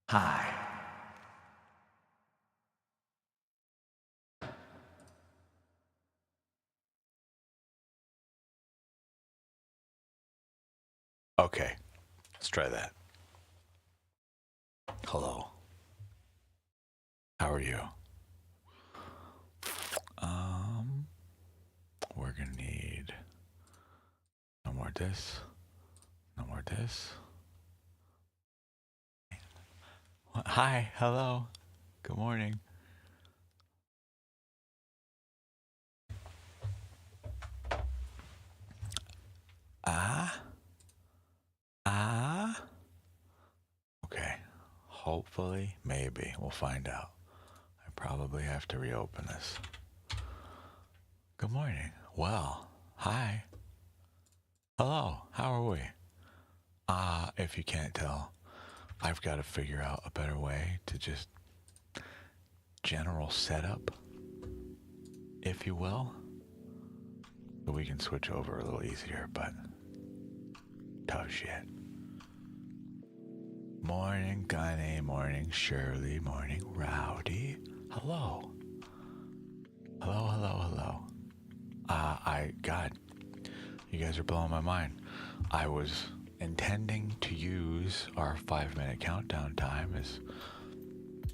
Hi. Okay, let's try that. Hello. How are you? Um, we're gonna need no more this, no more this. Hi, hello. Good morning. Ah? Ah? Okay. Hopefully, maybe. We'll find out. I probably have to reopen this. Good morning. Well, hi. Hello. How are we? If you can't tell, I've got to figure out a better way to just general setup, if you will. So we can switch over a little easier, but tough shit. Morning, Gunny. Morning, Shirley. Morning, Rowdy. Hello. Hello, hello, hello. God, you guys are blowing my mind. I was intending to use our 5-minute countdown time as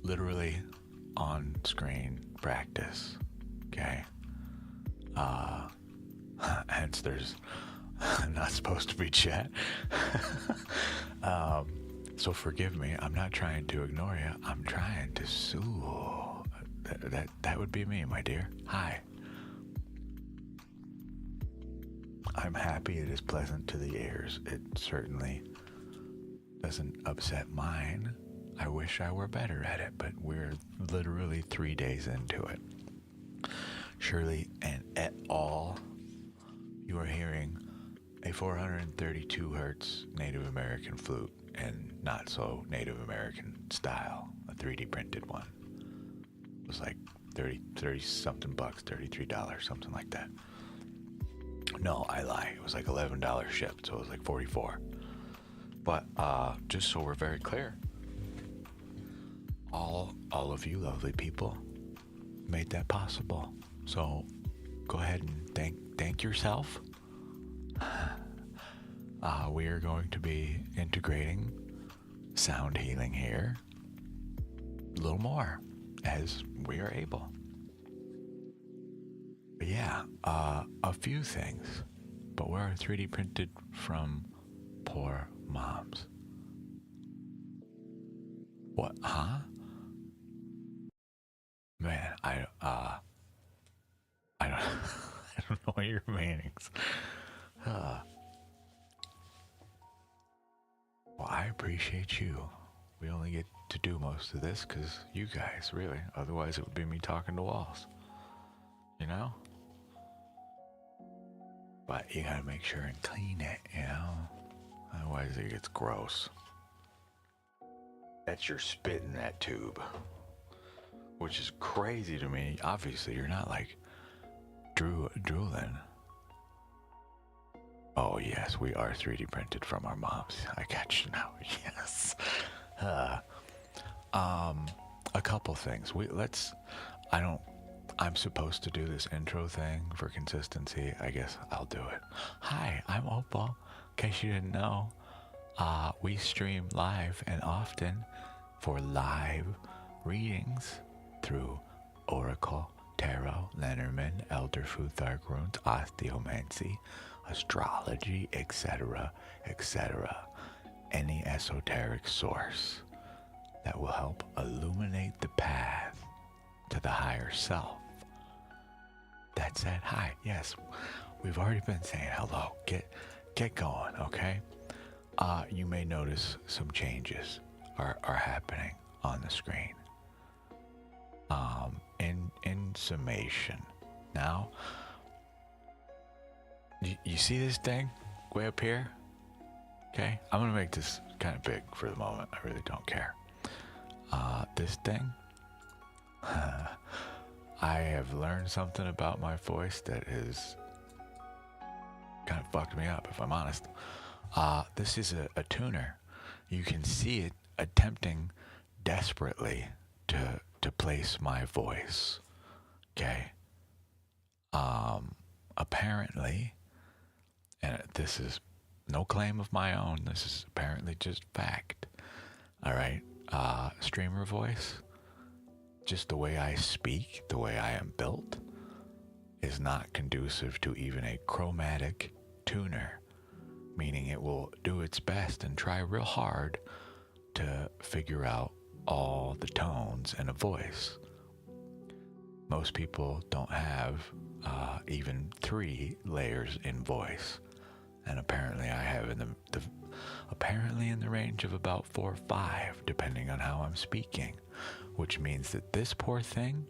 literally on screen practice. Okay. Hence there's not supposed to be chat. So forgive me. I'm not trying to ignore you. I'm trying to soothe. That would be me, my dear. Hi. I'm happy it is pleasant to the ears. It certainly doesn't upset mine. I wish I were better at it, but we're literally 3 days into it. Surely and et al., you are hearing a 432 hertz Native American flute and not so Native American style, a 3D printed one. It was like 30 something bucks, $33, something like that. No, I lie. It was like $11 shipped, so it was like 44. But just so we're very clear, all of you lovely people made that possible. So go ahead and thank yourself. We are going to be integrating sound healing here a little more as we are able. But yeah, a few things, but we're 3D printed from poor moms. What? Huh? Man, I don't I don't know your meanings. Well, I appreciate you. We only get to do most of this because you guys, really. Otherwise, it would be me talking to walls. You know? But you gotta make sure and clean it, you know? Otherwise, it gets gross. That's your spit in that tube. Which is crazy to me. Obviously, you're not like drooling. Oh yes, we are 3D printed from our moms. I got you now. Yes. A couple things. I'm supposed to do this intro thing for consistency. I guess I'll do it. Hi, I'm Opal. In case you didn't know, we stream live and often for live readings through Oracle, Tarot, Lenormand, Elder Food, Dark Runes, Osteomancy, astrology, etc., etc. Any esoteric source that will help illuminate the path to the higher self. That said, hi, yes, we've already been saying hello. Get going, okay? You may notice some changes are happening on the screen. In summation, now, you see this thing way up here? Okay, I'm gonna make this kind of big for the moment. I really don't care. This thing, I have learned something about my voice that is kind of fucked me up, if I'm honest. This is a tuner. You can see it attempting desperately to place my voice. Okay. Apparently, and this is no claim of my own, this is apparently just fact. All right. Streamer voice, just the way I speak, the way I am built, is not conducive to even a chromatic tuner, meaning it will do its best and try real hard to figure out all the tones in a voice. Most people don't have even 3 layers in voice. And apparently I have apparently in the range of about 4 or 5, depending on how I'm speaking, which means that this poor thing,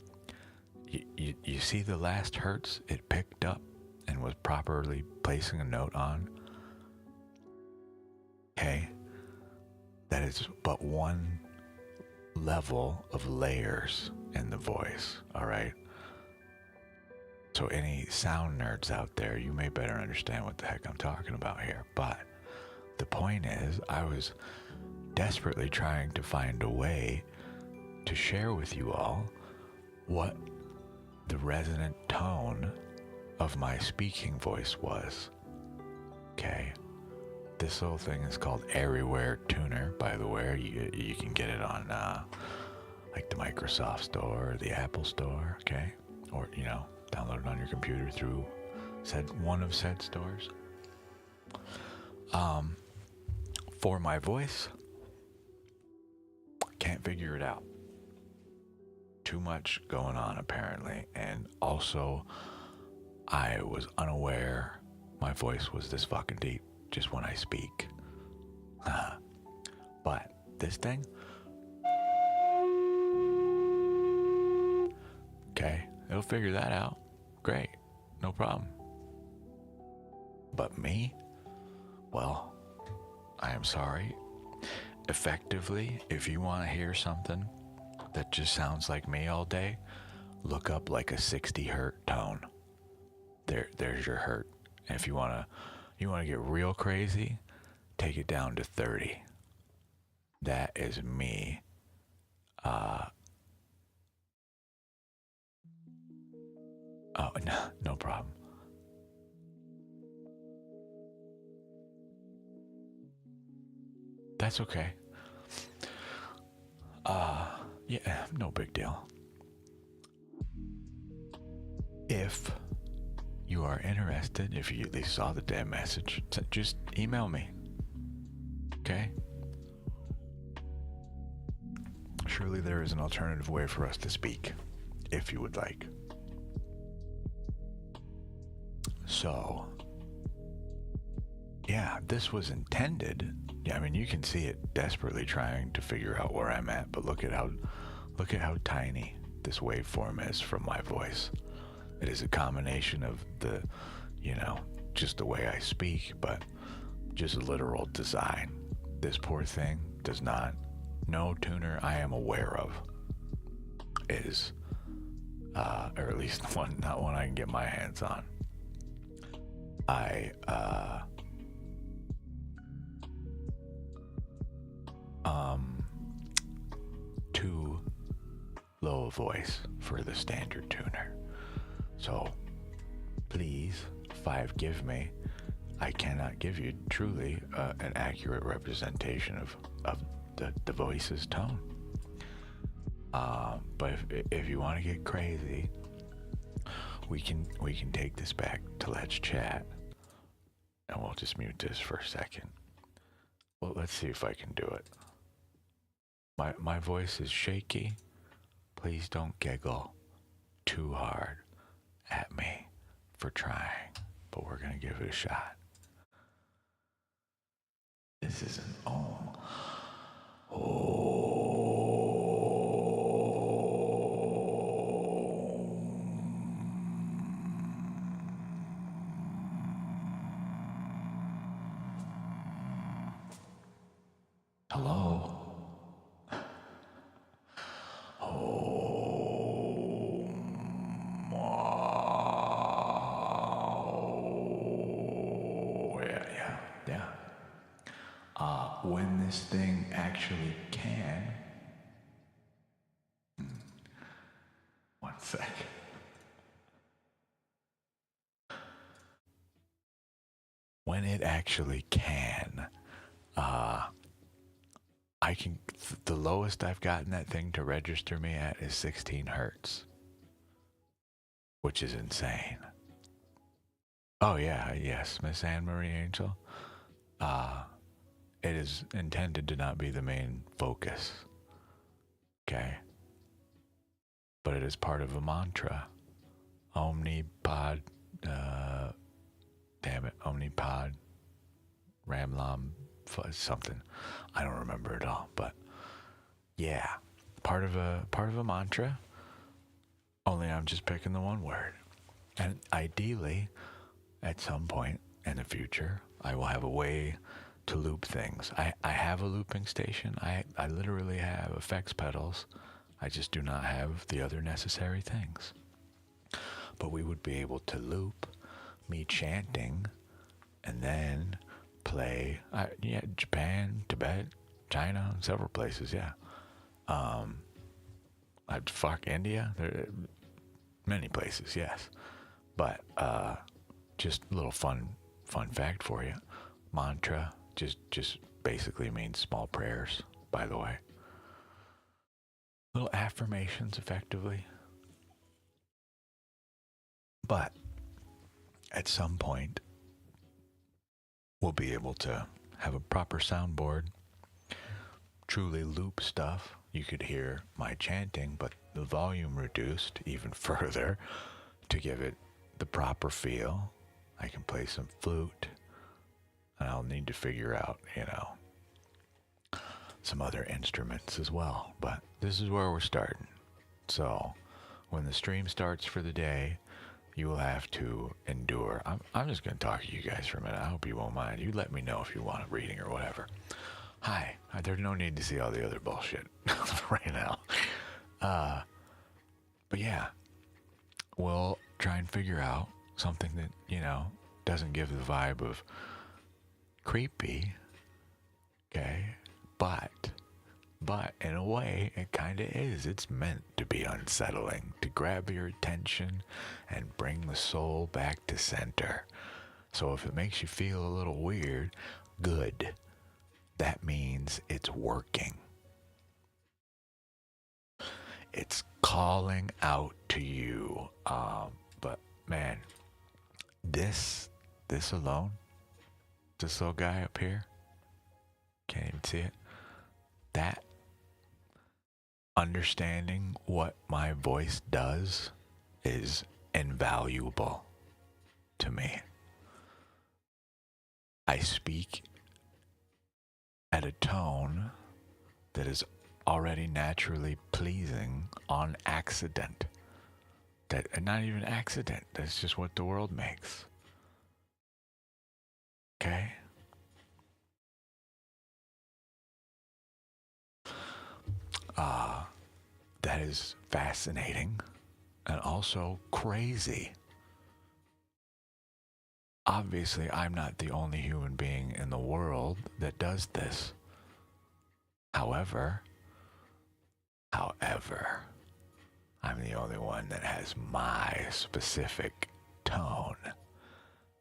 you see the last hertz it picked up and was properly placing a note on. Okay, that is but one level of layers in the voice, all right? So any sound nerds out there, you may better understand what the heck I'm talking about here. But the point is, I was desperately trying to find a way to share with you all what the resonant tone of my speaking voice was. Okay? This little thing is called Everywhere Tuner, by the way. You can get it on like the Microsoft Store or the Apple Store, okay? Or, download it on your computer through one of said stores. For my voice, can't figure it out. Too much going on apparently, and also I was unaware my voice was this fucking deep just when I speak. But this thing, okay, it'll figure that out. Great, no problem. But me, well, I am sorry. Effectively, if you want to hear something that just sounds like me all day, look up like a 60 hertz tone. There's your hertz. And if you want to get real crazy, take it down to 30. That is me. Oh, no problem. That's okay. Yeah, no big deal. If you are interested, if you at least saw the damn message, just email me. Okay? Surely there is an alternative way for us to speak, if you would like. So, yeah, this was intended. Yeah, I mean, you can see it desperately trying to figure out where I'm at, but look at how tiny this waveform is from my voice. It is a combination of the, just the way I speak, but just literal design. This poor thing does not, no tuner I am aware of is, or at least not one I can get my hands on. Too low a voice for the standard tuner. So please, 5 give me. I cannot give you truly an accurate representation of the voice's tone. But if you want to get crazy, we can take this back to Let's Chat, and we'll just mute this for a second. Well, let's see if I can do it. My voice is shaky. Please don't giggle too hard at me for trying, but we're gonna give it a shot. This is an ohm. Hello. When this thing actually can. One sec. When it actually can, I can, the lowest I've gotten that thing to register me at is 16 hertz, which is insane. Oh yeah, yes, Miss Anne Marie Angel. It is intended to not be the main focus. Okay. But it is part of a mantra. Omnipod, Omnipod, Ramlam, something. I don't remember it all, but yeah, part of a mantra. Only I'm just picking the one word, and ideally, at some point in the future, I will have a way to loop things. I have a looping station. I literally have effects pedals. I just do not have the other necessary things. But we would be able to loop me chanting and then play, yeah, Japan, Tibet, China, several places, yeah. I'd fuck India, there, many places, yes. But just a little fun fact for you. Mantra just basically means small prayers, by the way. Little affirmations, effectively. But at some point, we'll be able to have a proper soundboard, truly loop stuff. You could hear my chanting, but the volume reduced even further to give it the proper feel. I can play some flute, and I'll need to figure out, some other instruments as well. But this is where we're starting. So when the stream starts for the day, you will have to endure. I'm just going to talk to you guys for a minute. I hope you won't mind. You let me know if you want a reading or whatever. Hi. There's no need to see all the other bullshit right now. But yeah, we'll try and figure out something that, doesn't give the vibe of creepy. Okay? But in a way, it kind of is. It's meant to be unsettling, to grab your attention and bring the soul back to center. So if it makes you feel a little weird, good. That means it's working. It's calling out to you. But man, this alone, this little guy up here, can't even see it. That understanding what my voice does is invaluable to me. I speak at a tone that is already naturally pleasing on accident. That not even accident, that's just what the world makes. Okay? That is fascinating and also crazy. Obviously, I'm not the only human being in the world that does this. However, I'm the only one that has my specific tone,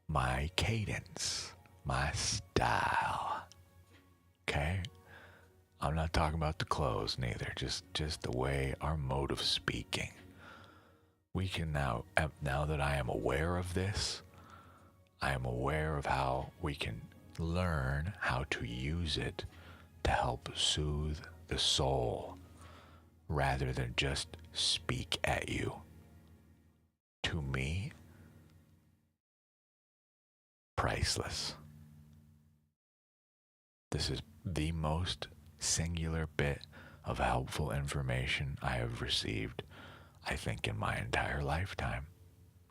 my cadence, my style. Okay? I'm not talking about the clothes neither, just the way, our mode of speaking. We can now that I am aware of this, I am aware of how we can learn how to use it to help soothe the soul rather than just speak at you. To me, priceless. This is the most singular bit of helpful information I have received, I think, in my entire lifetime.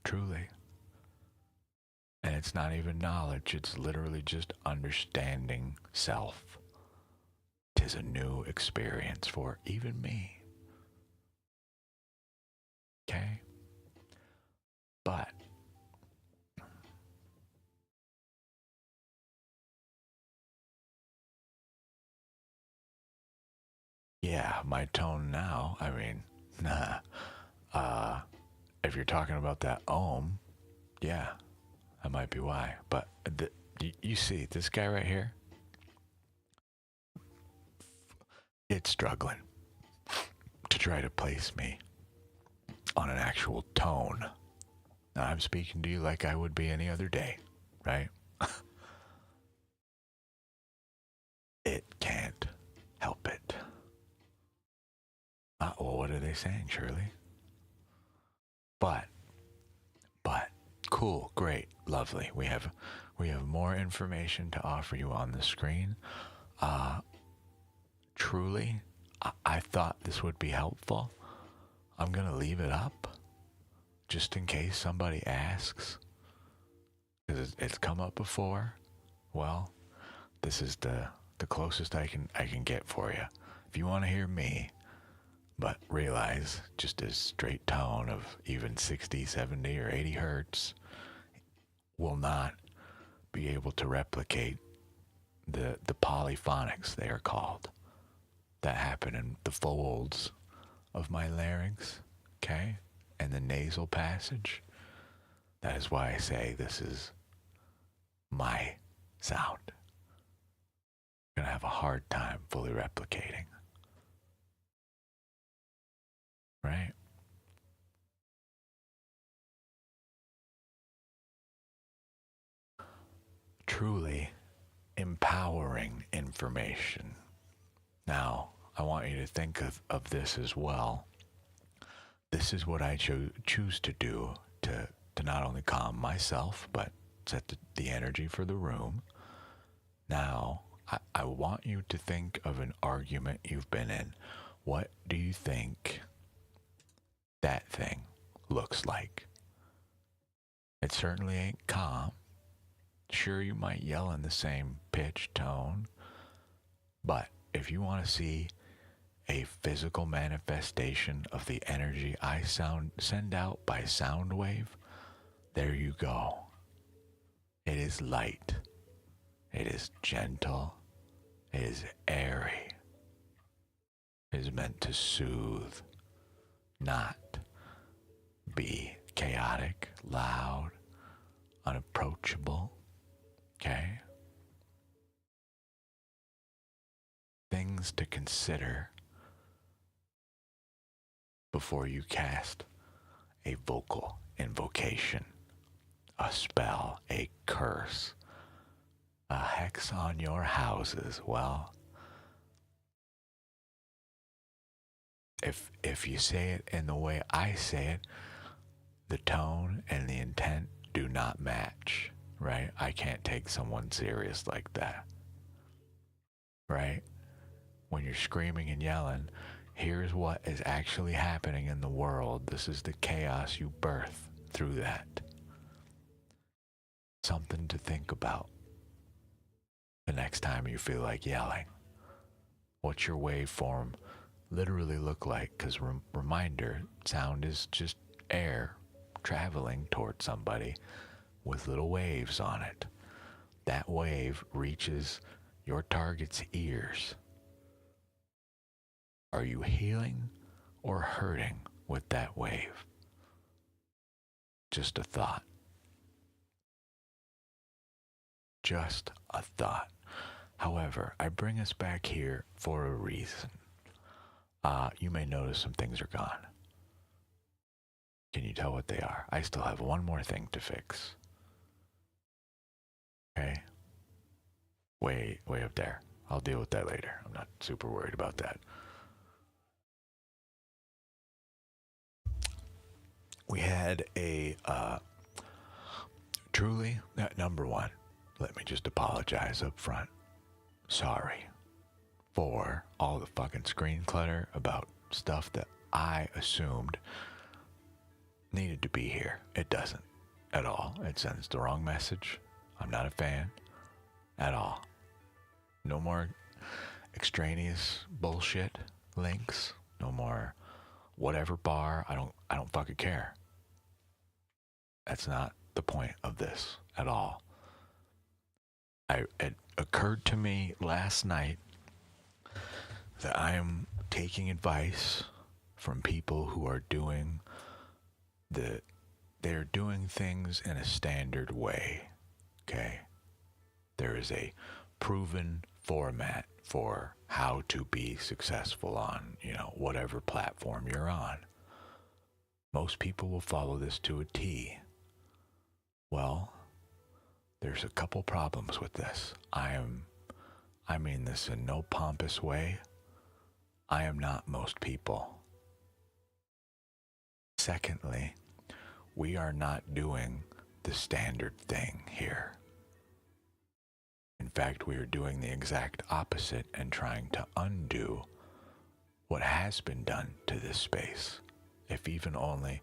Truly. And it's not even knowledge, it's literally just understanding self. 'Tis a new experience for even me. Okay? But yeah, my tone now, I mean, if you're talking about that ohm, yeah, that might be why. But you see, this guy right here, it's struggling to try to place me on an actual tone. Now, I'm speaking to you like I would be any other day, right? It can't help it. Well, what are they saying, Shirley? But, Cool, great, lovely. We have more information to offer you on the screen. Truly, I thought this would be helpful. I'm gonna leave it up just in case somebody asks, because it's come up before. Well, this is the closest I can get for you. If you want to hear me, but realize just a straight tone of even 60, 70, or 80 hertz will not be able to replicate the polyphonics, they are called, that happen in the folds of my larynx, okay, and the nasal passage. That is why I say this is my sound. I'm gonna have a hard time fully replicating. Right? Truly empowering information. Now, I want you to think of this as well. This is what I choose to do to not only calm myself, but set the energy for the room. Now, I want you to think of an argument you've been in. What do you think that thing looks like? It certainly ain't calm. Sure, you might yell in the same pitch tone, but if you want to see a physical manifestation of the energy I send out by sound wave, there you go. It is light. It is gentle. It is airy. It is meant to soothe, not be chaotic, loud, unapproachable. Okay? Things to consider before you cast a vocal invocation, a spell, a curse, a hex on your houses. Well, if you say it in the way I say it, the tone and the intent do not match, right? I can't take someone serious like that, right? When you're screaming and yelling, here's what is actually happening in the world. This is the chaos you birth through that. Something to think about the next time you feel like yelling. What's your waveform literally look like? Because reminder, sound is just air traveling towards somebody with little waves on it. That wave reaches your target's ears. Are you healing or hurting with that wave? Just a thought. Just a thought. However, I bring us back here for a reason. You may notice some things are gone. Can you tell what they are? I still have one more thing to fix. Okay? Way up there. I'll deal with that later. I'm not super worried about that. We had a, truly, number one, let me just apologize up front. Sorry for all the fucking screen clutter about stuff that I assumed needed to be here. It doesn't at all. It sends the wrong message. I'm not a fan at all. No more extraneous bullshit links. No more whatever bar. I don't fucking care. That's not the point of this at all. It occurred to me last night that I am taking advice from people who are doing they're doing things in a standard way. Okay? There is a proven format for how to be successful on, whatever platform you're on. Most people will follow this to a T. Well, there's a couple problems with this. I mean this in no pompous way. I am not most people. Secondly, we are not doing the standard thing here. In fact, we are doing the exact opposite and trying to undo what has been done to this space, if even only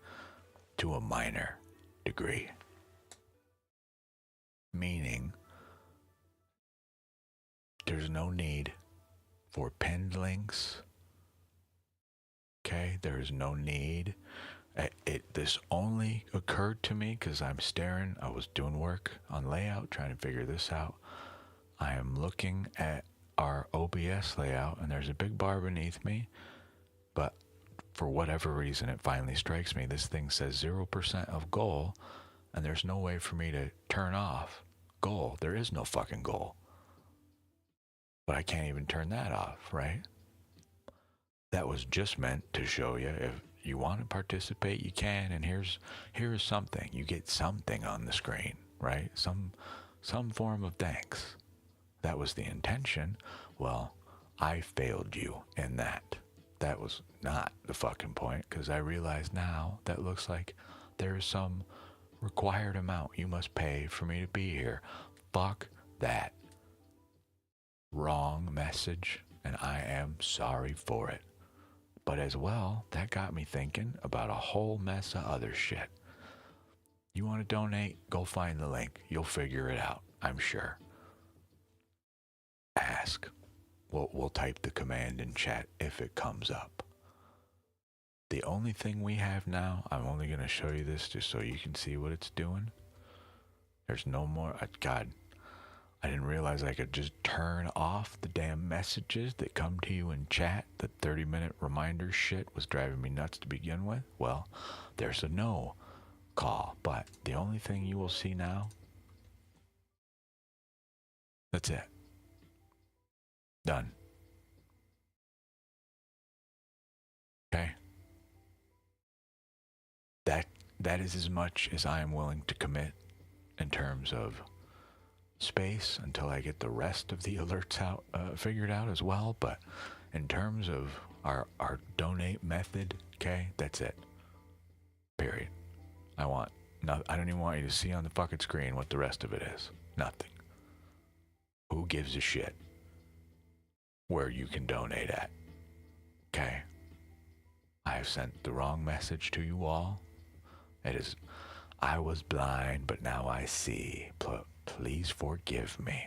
to a minor degree. Meaning, there's no need for pinned links. Okay, there's no need. This only occurred to me because I was doing work on layout, trying to figure this out. I am looking at our OBS layout, and there's a big bar beneath me, but for whatever reason, it finally strikes me. This thing says 0% of goal, and there's no way for me to turn off goal. There is no fucking goal. But I can't even turn that off, right? That was just meant to show you if you want to participate, you can, and here's something. You get something on the screen, right? Some form of thanks. That was the intention. Well, I failed you in that. That was not the fucking point, because I realize now that looks like there's some required amount you must pay for me to be here. Fuck that. Wrong message, and I am sorry for it. But as well, that got me thinking about a whole mess of other shit. You want to donate? Go find the link. You'll figure it out, I'm sure. Ask. We'll type the command in chat if it comes up. The only thing we have now, I'm only going to show you this just so you can see what it's doing. There's no more. God, I didn't realize I could just turn off the damn messages that come to you in chat. The 30-minute reminder shit was driving me nuts to begin with. Well, there's a no call, but the only thing you will see now, that's it. Done. Okay? That is as much as I am willing to commit in terms of space until I get the rest of the alerts out figured out as well. But in terms of our donate method, okay, that's it. Period. I don't even want you to see on the fucking screen what the rest of it is. Nothing. Who gives a shit where you can donate at? Okay. I have sent the wrong message to you all. I was blind, but now I see. Please forgive me.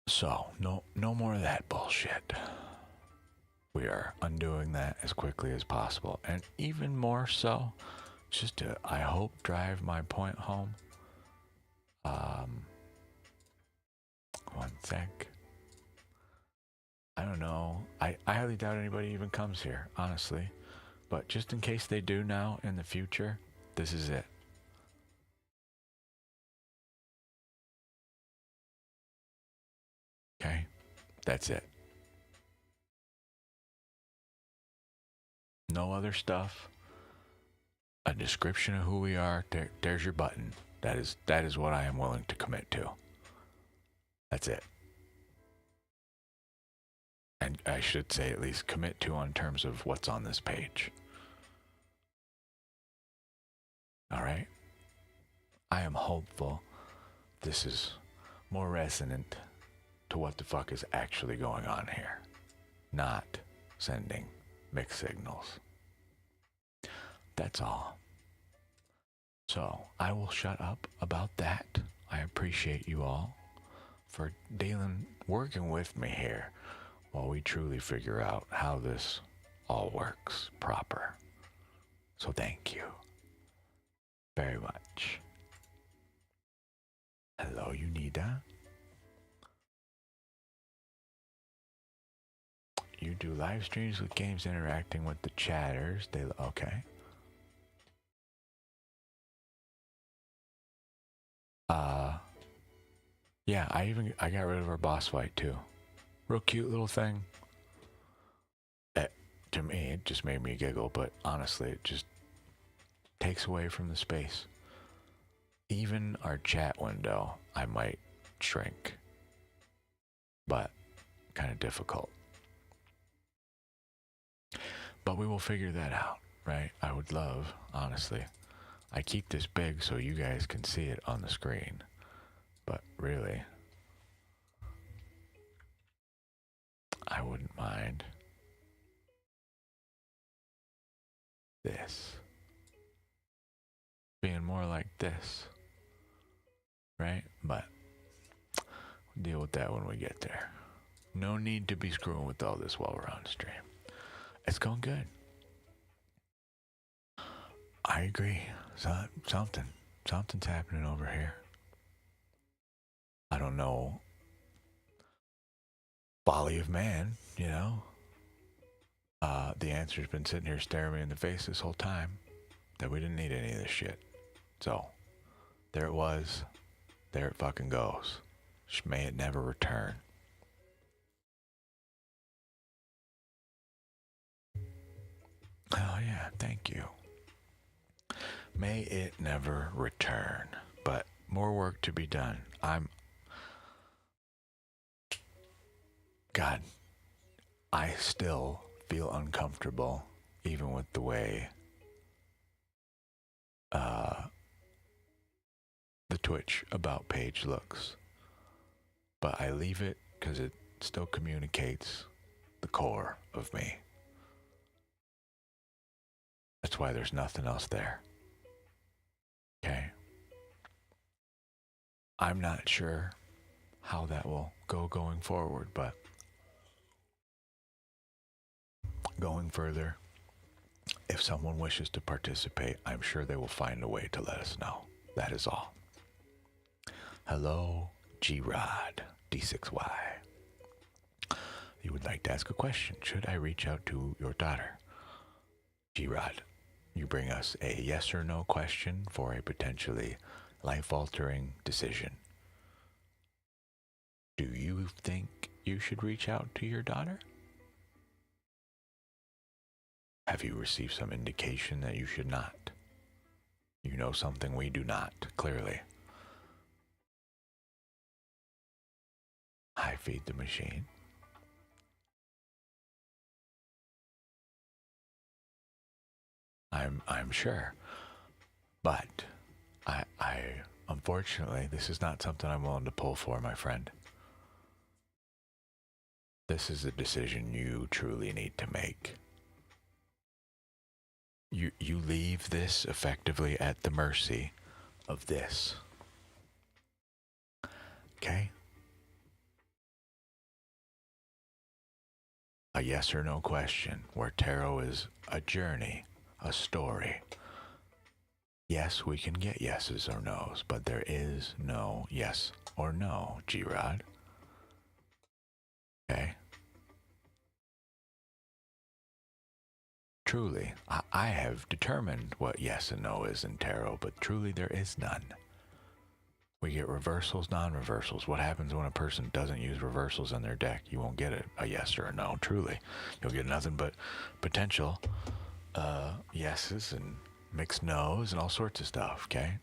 So, no more of that bullshit. We are undoing that as quickly as possible. And even more so, just to, I hope, drive my point home. One sec. I don't know. I highly doubt anybody even comes here, honestly. But just in case they do now in the future, this is it. Okay? That's it. No other stuff. A description of who we are. There's your button. That is what I am willing to commit to. That's it. And I should say at least commit to on terms of what's on this page. All right? I am hopeful this is more resonant to what the fuck is actually going on here. Not sending mixed signals. That's all. So I will shut up about that. I appreciate you all for working with me here while we truly figure out how this all works proper. So thank you very much. Hello, Unida. You do live streams with games interacting with the chatters. Okay. Yeah, I got rid of our boss fight too. Real cute little thing. To me, it just made me giggle, but honestly, it just takes away from the space. Even our chat window, I might shrink. but kind of difficult. But we will figure that out, right? I would love, honestly, I keep this big so you guys can see it on the screen, but really, I wouldn't mind this being more like this, right? But we'll deal with that when we get there. No need to be screwing with all this while we're on stream. It's going good. I agree. Something's happening over here. I don't know. Folly of man, you know. The answer's been sitting here staring me in the face this whole time that we didn't need any of this shit. So, there it was. There it fucking goes. May it never return. Oh yeah, thank you. May it never return. But more work to be done. God, I still feel uncomfortable even with the way the Twitch about page looks. But I leave it because it still communicates the core of me. That's why there's nothing else there. Okay? I'm not sure how that will go going forward, but going further, if someone wishes to participate, I'm sure they will find a way to let us know. That is all. Hello, G-Rod, D6Y. You would like to ask a question. Should I reach out to your daughter? G-Rod, you bring us a yes or no question for a potentially life-altering decision. Do you think you should reach out to your daughter? Have you received some indication that you should not? You know something we do not, clearly. I feed the machine. I'm sure. But I unfortunately, this is not something I'm willing to pull for, my friend. This is a decision you truly need to make. You leave this effectively at the mercy of this. Okay? A yes or no question, where tarot is a journey, a story. Yes, we can get yeses or nos, but there is no yes or no, G-Rod. Okay? Truly, I have determined what yes and no is in tarot, but truly there is none. We get reversals, non-reversals. What happens when a person doesn't use reversals in their deck? You won't get a yes or a no, truly. You'll get nothing but potential yeses and mixed no's and all sorts of stuff, okay?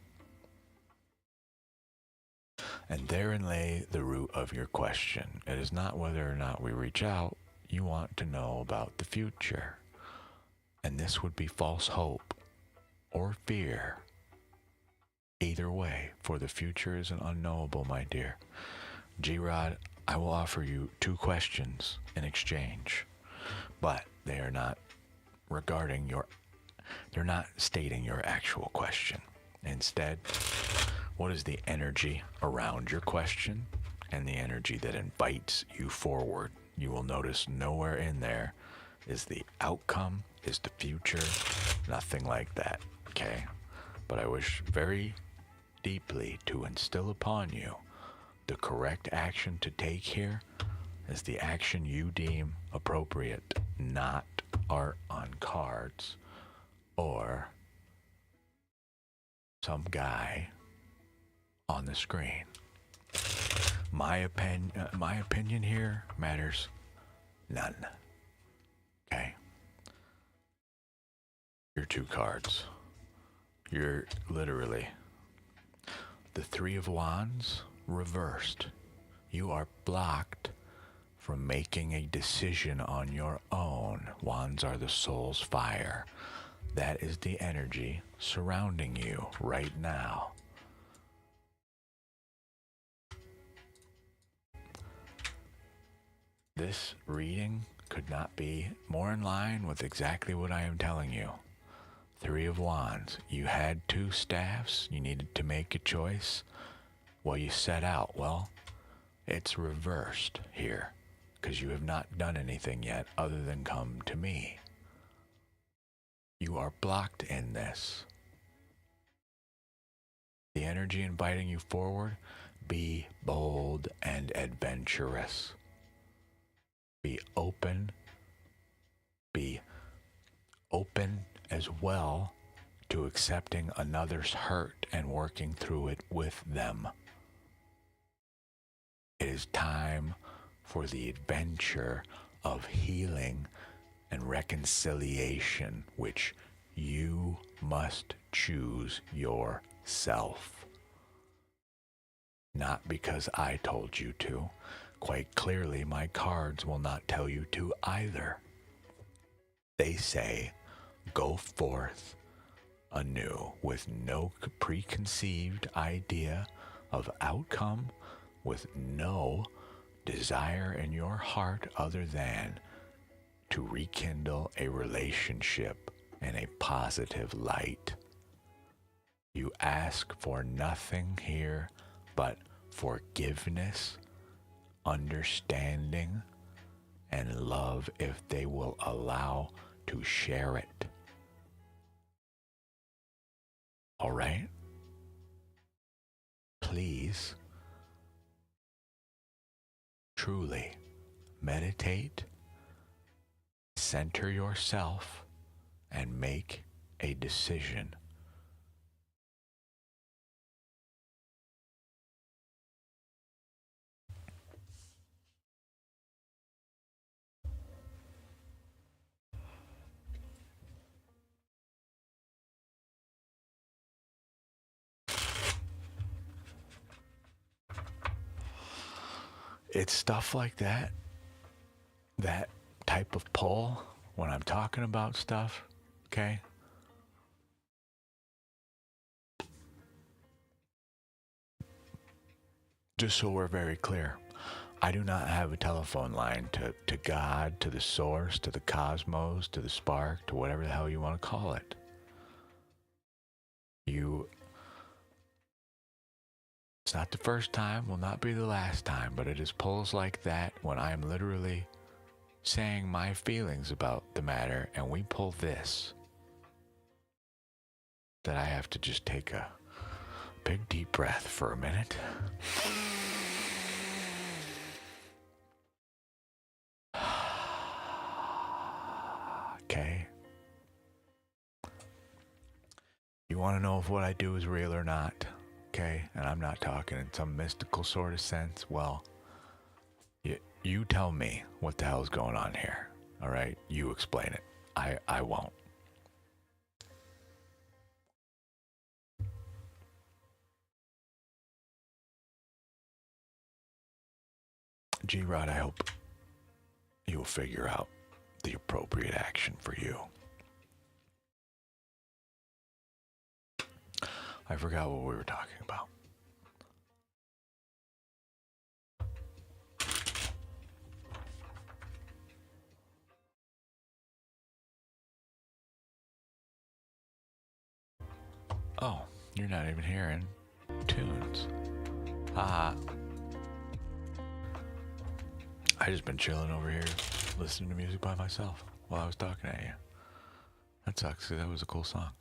And therein lay the root of your question. It is not whether or not we reach out. You want to know about the future. And this would be false hope or fear. Either way, for the future is an unknowable, my dear. G-Rod, I will offer you 2 questions in exchange, but they are not regarding they're not stating your actual question. Instead, what is the energy around your question and the energy that invites you forward? You will notice nowhere in there is the outcome, is the future, nothing like that, okay? But I wish very deeply to instill upon you the correct action to take here is the action you deem appropriate, not art on cards or some guy on the screen. My opinion here matters none. Okay? Your 2 cards. You're literally the 3 of Wands reversed. You are blocked from making a decision on your own. Wands are the soul's fire. That is the energy surrounding you right now. This reading could not be more in line with exactly what I am telling you. Three of Wands. You had two staffs. You needed to make a choice. Well, you set out. Well, it's reversed here because you have not done anything yet other than come to me. You are blocked in this. The energy inviting you forward, be bold and adventurous. Be open as well to accepting another's hurt and working through it with them. It is time for the adventure of healing and reconciliation, which you must choose yourself. Not because I told you to. Quite clearly, my cards will not tell you to either. They say, go forth anew with no preconceived idea of outcome, with no desire in your heart other than to rekindle a relationship in a positive light. You ask for nothing here but forgiveness, understanding, and love if they will allow to share it. All right? Please, truly meditate, center yourself, and make a decision. It's stuff like that, that type of pull when I'm talking about stuff, okay? Just so we're very clear, I do not have a telephone line to God, to the source, to the cosmos, to the spark, to whatever the hell you want to call it. It's not the first time, will not be the last time, but it is pulls like that when I'm literally saying my feelings about the matter, and we pull this, that I have to just take a big deep breath for a minute. Okay. You want to know if what I do is real or not, okay? And I'm not talking in some mystical sort of sense. Well, you tell me what the hell's going on here, all right? You explain it. I won't. G-Rod, I hope you'll figure out the appropriate action for you. I forgot what we were talking about. Oh, you're not even hearing tunes. I just been chilling over here, listening to music by myself while I was talking at you. That sucks, 'cause that was a cool song.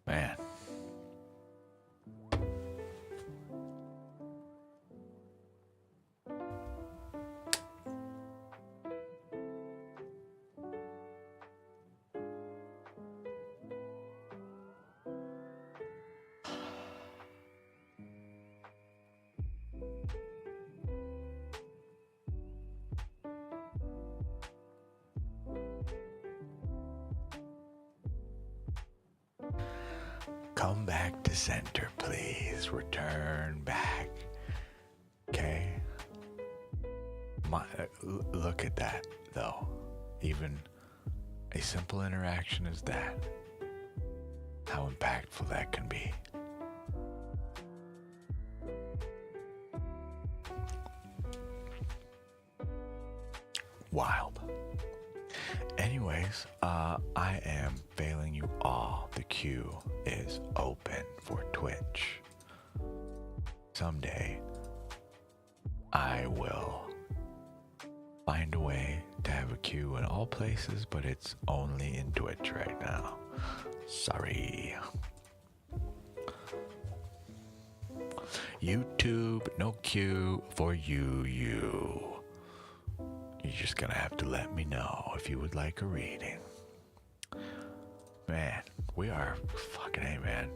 Man. Come back to center, please. Return back. Okay? Look at that, though. Even a simple interaction as that, how impactful that can be. Wild. Anyways, I am failing you all. The queue is open for Twitch. Someday, I will find a way to have a queue in all places, but it's only in Twitch right now. Sorry. YouTube, no queue for you. You're just gonna have to let me know if you would like a reading. Man, we are fucking A, man.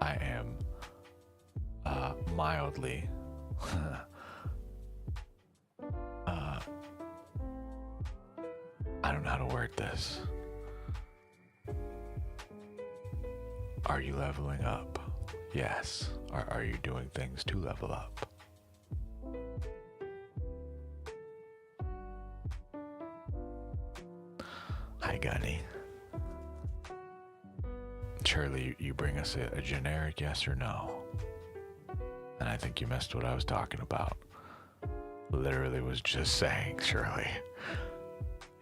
I am mildly I don't know how to word this. Are you leveling up? Yes. Are you doing things to level up? Hi, Gunny. Surely you bring us a generic yes or no. And I think you missed what I was talking about. Literally was just saying, Shirley,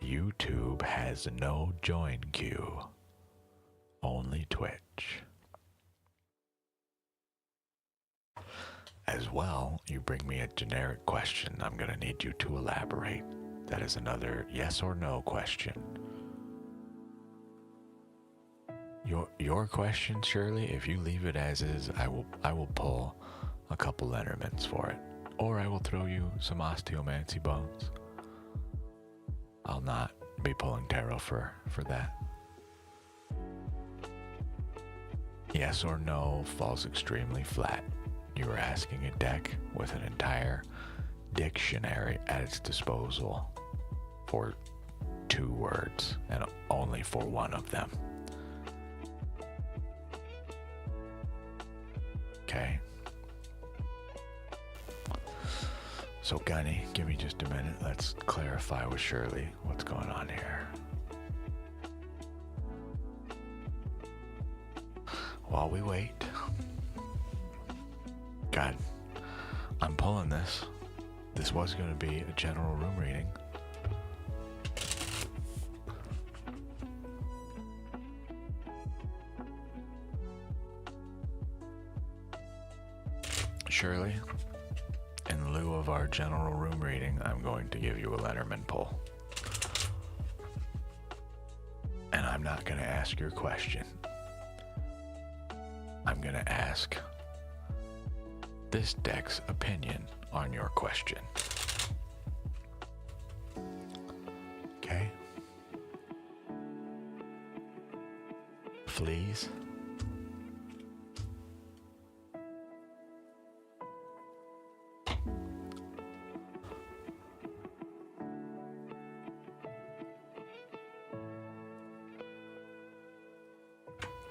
YouTube has no join queue. Only Twitch. As well, you bring me a generic question. I'm going to need you to elaborate. That is another yes or no question. Your question, Shirley, if you leave it as is, I will pull a couple Lenormands for it. Or I will throw you some osteomancy bones. I'll not be pulling tarot for that. Yes or no falls extremely flat. You are asking a deck with an entire dictionary at its disposal for 2 words and only for one of them. Okay. So Gunny, give me just a minute. Let's clarify with Shirley what's going on here. While we wait. God, I'm pulling this. This was going to be a general room reading. Shirley, in lieu of our general room reading, I'm going to give you a Lenormand pull. And I'm not going to ask your question. I'm going to ask this deck's opinion on your question. Okay? Fleas.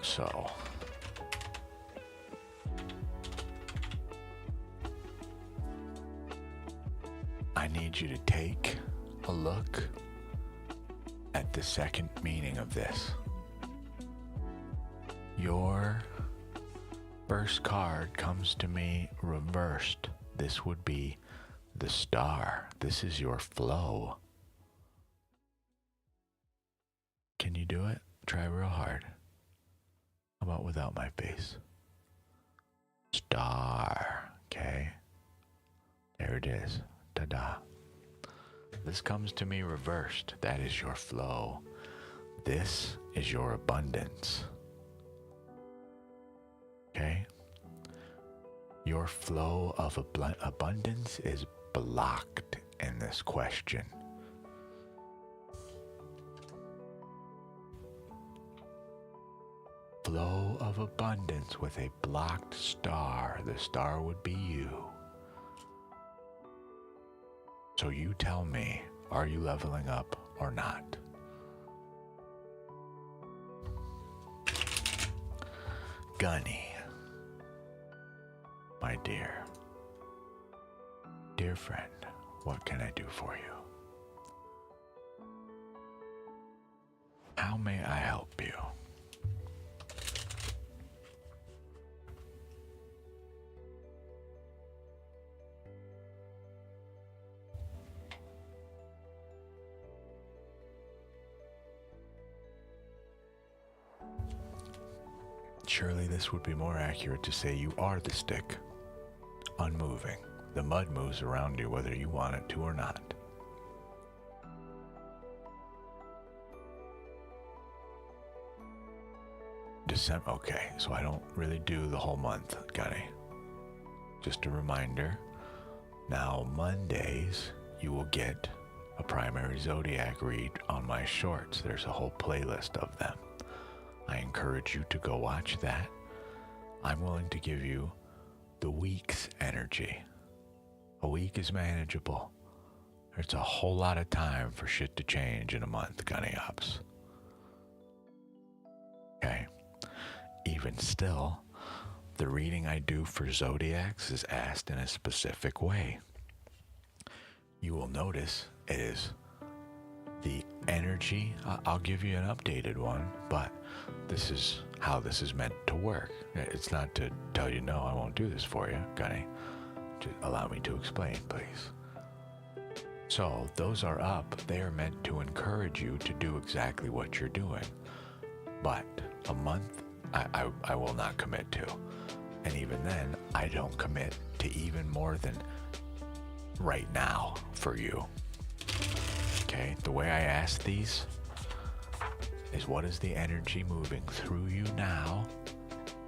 So, I need you to take a look at the second meaning of this. Your first card comes to me reversed. This would be the Star. This is your flow. Can you do it? Try real hard. How about without my face? Star. Okay. There it is. Ta-da. This comes to me reversed. That is your flow. This is your abundance. Okay? Your flow of abundance is blocked in this question. Flow of abundance with a blocked star. The star would be you. So you tell me, are you leveling up or not? Gunny, my dear friend, what can I do for you? How may I help you? Surely this would be more accurate to say you are the stick, unmoving. The mud moves around you whether you want it to or not. December, okay, so I don't really do the whole month, Gunny. Just a reminder, now Mondays you will get a primary zodiac read on my shorts. There's a whole playlist of them. I encourage you to go watch that. I'm willing to give you the week's energy. A week is manageable. There's a whole lot of time for shit to change in a month, Gunny Ops. Okay. Even still, the reading I do for zodiacs is asked in a specific way. You will notice it is the energy. I'll give you an updated one, but this is how this is meant to work. It's not to tell you, no, I won't do this for you, Gunny. Just allow me to explain, please. So those are up. They are meant to encourage you to do exactly what you're doing. But a month, I will not commit to. And even then, I don't commit to even more than right now for you. Okay, the way I ask these is, what is the energy moving through you now?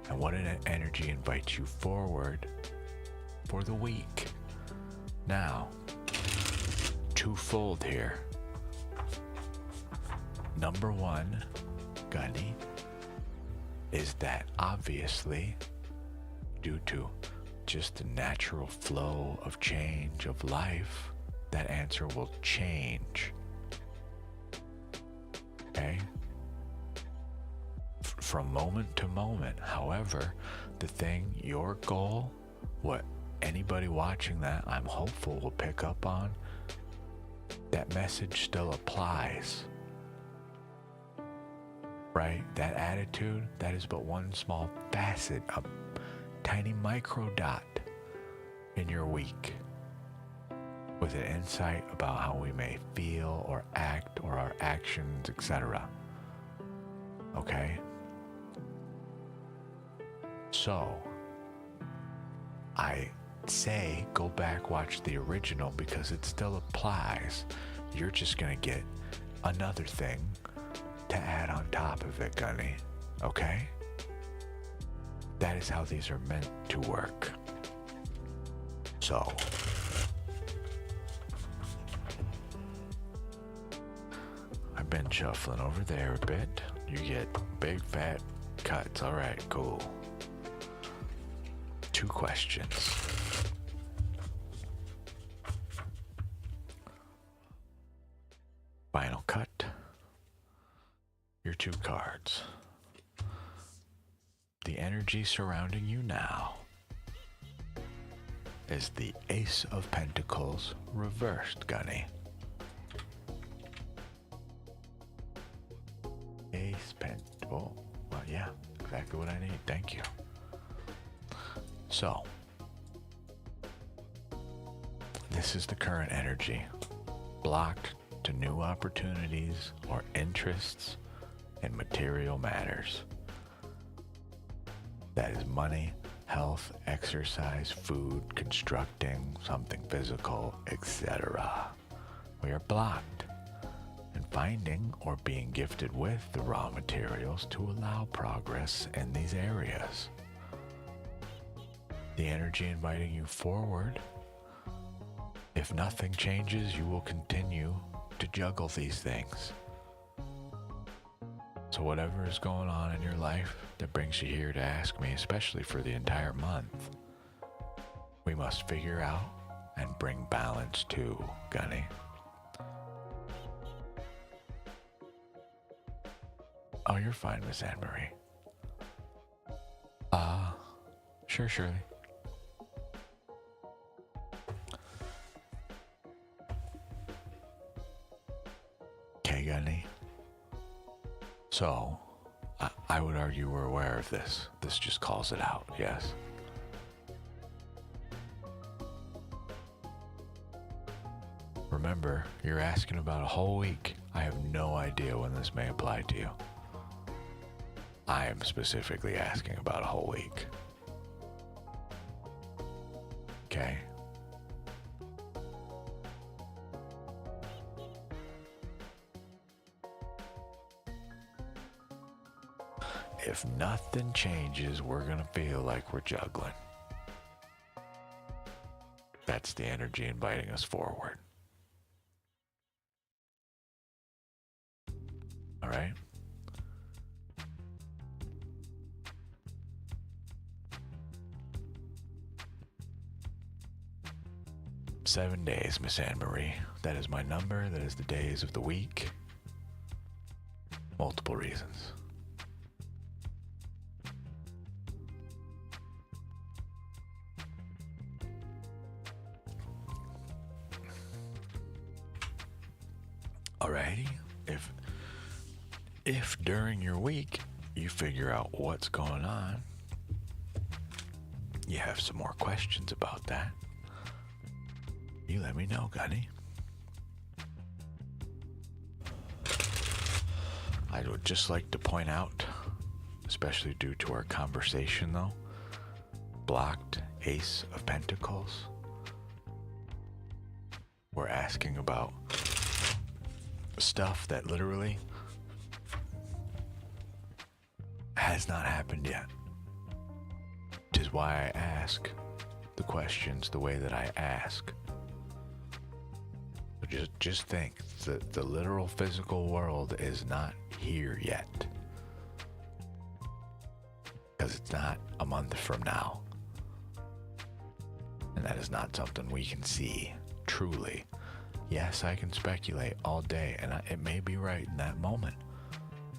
And what energy invites you forward for the week? Now, twofold here. Number one, Gunny, is that obviously, due to just the natural flow of change of life, that answer will change. Okay? From moment to moment. However, the thing, your goal, what anybody watching that I'm hopeful will pick up on, that message still applies. Right? That attitude, that is but one small facet, a tiny micro dot in your week, with an insight about how we may feel or act or our actions, etc. Okay? So, I say go back, watch the original, because it still applies. You're just gonna get another thing to add on top of it, Gunny. Okay? That is how these are meant to work. So, I've been shuffling over there a bit. You get big fat cuts. All right, cool. 2 questions. Final cut. Your 2 cards. The energy surrounding you now is the Ace of Pentacles reversed, Gunny. Oh, well, yeah, exactly what I need. Thank you. So, this is the current energy. Blocked to new opportunities or interests in material matters. That is money, health, exercise, food, constructing something physical, etc. We are blocked in finding or being gifted with the raw materials to allow progress in these areas. The energy inviting you forward. If nothing changes, you will continue to juggle these things. So whatever is going on in your life that brings you here to ask me, especially for the entire month, we must figure out and bring balance to, Gunny. Oh, you're fine, Miss Anne-Marie. Sure, Shirley. Okay, Gunny. So, I would argue we're aware of this. This just calls it out, yes? Remember, you're asking about a whole week. I have no idea when this may apply to you. I am specifically asking about a whole week. Okay? If nothing changes, we're gonna feel like we're juggling. That's the energy inviting us forward. All right? Seven days, Miss Anne Marie. That is my number. That is the days of the week. Multiple reasons. Alrighty. If during your week you figure out what's going on, you have some more questions about that, you let me know, Gunny. I would just like to point out, especially due to our conversation though, blocked Ace of Pentacles. We're asking about stuff that literally has not happened yet. Which is why I ask the questions the way that I ask. Just think, the literal physical world is not here yet. Because it's not a month from now. And that is not something we can see truly. Yes, I can speculate all day, and it may be right in that moment.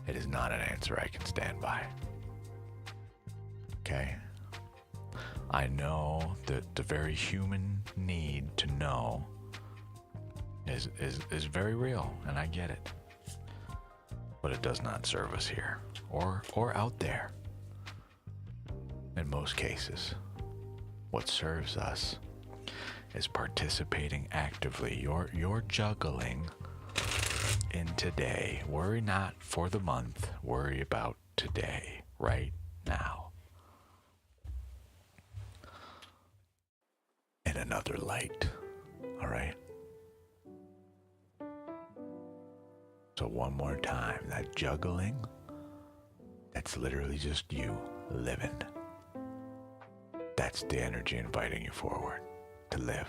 It is not an answer I can stand by. Okay? I know that the very human need to know is very real, and I get it. But it does not serve us here, or out there. In most cases, what serves us is participating actively. You're juggling in today. Worry not for the month. Worry about today, right now. In another light. All right? So one more time, that juggling, that's literally just you living. That's the energy inviting you forward to live.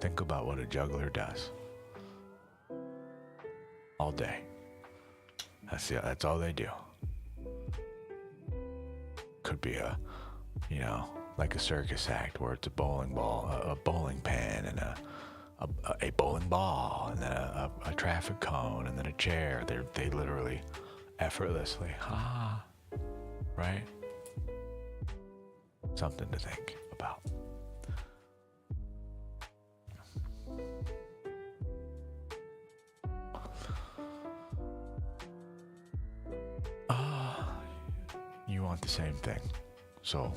Think about what a juggler does all day. That's all they do. Could be like a circus act where it's a bowling ball, a bowling pin, and a bowling ball, and then a traffic cone, and then a chair. They literally effortlessly, right? Something to think about. You want the same thing. So,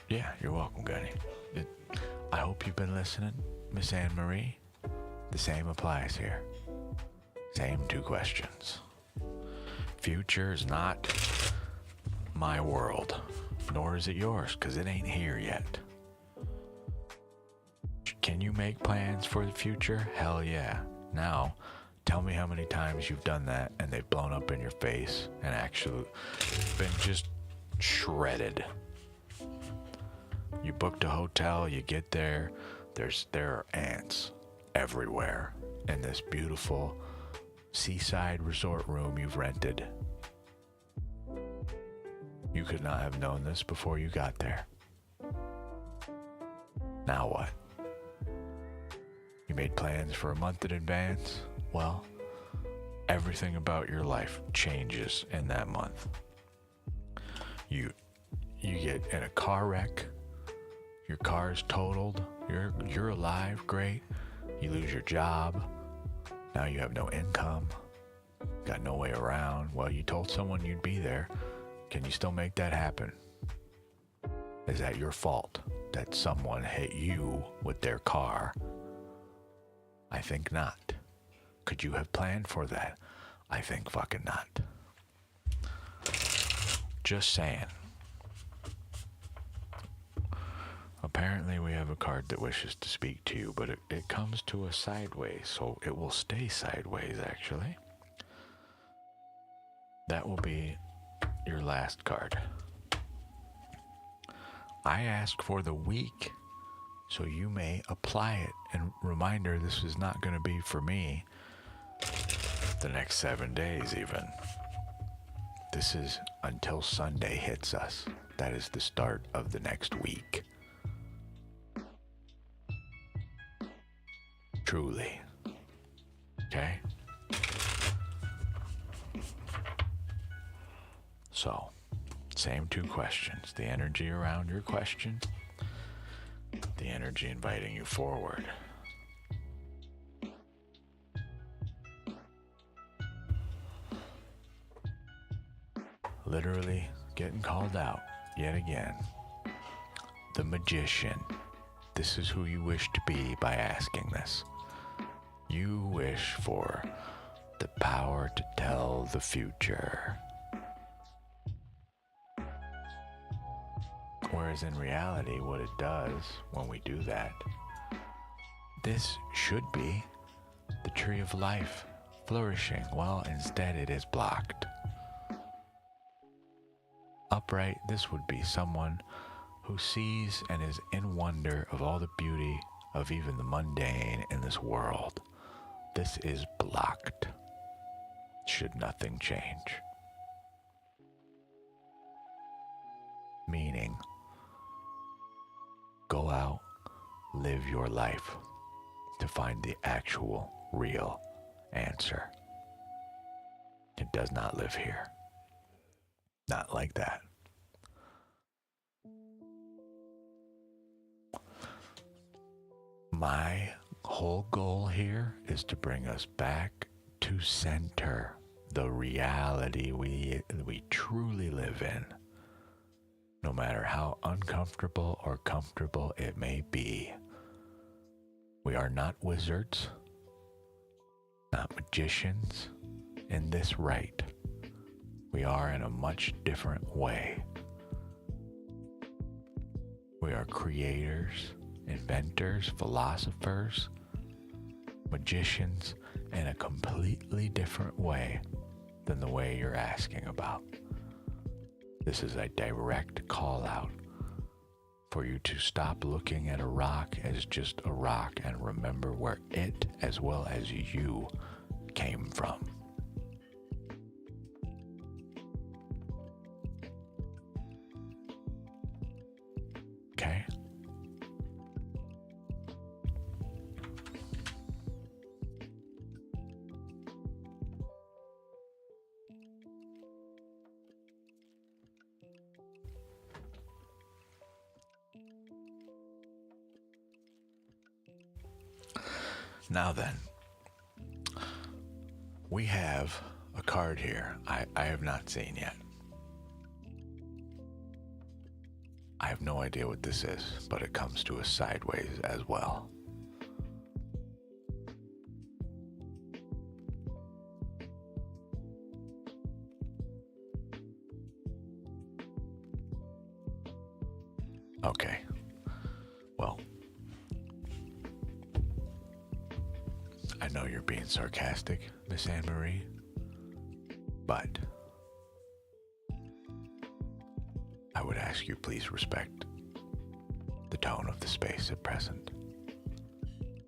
yeah, you're welcome, Gunny. I hope you've been listening, Miss Anne Marie. The same applies here. Same two questions. Future is not my world, nor is it yours, because it ain't here yet. Can you make plans for the future? Hell yeah. Now, tell me how many times you've done that and they've blown up in your face and actually been just shredded. You booked a hotel, you get there, there are ants everywhere in this beautiful seaside resort room you've rented. You could not have known this before you got there. Now what? You made plans for a month in advance? Well, everything about your life changes in that month. You get in a car wreck, your car is totaled, you're alive, great. You lose your job, now you have no income, got no way around. Well, you told someone you'd be there. Can you still make that happen? Is that your fault that someone hit you with their car? I think not. Could you have planned for that? I think fucking not. Just saying. Apparently we have a card that wishes to speak to you, but it comes to us sideways, so it will stay sideways, actually. That will be your last card. I ask for the week, so you may apply it. And reminder, this is not going to be for me the next 7 days even. This is until Sunday hits us. That is the start of the next week. Truly. Okay? So, same two questions. The energy around your question, the energy inviting you forward. Literally getting called out yet again. The Magician. This is who you wish to be by asking this. You wish for the power to tell the future. Whereas in reality, what it does when we do that, this should be the tree of life flourishing. Well, instead it is blocked. Upright, this would be someone who sees and is in wonder of all the beauty of even the mundane in this world. This is blocked, should nothing change. Meaning, go out, live your life to find the actual, real answer. It does not live here. Not like that. My whole goal here is to bring us back to center, the reality we truly live in, no matter how uncomfortable or comfortable it may be. We are not wizards, not magicians in this right. We are in a much different way. We are creators, inventors, philosophers, magicians in a completely different way than the way you're asking about. This is a direct call out for you to stop looking at a rock as just a rock and remember where it, as well as you, came from. Okay? Now then, we have a card here I have not seen yet. I have no idea what this is, but it comes to us sideways as well. Okay. Well, I know you're being sarcastic, Miss Anne-Marie, but I would ask you please respect the tone of the space at present.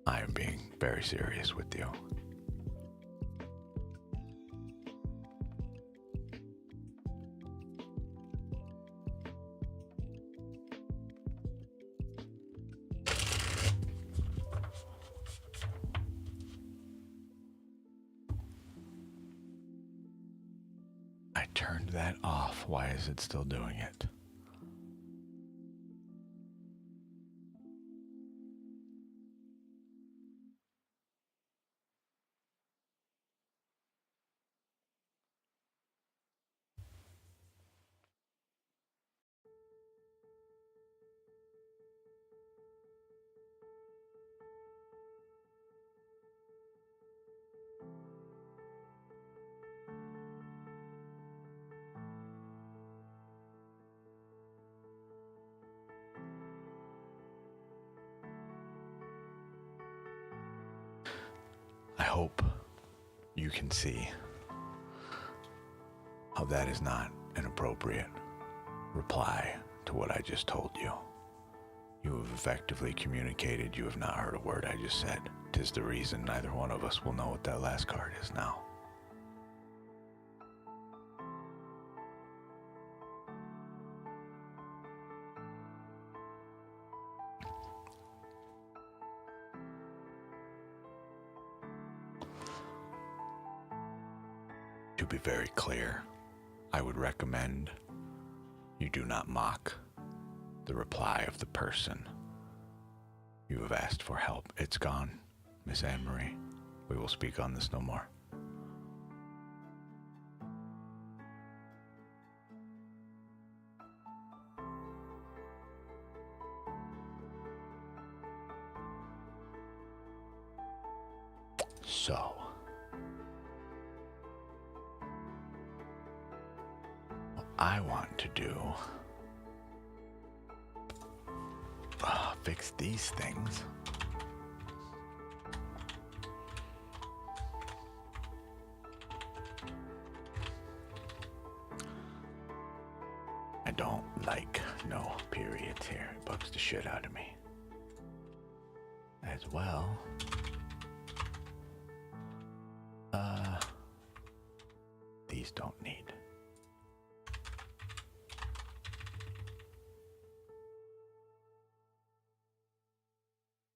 I am being very serious with you. I turned that off. Why is it still doing it? hope you can see how that is not an appropriate reply to what I just told you. You have effectively communicated. You have not heard a word I just said. 'Tis the reason neither one of us will know what that last card is now. To be very clear, I would recommend you do not mock the reply of the person you have asked for help. It's gone, Miss Anne-Marie. We will speak on this no more. So, what I want to do, fix these things. I don't like no periods here. It bugs the shit out of me. As well, these don't need.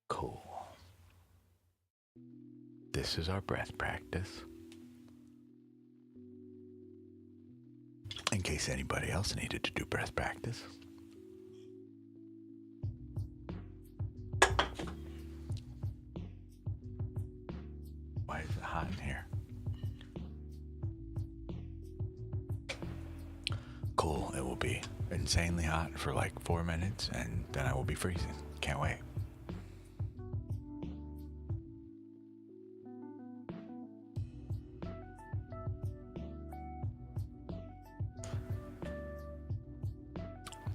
Cool. This is our breath practice. In case anybody else needed to do breath practice. Why is it hot in here? Cool, it will be insanely hot for like 4 minutes and then I will be freezing. Can't wait.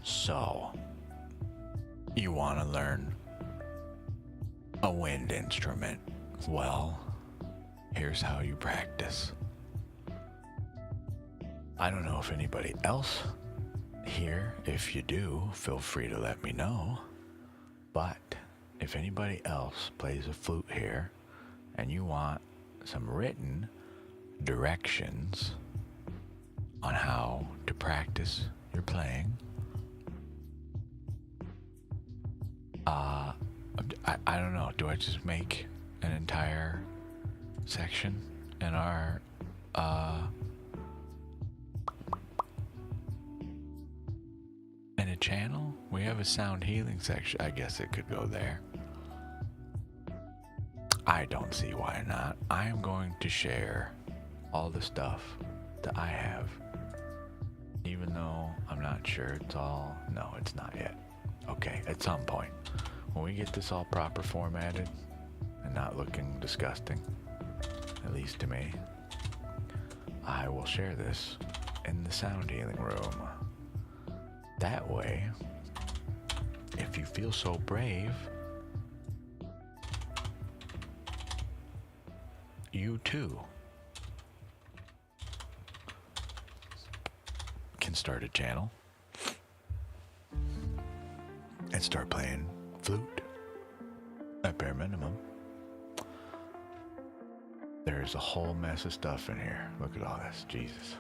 So, you want to learn a wind instrument? Well, here's how you practice. I don't know if anybody else here, if you do, feel free to let me know. But if anybody else plays a flute here and you want some written directions on how to practice your playing, I don't know, do I just make an entire section in our in a channel? We have a sound healing section. I guess it could go there. I don't see why not. I am going to share all the stuff that I have, even though I'm not sure it's all. No, it's not yet. Okay, at some point, when we get this all proper formatted and not looking disgusting, at least to me, I will share this in the sound healing room. That way, if you feel so brave, you too can start a channel and start playing flute at bare minimum. There's a whole mess of stuff in here. Look at all this, Jesus.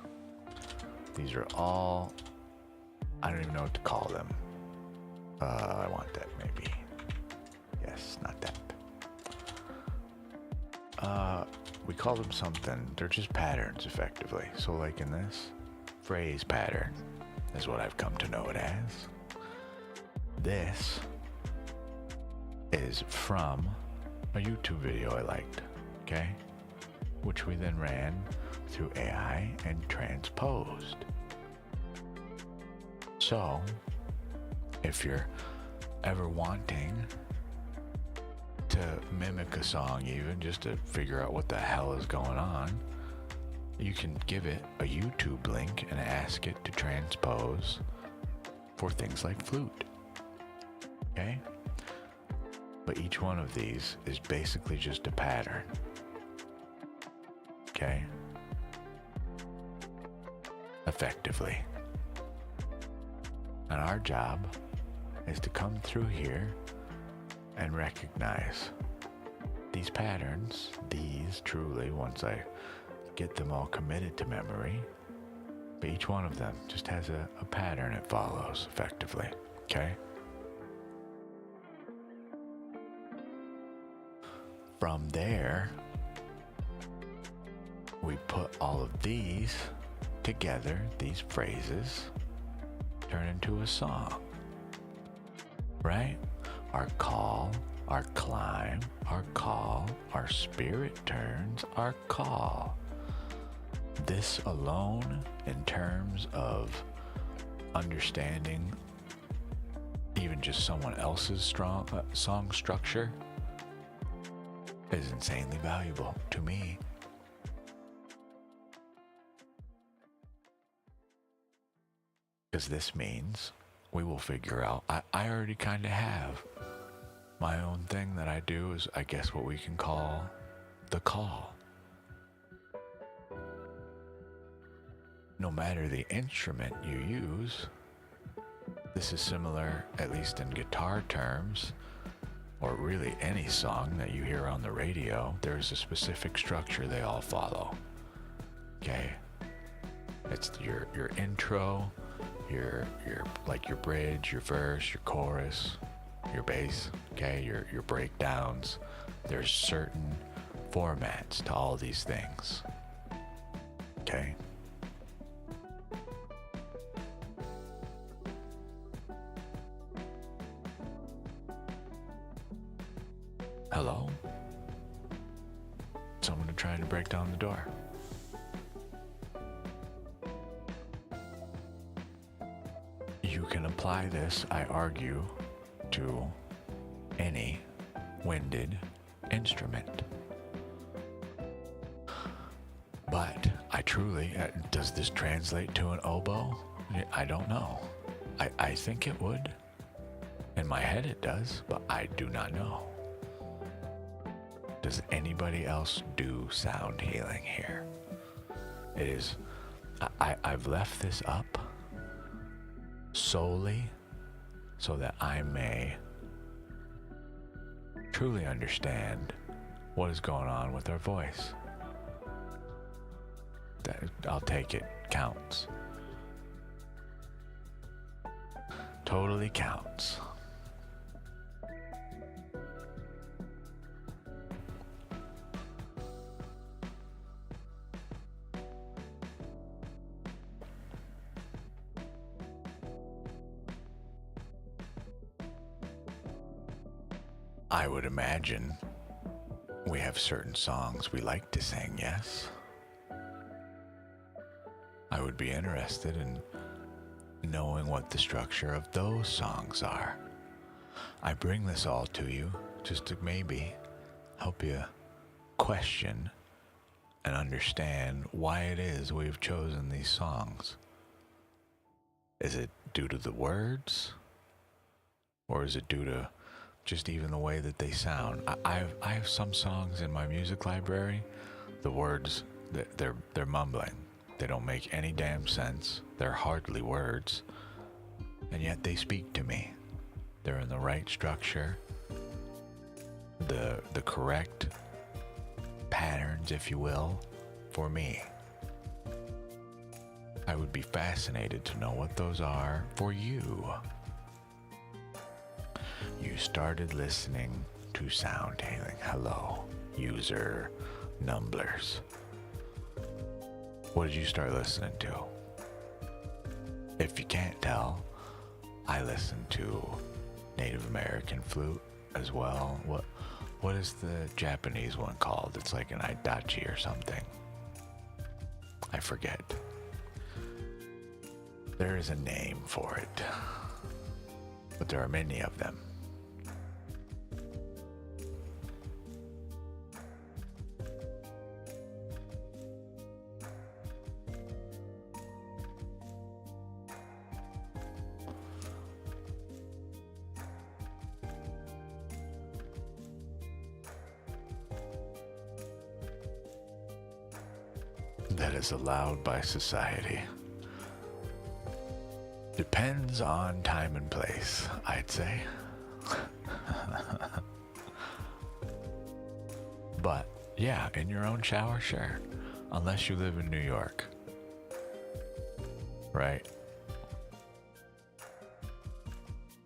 These are all, I don't even know what to call them. I want that maybe. Yes, not that. We call them something. They're just patterns effectively. So like in this, phrase pattern is what I've come to know it as. This is from a YouTube video I liked, okay? Which we then ran through AI and transposed. So, if you're ever wanting to mimic a song even, just to figure out what the hell is going on, you can give it a YouTube link and ask it to transpose for things like flute. Okay? But each one of these is basically just a pattern. okay? Effectively. And our job is to come through here and recognize these patterns, these truly, once I get them all committed to memory, but each one of them just has a pattern it follows effectively, okay? From there, we put all of these together, these phrases, turn into a song, right? Our call, our climb, our call, our spirit turns, our call. This alone, in terms of understanding even just someone else's strong song structure, is insanely valuable to me. Because this means we will figure out, I already kind of have my own thing that I do is, I guess, what we can call the call. No matter the instrument you use, this is similar, at least in guitar terms, or really any song that you hear on the radio, there's a specific structure they all follow. Okay? It's your intro, your like your bridge, your verse, your chorus, your bass, okay, your breakdowns. There's certain formats to all these things. Okay? Hello? Someone trying to break down the door. You can apply this, I argue, to any winded instrument. But I truly, does this translate to an oboe? I don't know. I think it would. In my head it does, but I do not know. Does anybody else do sound healing here? It is, I've left this up solely so that I may truly understand what is going on with our voice. That, I'll take it, counts. Totally counts. I would imagine we have certain songs we like to sing, yes? I would be interested in knowing what the structure of those songs are. I bring this all to you just to maybe help you question and understand why it is we've chosen these songs. Is it due to the words? Or is it due to just even the way that they sound? I have some songs in my music library, the words, they're mumbling. They don't make any damn sense. They're hardly words. And yet they speak to me. They're in the right structure, the correct patterns, if you will, for me. I would be fascinated to know what those are for you. You started listening to sound healing. Hello, user numblers. What did you start listening to? If you can't tell, I listen to Native American flute as well. What is the Japanese one called? It's like an aidachi or something. I forget. There is a name for it, but there are many of them. that is allowed by society. Depends on time and place, I'd say. But yeah, in your own shower, sure. Unless you live in New York. Right?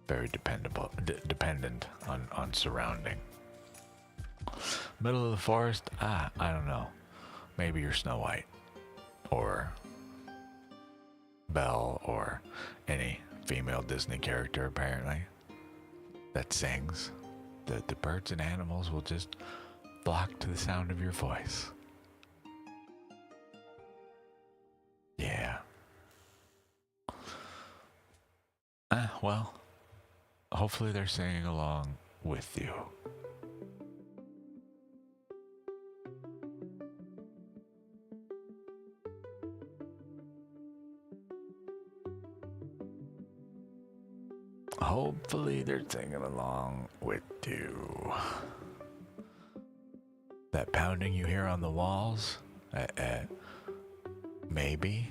Very dependent on surrounding. Middle of the forest? I don't know. Maybe you're Snow White. Or Belle, or any female Disney character, apparently, that sings. The birds and animals will just flock to the sound of your voice. Yeah. Well, hopefully they're singing along with you. Hopefully they're singing along with you. That pounding you hear on the walls, maybe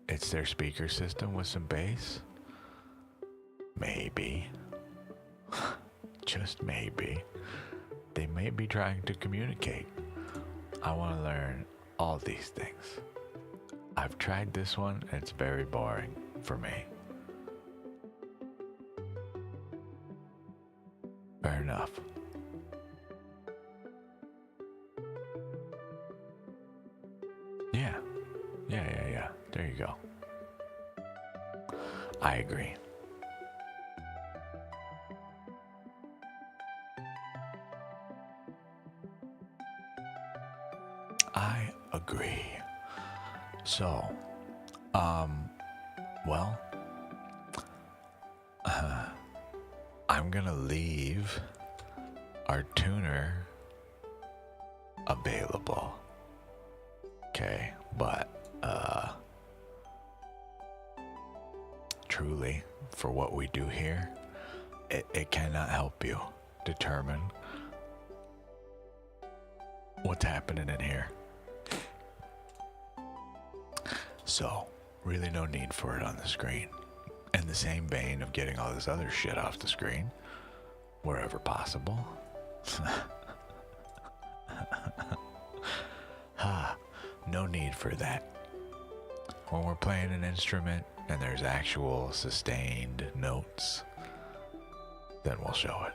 it's their speaker system with some bass. Maybe, just maybe, they may be trying to communicate. I want to learn all these things. I've tried this one, and it's very boring for me. Fair enough. Yeah. There you go. I agree. I agree. So, well, I'm gonna leave our tuner available. Okay, but truly, for what we do here, it cannot help you determine what's happening in here. So, really no need for it on the screen. In the same vein of getting all this other shit off the screen, wherever possible. No need for that. When we're playing an instrument and there's actual sustained notes, then we'll show it.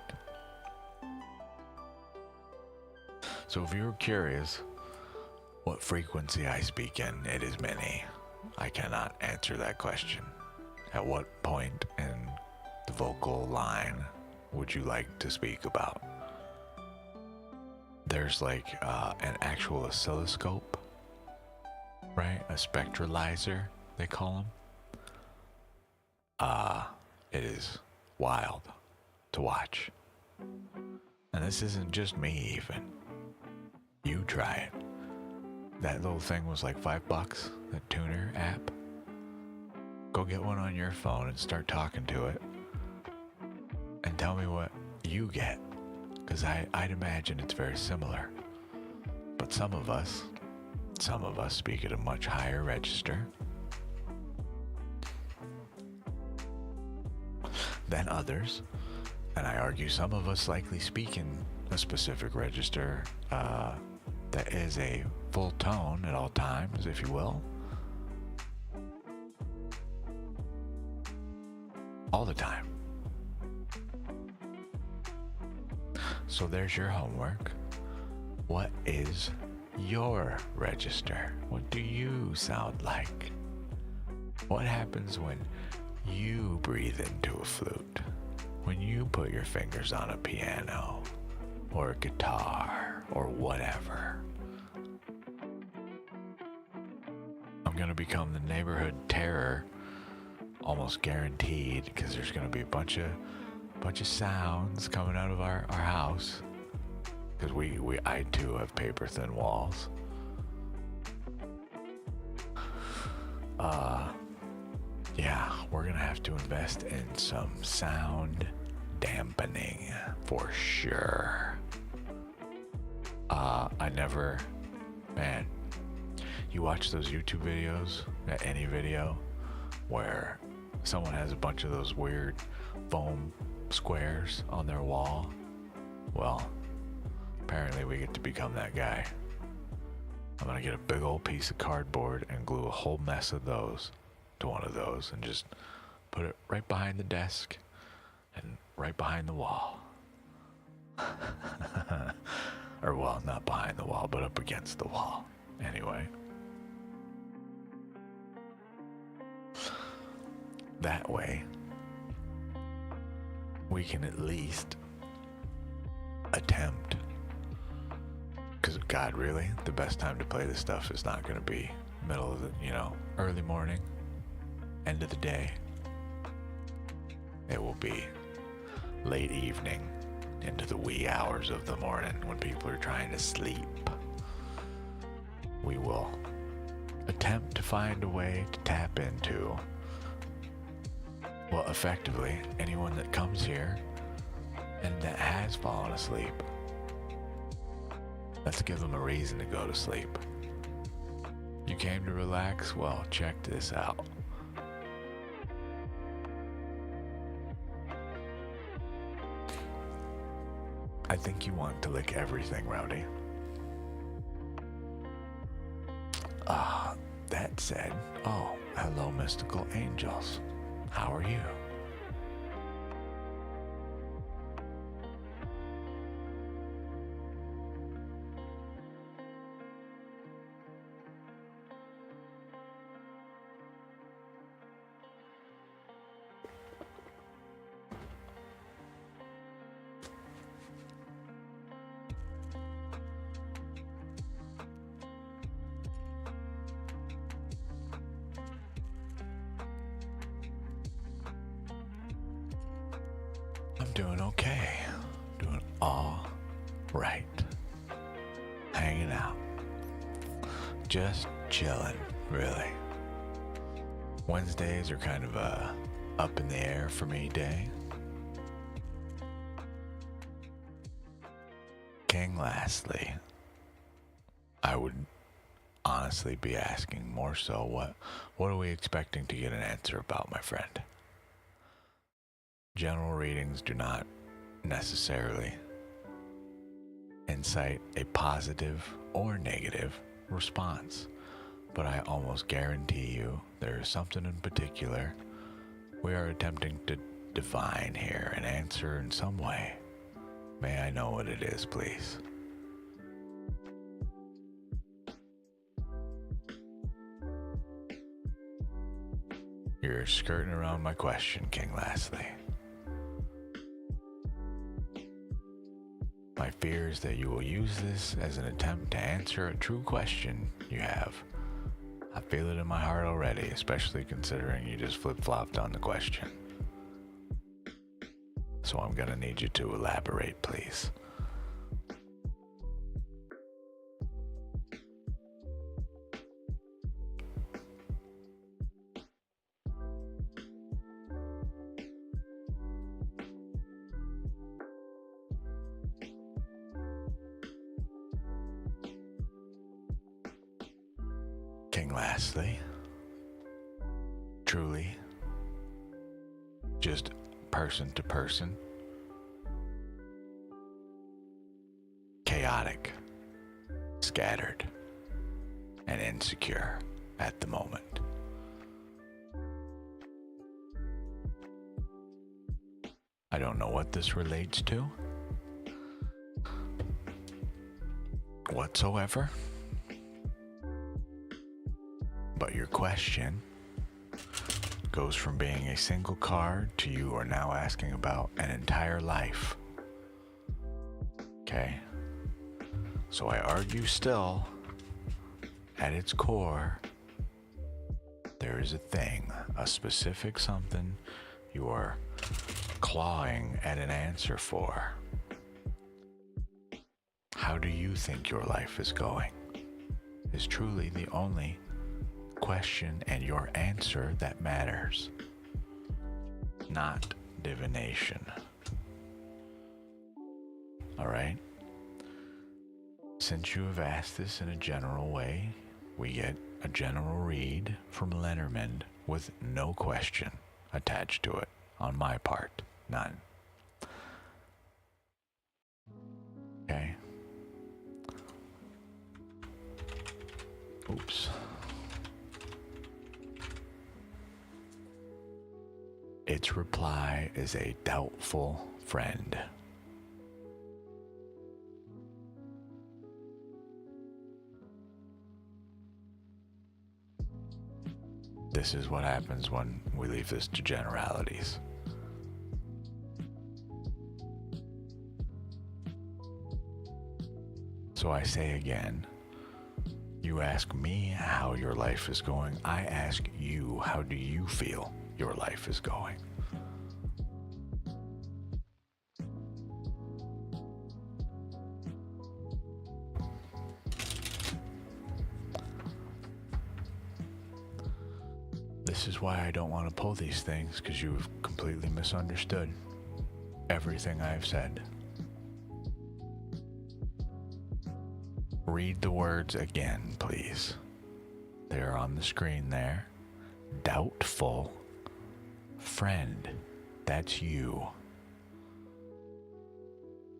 So if you're curious what frequency I speak in, it is many. I cannot answer that question. At what point in the vocal line would you like to speak about? There's like an actual oscilloscope, right? A spectralizer, they call them. It is wild to watch. And this isn't just me even. You try it. That little thing was like $5, that tuner app. Go get one on your phone and start talking to it. And tell me what you get. Because I'd imagine it's very similar. But some of us speak at a much higher register than others. And I argue some of us likely speak in a specific register that is a full tone at all times, if you will. All the time. So there's your homework. What is your register? What do you sound like? What happens when you breathe into a flute? When you put your fingers on a piano or a guitar or whatever? I'm gonna become the neighborhood terror, almost guaranteed, because there's gonna be a bunch of sounds coming out of our house, because I too have paper thin walls. Yeah, we're gonna have to invest in some sound dampening for sure. You watch those YouTube videos, any video, where someone has a bunch of those weird foam squares on their wall? Well, apparently we get to become that guy. I'm gonna get a big old piece of cardboard and glue a whole mess of those to one of those and just put it right behind the desk and right behind the wall. Or, well, not behind the wall, but up against the wall. Anyway. That way, we can at least attempt. Because, God, really? The best time to play this stuff is not going to be middle of the, early morning, end of the day. It will be late evening into the wee hours of the morning when people are trying to sleep. We will attempt to find a way to tap into, well, effectively, anyone that comes here and that has fallen asleep. Let's give them a reason to go to sleep. You came to relax? Well, check this out. I think you want to lick everything, Rowdy. That said, oh, hello, mystical angels. How are you? I'm doing okay. Doing all right. Hanging out. Just chilling, really. Wednesdays are kind of a up in the air for me day. King, lastly, I would honestly be asking more so what are we expecting to get an answer about, my friend? General readings do not necessarily incite a positive or negative response, but I almost guarantee you there is something in particular we are attempting to divine here and answer in some way. May I know what it is, please? You're skirting around my question, King Lastly. My fear is that you will use this as an attempt to answer a true question you have. I feel it in my heart already, especially considering you just flip-flopped on the question. So I'm gonna need you to elaborate, please. King Lastly, truly, just person to person, chaotic, scattered, and insecure at the moment. I don't know what this relates to whatsoever. But your question goes from being a single card to you are now asking about an entire life. Okay? So I argue still, at its core, there is a thing, a specific something you are clawing at an answer for. How do you think your life is going? Is truly the only question and your answer that matters, not divination. All right? Since you have asked this in a general way, we get a general read from Lenormand with no question attached to it on my part. None. Okay. Oops. Its reply is a doubtful friend. This is what happens when we leave this to generalities. So I say again, you ask me how your life is going. I ask you, how do you feel your life is going? This is why I don't want to pull these things, because you've completely misunderstood everything I've said. Read the words again, please. They're on the screen there. Doubtful friend. That's you.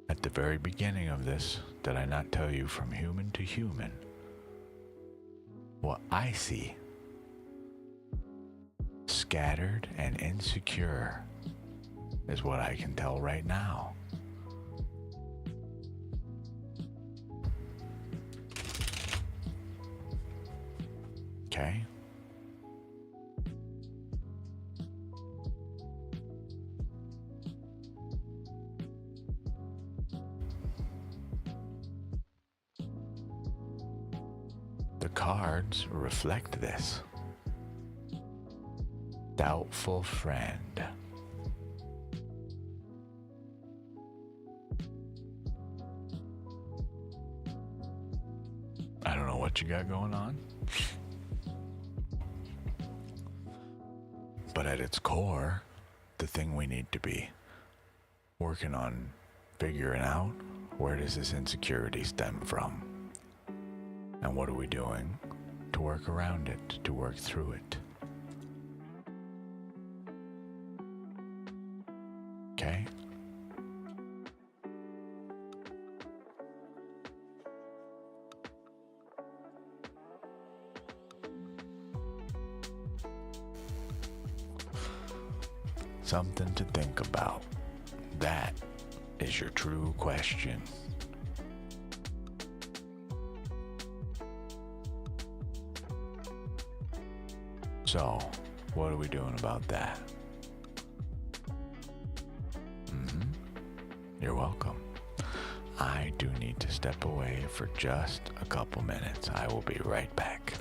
At the very beginning of this, did I not tell you from human to human? What I see, scattered and insecure, is what I can tell right now. Okay? The cards reflect this. Doubtful friend. I don't know what you got going on, but at its core, the thing we need to be working on figuring out, where does this insecurity stem from? And what are we doing to work around it, to work through it? Okay? Something to think about. That is your true question. So, what are we doing about that? You're welcome. I do need to step away for just a couple minutes. I will be right back.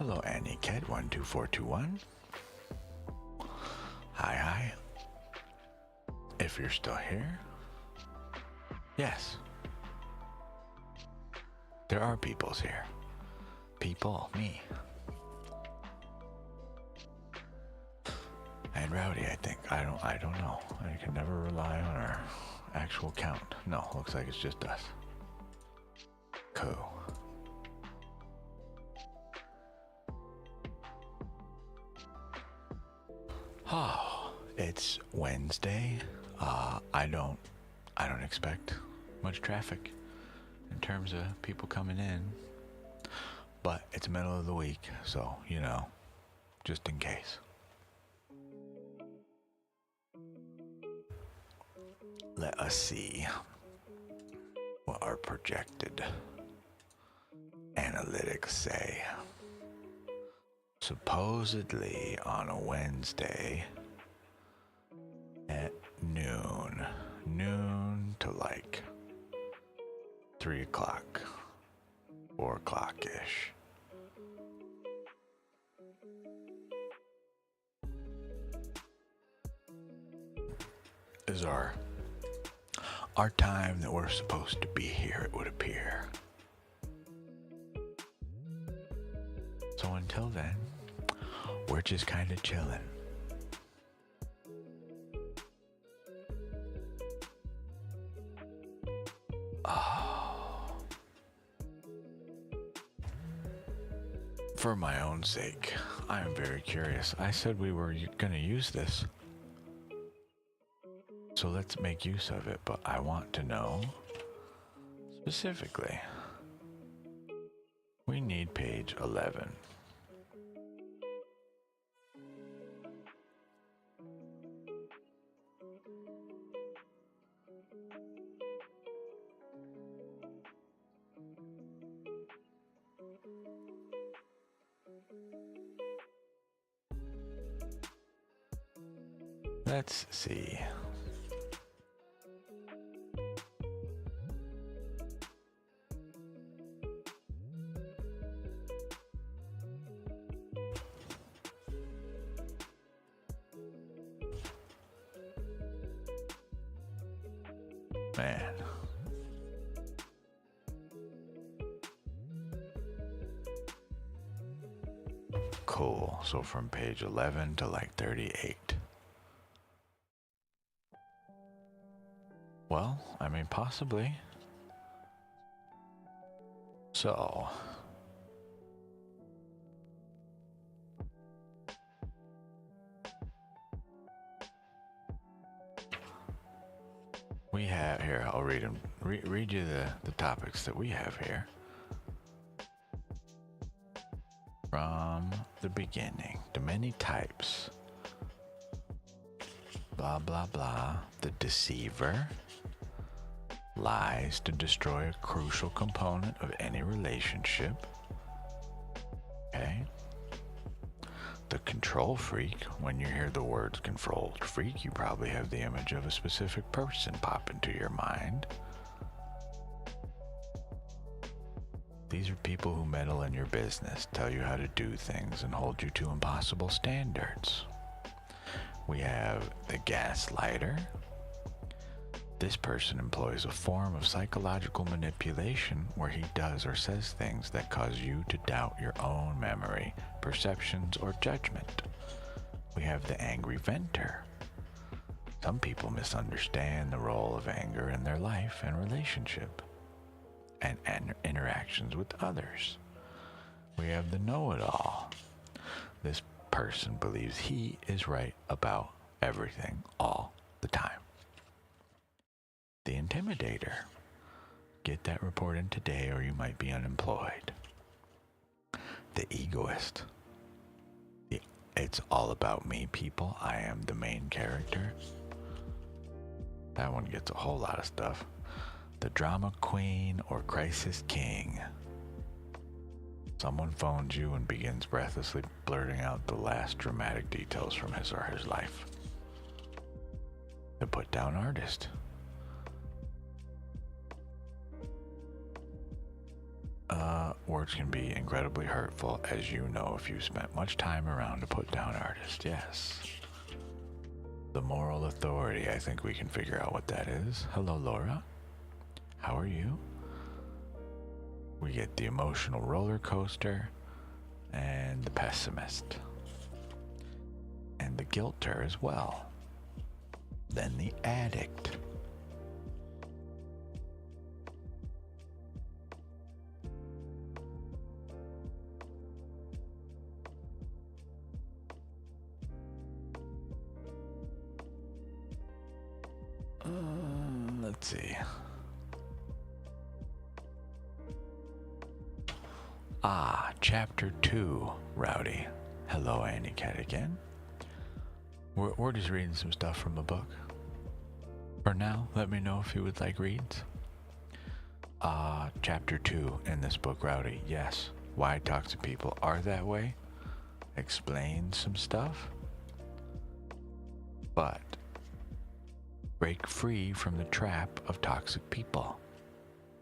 Hello, Annie Ked 12421. Hi. If you're still here, yes, there are peoples here. People, me. And Rowdy, I think. I don't know. I can never rely on our actual count. No, looks like it's just us. Cool. Oh, it's Wednesday. I don't expect much traffic in terms of people coming in, but it's middle of the week, so just in case. Let us see what our projected analytics say. Supposedly on a Wednesday at noon to like 3 o'clock, 4 o'clock-ish. Is our time that we're supposed to be here, it would appear. So until then, we're just kind of chilling. Oh. For my own sake, I am very curious. I said we were going to use this. So let's make use of it, but I want to know specifically. We need page 11. Let's see. Man. Cool. So from page 11 to like 38. Well, I mean, possibly. So. We have here, I'll read them. Read you the topics that we have here. From the beginning, the many types. Blah, blah, blah. The deceiver. Lies to destroy a crucial component of any relationship. Okay. The control freak. When you hear the words control freak, you probably have the image of a specific person pop into your mind. These are people who meddle in your business, tell you how to do things, and hold you to impossible standards. We have the gaslighter. This person employs a form of psychological manipulation where he does or says things that cause you to doubt your own memory, perceptions, or judgment. We have the angry venter. Some people misunderstand the role of anger in their life and relationship and interactions with others. We have the know-it-all. This person believes he is right about everything all the time. The intimidator. Get that report in today or you might be unemployed. The egoist. It's all about me, people. I am the main character. That one gets a whole lot of stuff. The drama queen or crisis king. Someone phones you and begins breathlessly blurting out the last dramatic details from his or her life. The put down artist. words can be incredibly hurtful, as you know if you spent much time around a put-down artist. Yes. The moral authority, I think we can figure out what that is. Hello, Laura. How are you? We get the emotional roller coaster and the pessimist. And the guilter as well. Then the addict. Let's see. Chapter 2, Rowdy. Hello, Annie Cat again. We're just reading some stuff from the book. For now, let me know if you would like reads. Chapter 2 in this book, Rowdy. Yes, why toxic people are that way. Explain some stuff. But break free from the trap of toxic people.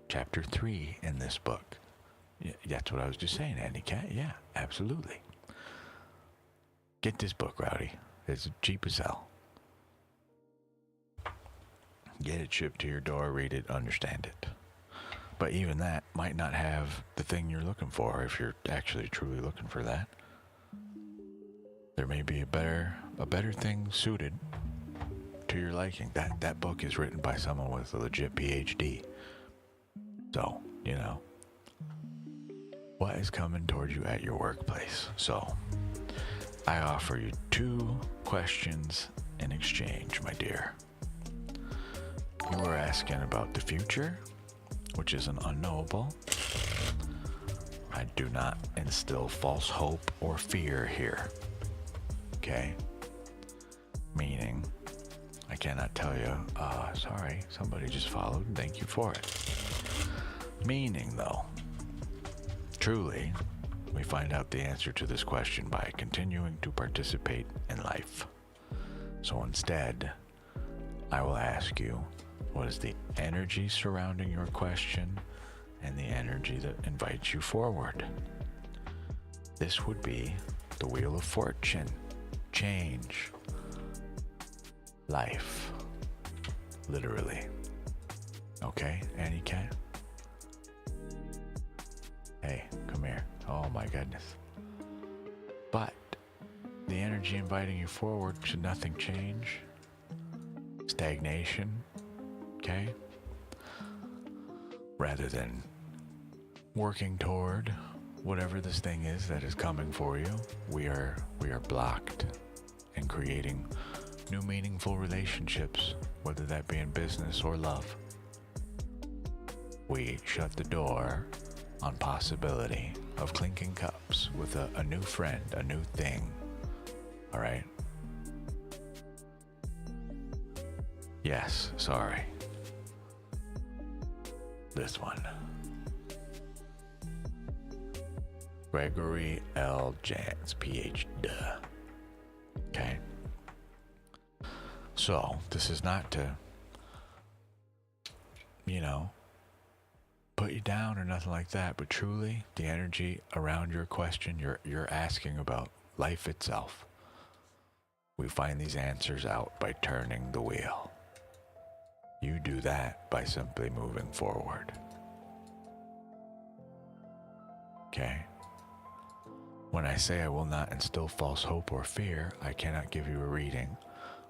Chapter 3 in this book. Yeah, that's what I was just saying, Andy Cat. Yeah, absolutely. Get this book, Rowdy. It's cheap as hell. Get it shipped to your door, read it, understand it. But even that might not have the thing you're looking for if you're actually truly looking for that. There may be a better thing suited to your liking. That book is written by someone with a legit PhD. So, you know, what is coming towards you at your workplace? So, I offer you 2 questions in exchange, my dear. You were asking about the future, which is an unknowable. I do not instill false hope or fear here. Okay? Meaning, I cannot tell you, sorry, somebody just followed, thank you for it. Meaning, though, truly, we find out the answer to this question by continuing to participate in life. So instead, I will ask you, what is the energy surrounding your question and the energy that invites you forward? This would be the Wheel of Fortune, change, life, literally. Okay, Annie Cat? Hey, come here. Oh my goodness. But the energy inviting you forward, should nothing change? Stagnation, okay? Rather than working toward whatever this thing is that is coming for you, we are blocked in creating new meaningful relationships, whether that be in business or love. We shut the door on possibility of clinking cups with a new friend, a new thing. All right? Yes, sorry. This one. Gregory L. Jantz, Ph.D. Okay? So, this is not to, you know, put you down or nothing like that, but truly the energy around your question, you're asking about life itself. We find these answers out by turning the wheel. You do that by simply moving forward. Okay? When I say I will not instill false hope or fear, I cannot give you a reading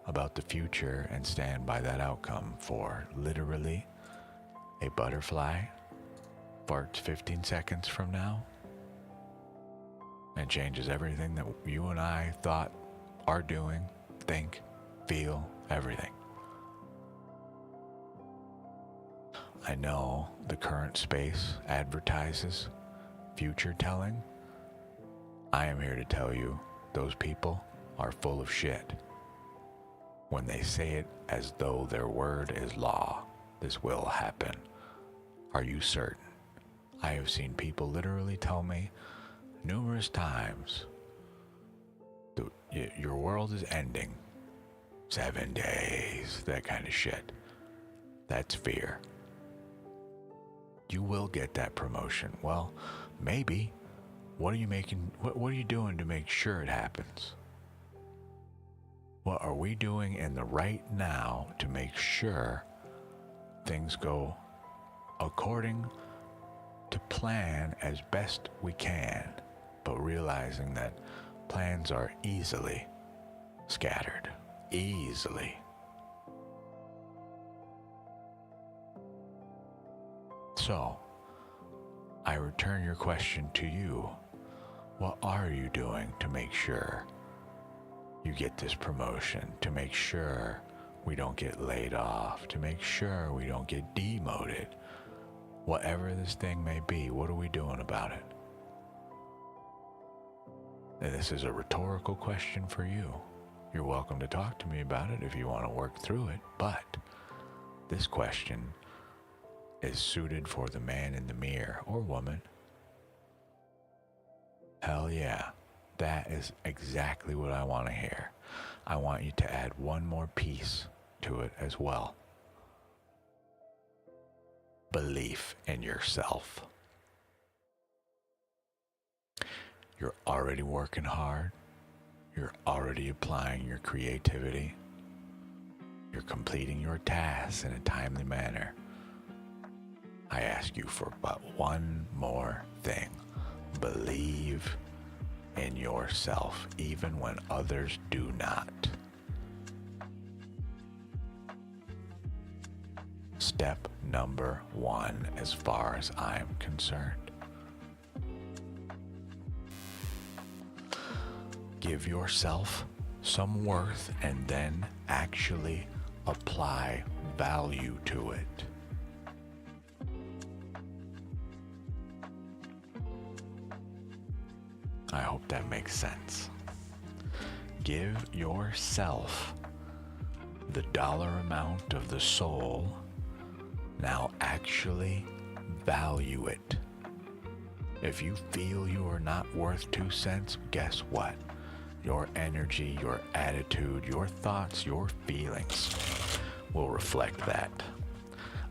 about the future and stand by that outcome, for literally a butterfly farts 15 seconds from now and changes everything that you and I thought, are doing, think, feel, everything. I know the current space advertises future telling. I am here to tell you those people are full of shit when they say it as though their word is law. This will happen. Are you certain? I have seen people literally tell me numerous times, your world is ending. 7 days, that kind of shit. That's fear. You will get that promotion. Well, maybe. What are you making? What are you doing to make sure it happens? What are we doing in the right now to make sure things go according to plan as best we can, but realizing that plans are easily scattered. Easily. So, I return your question to you. What are you doing to make sure you get this promotion, to make sure we don't get laid off, to make sure we don't get demoted? Whatever this thing may be, what are we doing about it? And this is a rhetorical question for you. You're welcome to talk to me about it if you want to work through it, but this question is suited for the man in the mirror or woman. Hell yeah, that is exactly what I want to hear. I want you to add one more piece to it as well. Belief in yourself. You're already working hard. You're already applying your creativity. You're completing your tasks in a timely manner. I ask you for but one more thing. Believe in yourself, even when others do not. Step number 1, as far as I'm concerned. Give yourself some worth and then actually apply value to it. I hope that makes sense. Give yourself the dollar amount of the soul. Now actually value it. If you feel you are not worth 2 cents, guess what? Your energy, your attitude, your thoughts, your feelings will reflect that.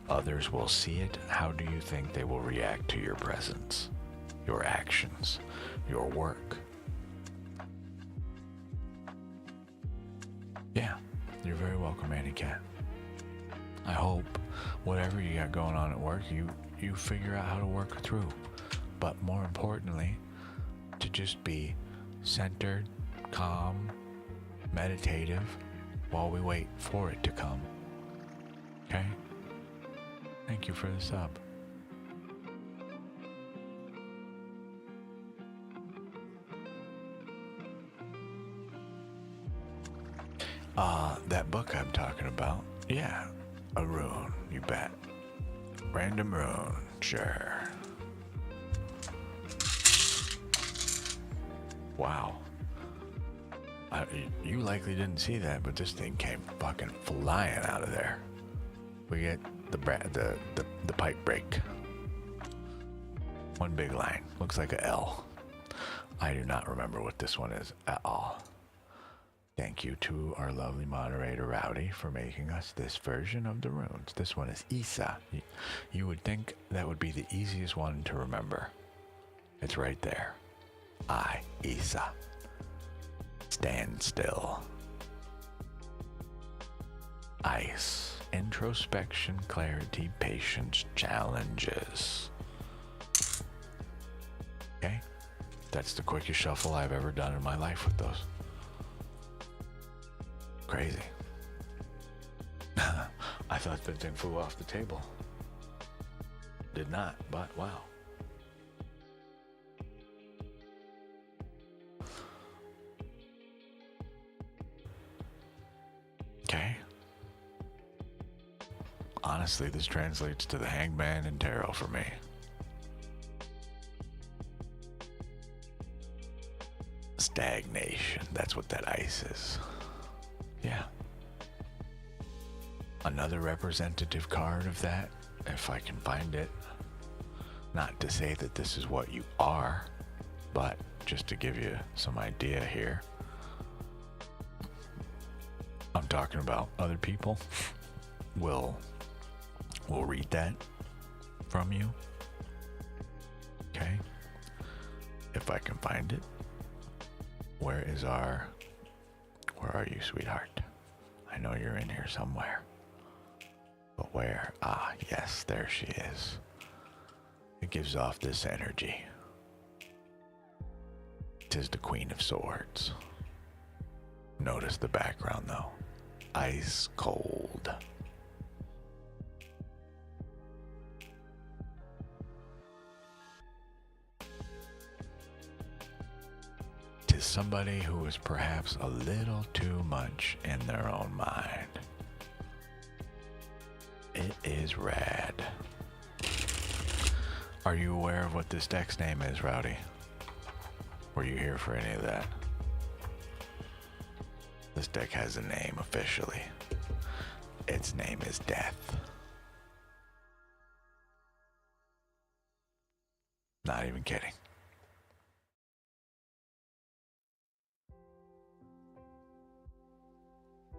Others will see it. How do you think they will react to your presence, your actions, your work? Yeah, you're very welcome, Annie Cat. I hope whatever you got going on at work, you figure out how to work through. But more importantly, to just be centered, calm, meditative while we wait for it to come. Okay? Thank you for the sub. That book I'm talking about, yeah, a rune, you bet. Random rune, sure. Wow. You likely didn't see that, but this thing came fucking flying out of there. We get the pipe break. One big line. Looks like a L. I do not remember what this one is at all. Thank you to our lovely moderator, Rowdy, for making us this version of the runes. This one is Isa. You would think that would be the easiest one to remember. It's right there. I, Isa. Stand still. Ice. Introspection, clarity, patience, challenges. Okay? That's the quickest shuffle I've ever done in my life with those. Crazy. I thought that thing flew off the table. Did not, but wow. Okay. Honestly, this translates to the Hangman and Tarot for me. Stagnation. That's what that ice is. Yeah. Another representative card of that, if I can find it. Not to say that this is what you are, but just to give you some idea here. I'm talking about other people will read that from you. Okay? if I can find it. Where are you, sweetheart? I know you're in here somewhere. But where? Ah, yes, there she is. It gives off this energy. 'Tis the Queen of Swords. Notice the background though. Ice cold. 'Tis somebody who is perhaps a little too much in their own mind. It is rad. Are you aware of what this deck's name is, Rowdy? Were you here for any of that? This deck has a name officially. Its name is Death. Not even kidding.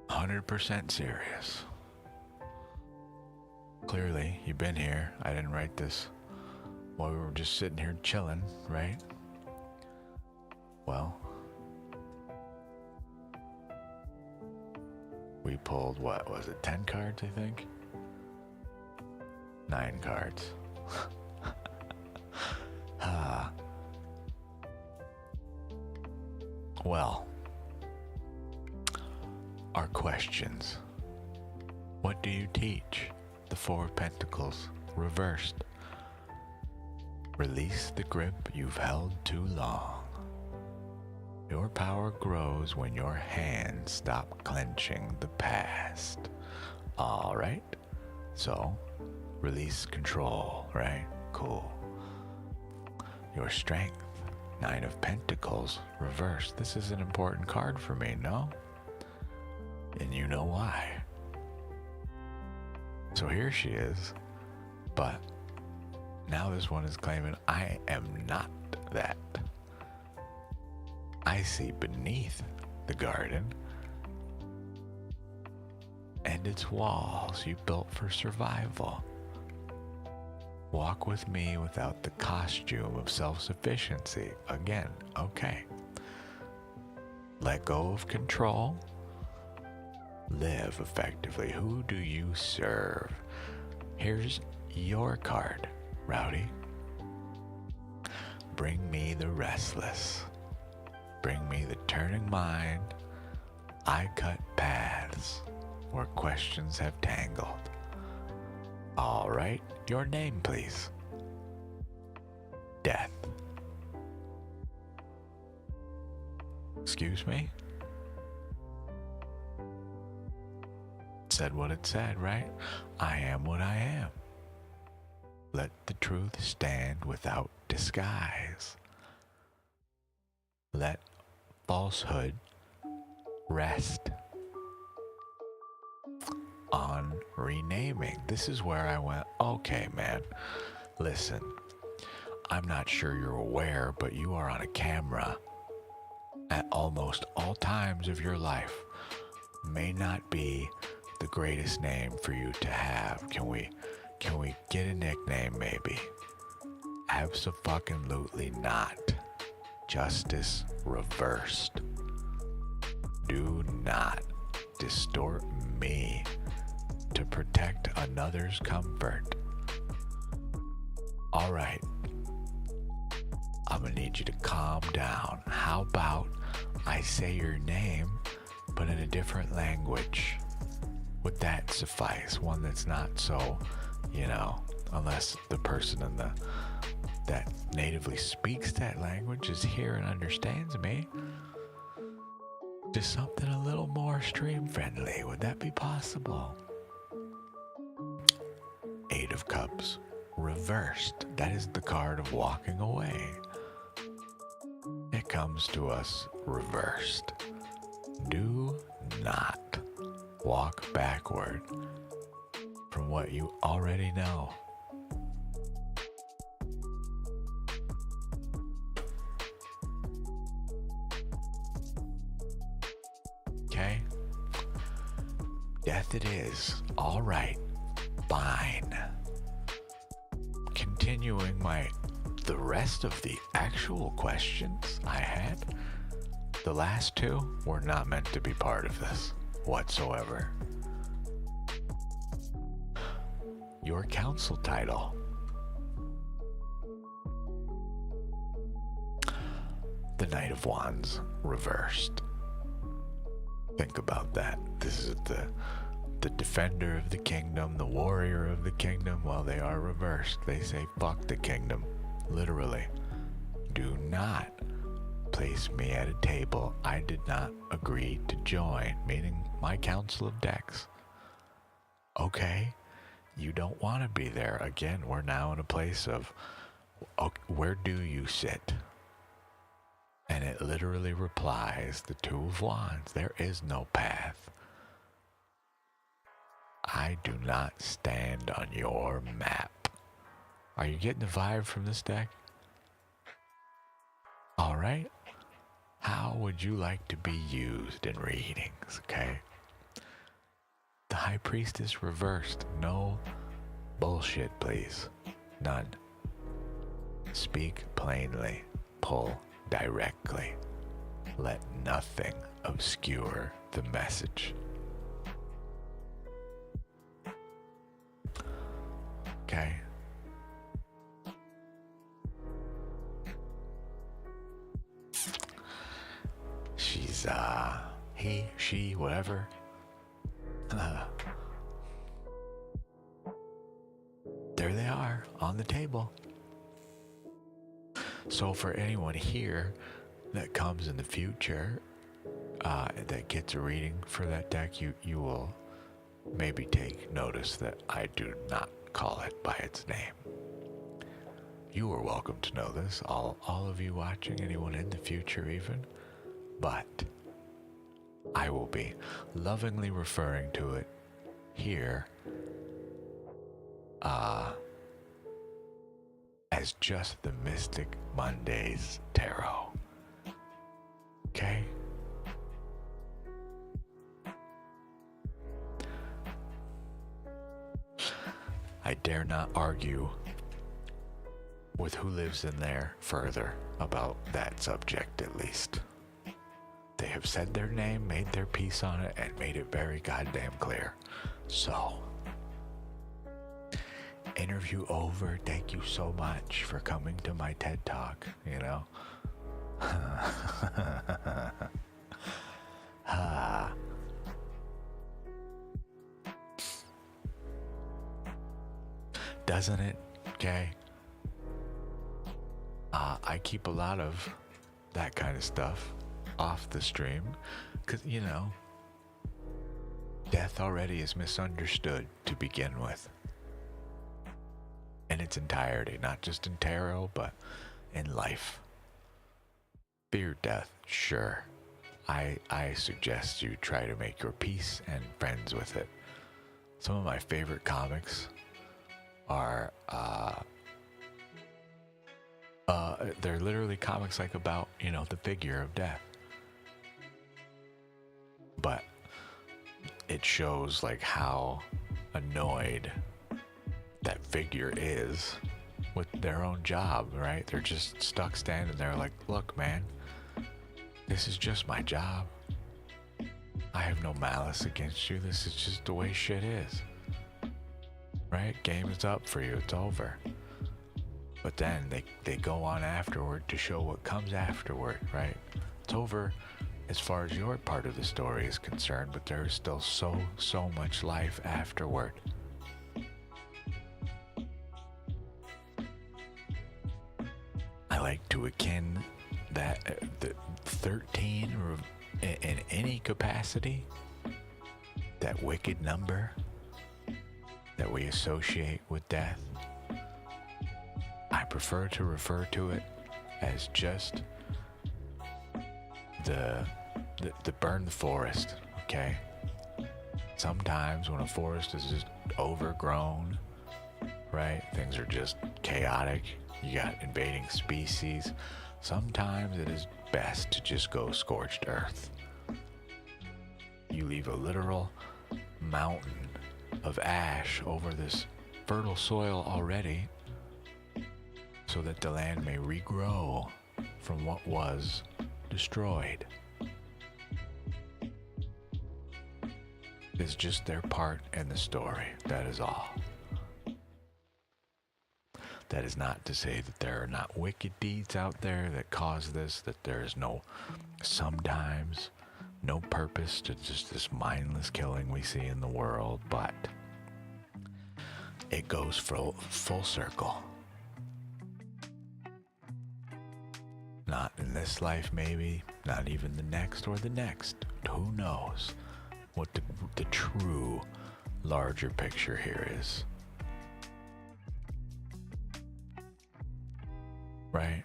%100% serious. Clearly, you've been here. I didn't write this while we were just sitting here chilling, right? Well, we pulled, what was it, 10 cards, I think? 9 cards. Well, our questions. What do you teach? The Four of Pentacles reversed. Release the grip you've held too long. Your power grows when your hands stop clenching the past. All right. So, release control, right? Cool. Your strength. 9 of Pentacles reversed. This is an important card for me, no? And you know why. So here she is, but now this one is claiming I am not that. I see beneath the garden and its walls you built for survival. Walk with me without the costume of self-sufficiency. Again, okay. Let go of control. Live effectively. Who do you serve? Here's your card, Rowdy. Bring me the restless. Bring me the turning mind. I cut paths where questions have tangled. All right, your name, please. Death. Excuse me? Said what it said, right? I am what I am. Let the truth stand without disguise. Let falsehood rest on renaming. This is where I went, okay, man, listen, I'm not sure you're aware, but you are on a camera at almost all times of your life. May not be the greatest name for you to have. Can we get a nickname maybe? Abso-fucking-lutely not. Justice reversed. Do not distort me to protect another's comfort. All right, I'm gonna need you to calm down. How about I say your name, but in a different language? Would that suffice? One that's not so, unless the person that natively speaks that language is here and understands me. Just something a little more stream friendly. Would that be possible? 8 of Cups reversed. That is the card of walking away. It comes to us reversed. Do not walk backward from what you already know. Okay? Death it is. All right. Fine. Continuing my the rest of the actual questions I had, the last two were not meant to be part of this whatsoever. Your council title. The Knight of Wands reversed. Think about that. This is the defender of the kingdom, the warrior of the kingdom. Well, they are reversed. They say fuck the kingdom. Literally. Do not place me at a table I did not agree to join, meaning my council of decks. Okay, you don't want to be there. Again, we're now in a place of, okay, where do you sit? And it literally replies, the Two of Wands. There is no path. I do not stand on your map. Are you getting the vibe from this deck? All right. How would you like to be used in readings, okay? The High Priestess reversed. No bullshit, please. None. Speak plainly. Pull directly. Let nothing obscure the message. Okay. She's, he, she, whatever. There they are on the table. So for anyone here that comes in the future, that gets a reading for that deck, you will maybe take notice that I do not call it by its name. You are welcome to know this, all of you watching, anyone in the future even, but I will be lovingly referring to it here as just the Mystic Mondays Tarot. Okay? I dare not argue with who lives in there further about that subject, at least. They have said their name, made their piece on it, and made it very goddamn clear. So, interview over. Thank you so much for coming to my TED Talk, you know? Doesn't it? Okay. I keep a lot of that kind of stuff off the stream because, you know, death already is misunderstood to begin with in its entirety, not just in tarot, but in life. Fear death, sure. I suggest you try to make your peace and friends with it. Some of my favorite comics are they're literally comics like about, you know, the figure of death, but it shows like how annoyed that figure is with their own job, right? They're just stuck standing there like, look, man, this is just my job. I have no malice against you. This is just the way shit is, right? Game is up for you. It's over. But then they go on afterward to show what comes afterward, right? It's over as far as your part of the story is concerned, but there is still so much life afterward. I like to akin that the 13 in any capacity, that wicked number that we associate with death. I prefer to refer to it as just the burn the forest, okay? Sometimes when a forest is just overgrown, right? Things are just chaotic. You got invading species. Sometimes it is best to just go scorched earth. You leave a literal mountain of ash over this fertile soil already. so that the land may regrow from what was destroyed. It's just their part in the story, that is all. That is not to say that there are not wicked deeds out there that cause this, that there is sometimes no purpose to just this mindless killing we see in the world, but it goes full circle. Not in this life, maybe, not even the next or the next. Who knows what the true larger picture here is. Right?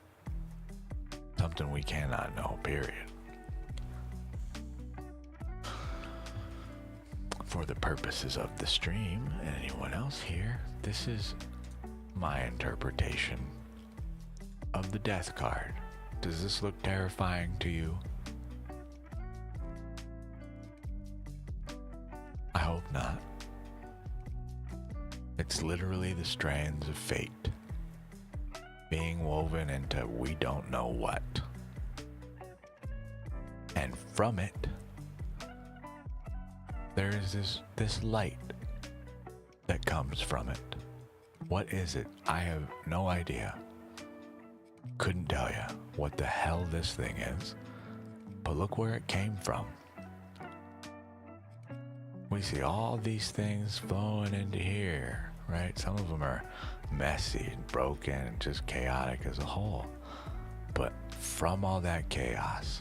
Something we cannot know, period. For the purposes of the stream and anyone else here, this is my interpretation of the death card. Does this look terrifying to you? I hope not. It's literally the strands of fate being woven into we don't know what. And from it, there is this light that comes from it. What is it? I have no idea. Couldn't tell you what the hell this thing is. But look where it came from. We see all these things flowing into here, right? Some of them are messy and broken and just chaotic as a whole. But from all that chaos,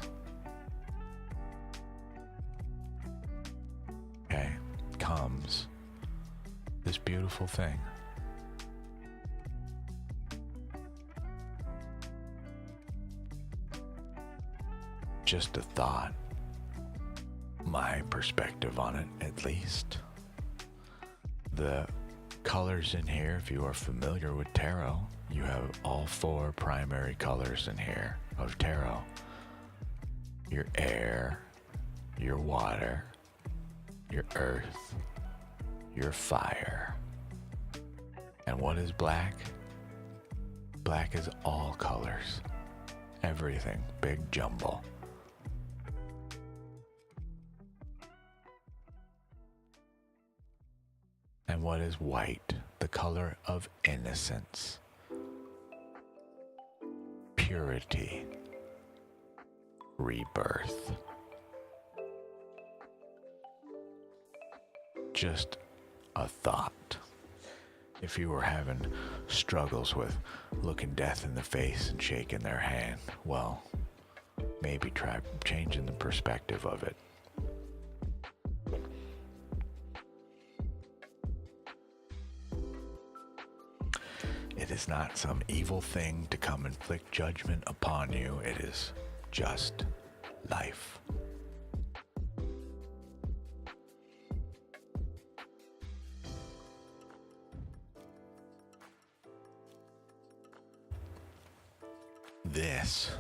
okay, comes this beautiful thing. Just a thought, my perspective on it at least. The colors in here, if you are familiar with tarot, you have all 4 primary colors in here of tarot. Your air, your water, your earth, your fire. And what is black? Black is all colors. Everything, big jumble. And what is white? The color of innocence, purity, rebirth. Just a thought. If you were having struggles with looking death in the face and shaking their hand, well, maybe try changing the perspective of it. It is not some evil thing to come inflict judgment upon you. It is just life. This,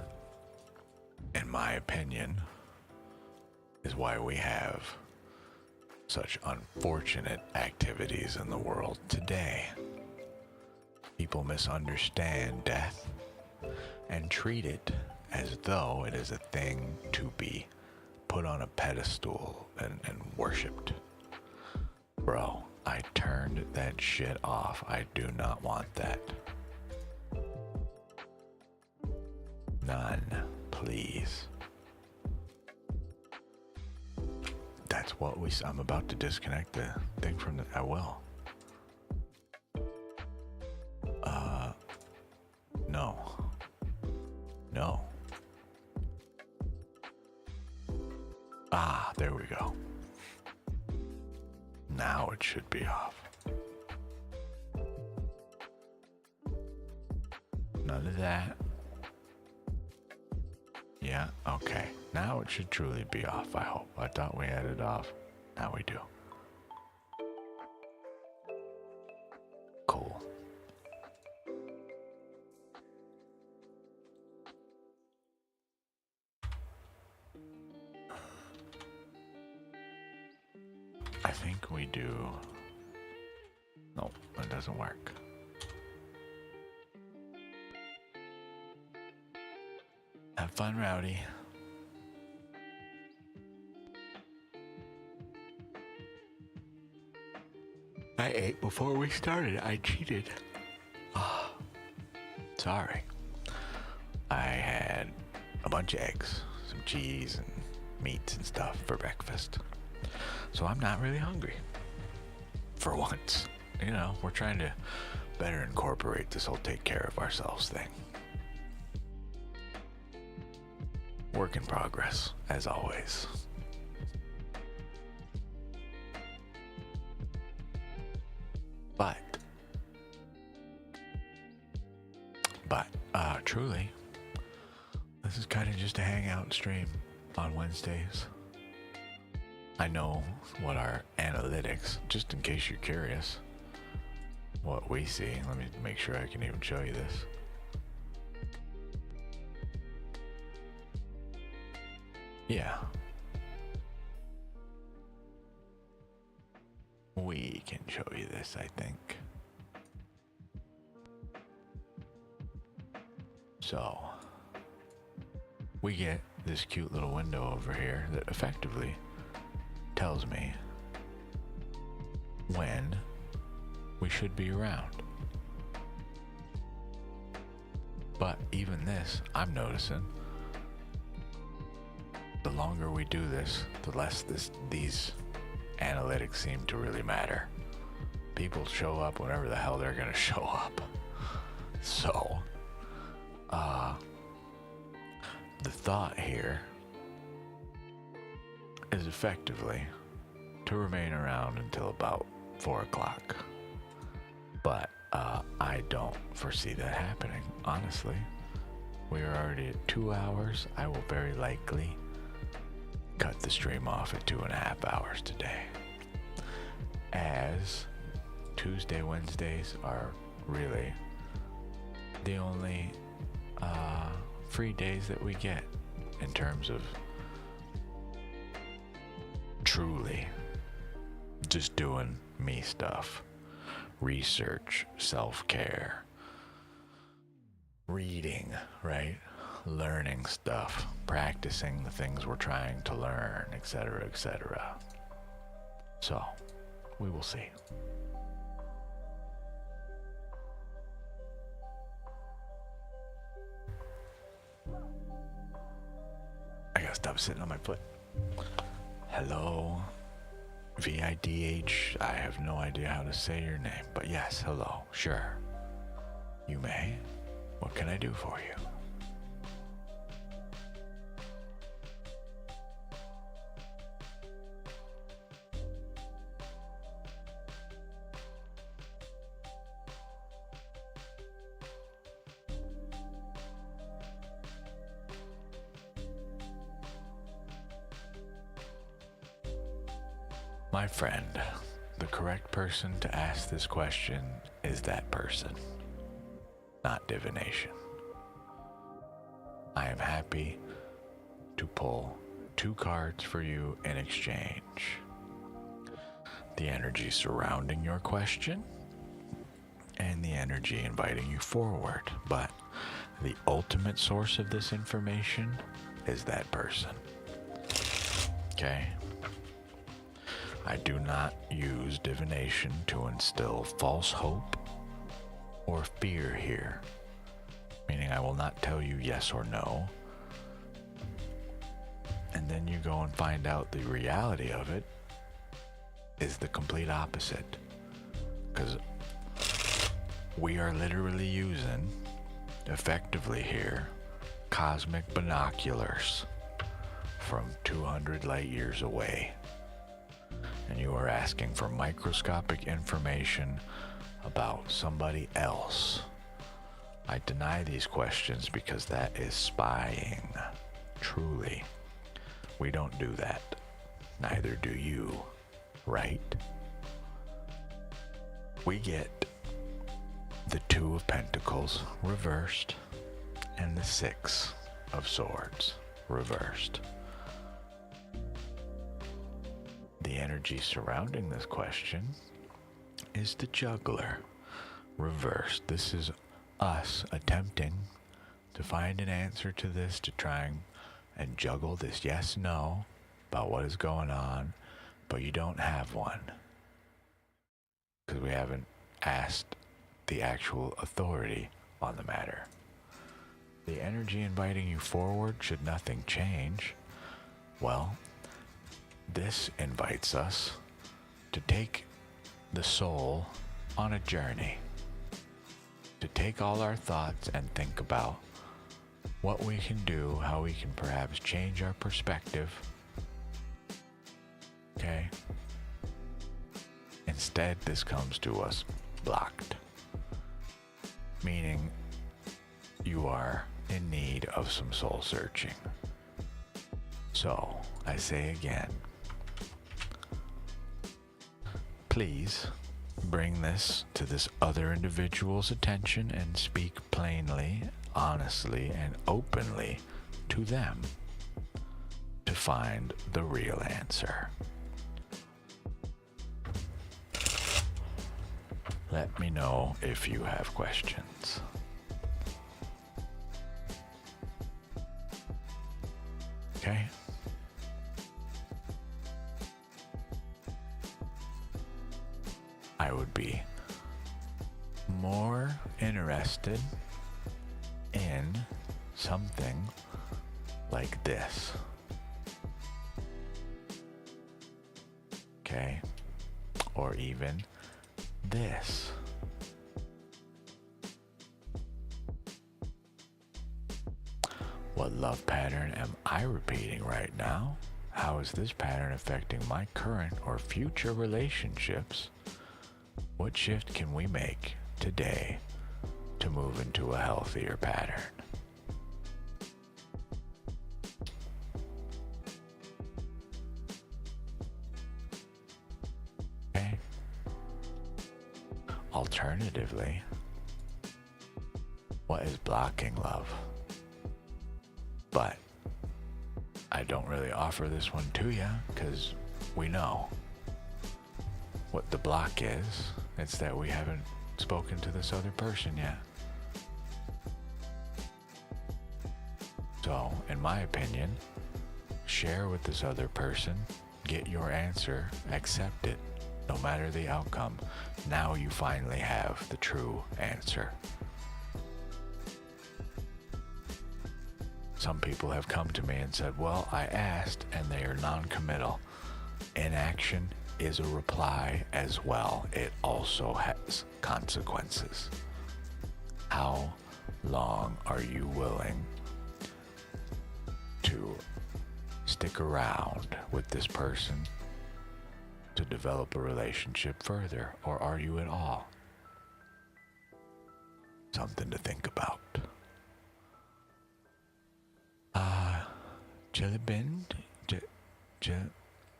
in my opinion, is why we have such unfortunate activities in the world today. People misunderstand death and treat it as though it is a thing to be put on a pedestal and worshipped. Bro, I turned that shit off. I do not want that. None, please. That's what I'm about to disconnect the thing from I will. No. No. Ah, there we go. Now it should be off. None of that. Yeah, okay. Now it should truly be off, I hope. I thought we had it off. Now we do. Cool. I think we do. No, that doesn't work. Have fun, Rowdy. I ate before we started. I cheated. Ah, sorry. I had a bunch of eggs, some cheese, and meats and stuff for breakfast. So I'm not really hungry. For once. You know, we're trying to better incorporate this whole take care of ourselves thing. Work in progress, as always. But, truly, this is kind of just a hangout stream on Wednesdays. I know what our analytics, just in case you're curious, what we see. Let me make sure I can even show you this. Yeah. We can show you this, I think. So, we get this cute little window over here that effectively tells me when we should be around. But even this, I'm noticing, the longer we do this, the less these analytics seem to really matter. People show up whenever the hell they're gonna show up. So, the thought here is effectively to remain around until about 4 o'clock. But I don't foresee that happening, honestly. We are already at 2 hours. I will very likely cut the stream off at 2.5 hours today, as Tuesday, Wednesdays are really the only free days that we get in terms of truly just doing me stuff, research, self-care, reading, right? Learning stuff, practicing the things we're trying to learn, etc., etc. So, we will see. I gotta stop sitting on my foot. Hello, VIDH. I have no idea how to say your name, but yes, hello, sure. You may. What can I do for you? My friend, the correct person to ask this question is that person, not divination. I am happy to pull 2 cards for you in exchange. The energy surrounding your question and the energy inviting you forward. But the ultimate source of this information is that person. Okay? I do not use divination to instill false hope or fear here, meaning I will not tell you yes or no, and then you go and find out the reality of it is the complete opposite, because we are literally using, effectively here, cosmic binoculars from 200 light years away. And you are asking for microscopic information about somebody else. I deny these questions because that is spying. Truly. We don't do that. Neither do you. Right? We get the 2 of Pentacles reversed and the 6 of Swords reversed. The energy surrounding this question is the Juggler reversed. This is us attempting to find an answer to this, to try and juggle this yes no about what is going on, but you don't have one because we haven't asked the actual authority on the matter. The energy inviting you forward, should nothing change, well, this invites us to take the soul on a journey, to take all our thoughts and think about what we can do, how we can perhaps change our perspective. Okay? Instead, this comes to us blocked, meaning you are in need of some soul searching. So, I say again, please bring this to this other individual's attention and speak plainly, honestly, and openly to them to find the real answer. Let me know if you have questions. Okay? I would be more interested in something like this. Okay? Or even this. What love pattern am I repeating right now? How is this pattern affecting my current or future relationships? What shift can we make today to move into a healthier pattern? Okay. Alternatively, what is blocking love? But I don't really offer this one to you because we know what the block is. It's that we haven't spoken to this other person yet. So, in my opinion, share with this other person, get your answer, accept it, no matter the outcome. Now you finally have the true answer. Some people have come to me and said, well, I asked and they are non-committal. Inaction is a reply as well. It also has consequences. How long are you willing to stick around with this person to develop a relationship further, or are you at all? Something to think about. Jillibind?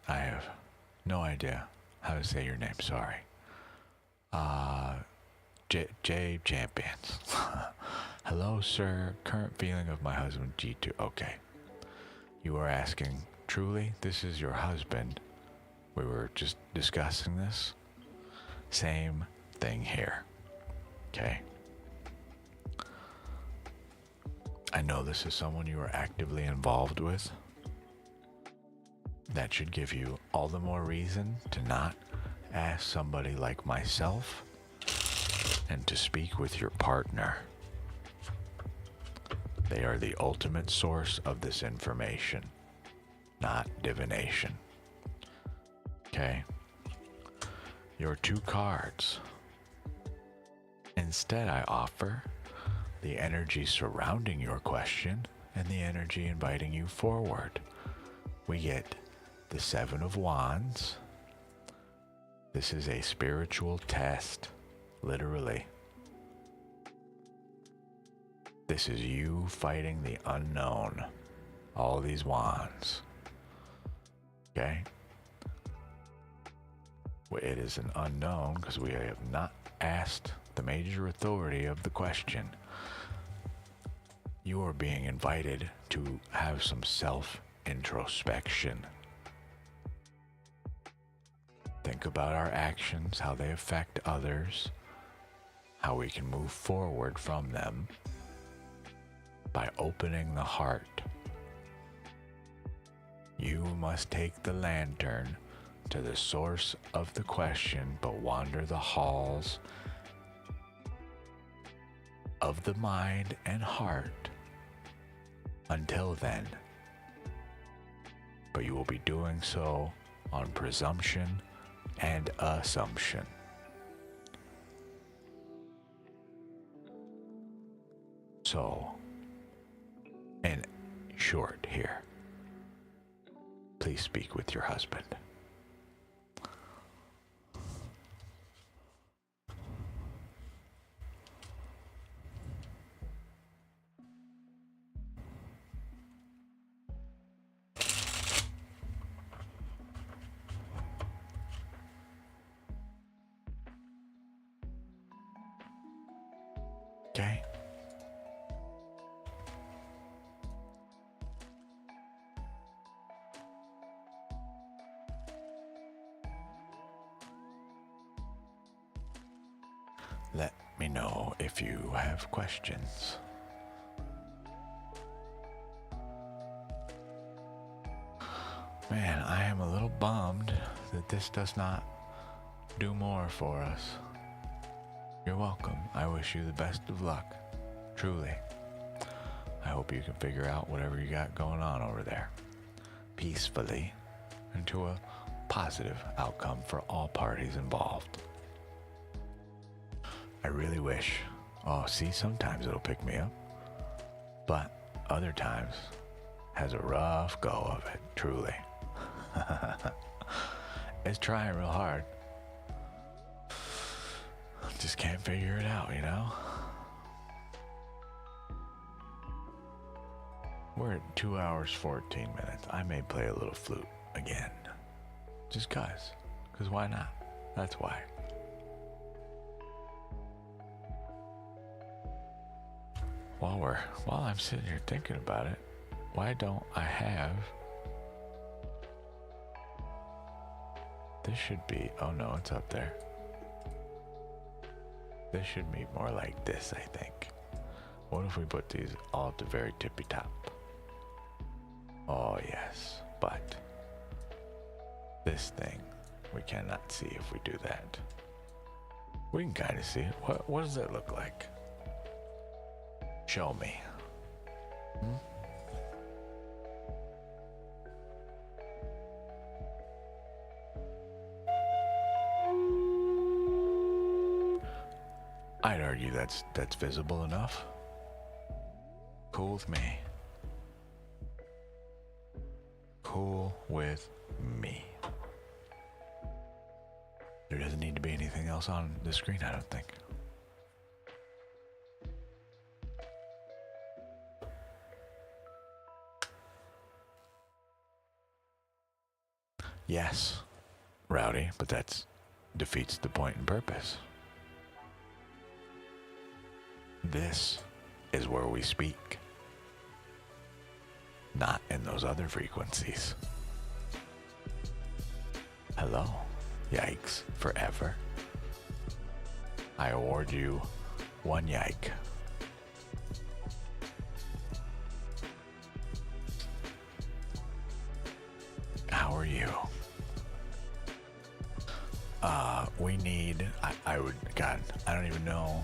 I have no idea how to say your name, sorry. J Champions. Hello, sir. Current feeling of my husband, G2. Okay. You are asking, truly, this is your husband? We were just discussing this. Same thing here. Okay. I know this is someone you are actively involved with. That should give you all the more reason to not ask somebody like myself and to speak with your partner. They are the ultimate source of this information, not divination. Okay? Your two cards. Instead, I offer the energy surrounding your question and the energy inviting you forward. We get the Seven of Wands. This is a spiritual test, literally. This is you fighting the unknown. All these wands. Okay? Well, it is an unknown because we have not asked the major authority of the question. You are being invited to have some self-introspection. Think about our actions, how they affect others, how we can move forward from them. by opening the heart. You must take the lantern to the source of the question, but wander the halls of the mind and heart until then. But you will be doing so on presumption and assumption. So, in short here, please speak with your husband. Okay? Let me know if you have questions. Man, I am a little bummed that this does not do more for us. You're welcome. I wish you the best of luck. Truly. I hope you can figure out whatever you got going on over there peacefully and to a positive outcome for all parties involved. I really wish. Oh, see, sometimes it'll pick me up, but other times has a rough go of it, truly. It's trying real hard. Just can't figure it out, you know? We're at 2 hours, 14 minutes. I may play a little flute again. Just cause why not? That's why. While I'm sitting here thinking about it, why don't I have... This should be... Oh no, it's up there. This should be more like this, I think. What if we put these all at the very tippy top? Oh yes, but this thing, we cannot see if we do that. We can kind of see it. What does that look like? Show me. I'd argue that's visible enough. Cool with me. Cool with me. There doesn't need to be anything else on the screen, I don't think. Yes, rowdy, but that defeats the point and purpose. This is where we speak, not in those other frequencies. Hello, yikes, forever. I award you 1 yike. How are you? We need, I don't even know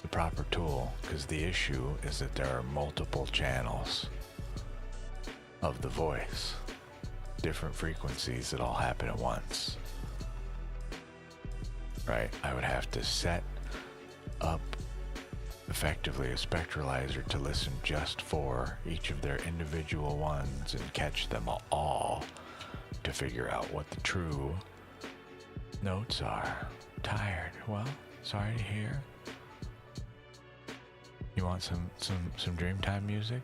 the proper tool, because the issue is that there are multiple channels of the voice, different frequencies that all happen at once. Right? I would have to set up effectively a spectralizer to listen just for each of their individual ones and catch them all to figure out what the true notes are. Tired. Well, sorry to hear. You want some Dreamtime music?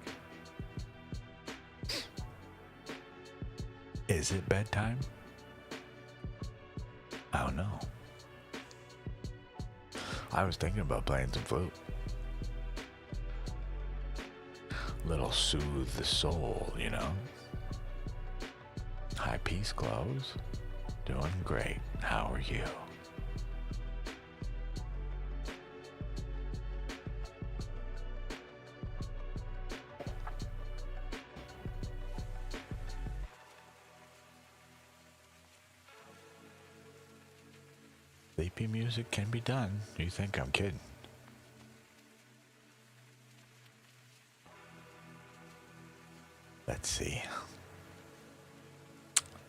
Is it bedtime? I don't know. I was thinking about playing some flute. Little soothe the soul, you know? Hi, Peace Clothes. Doing great. How are you? Sleepy music can be done. You think I'm kidding? Let's see.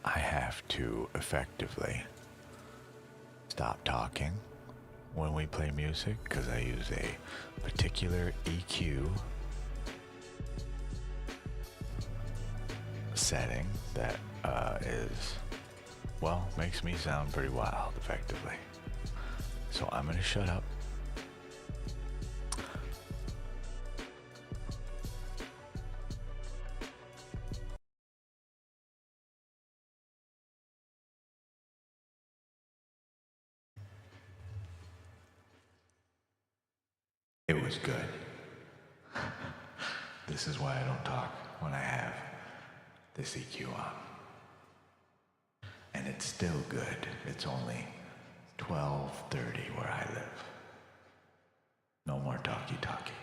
I have to effectively stop talking when we play music because I use a particular EQ setting that is, well, makes me sound pretty wild effectively. So I'm gonna shut up. It was good. This is why I don't talk when I have this EQ on. And it's still good. It's only 12:30 where I live. No more talkie-talkie.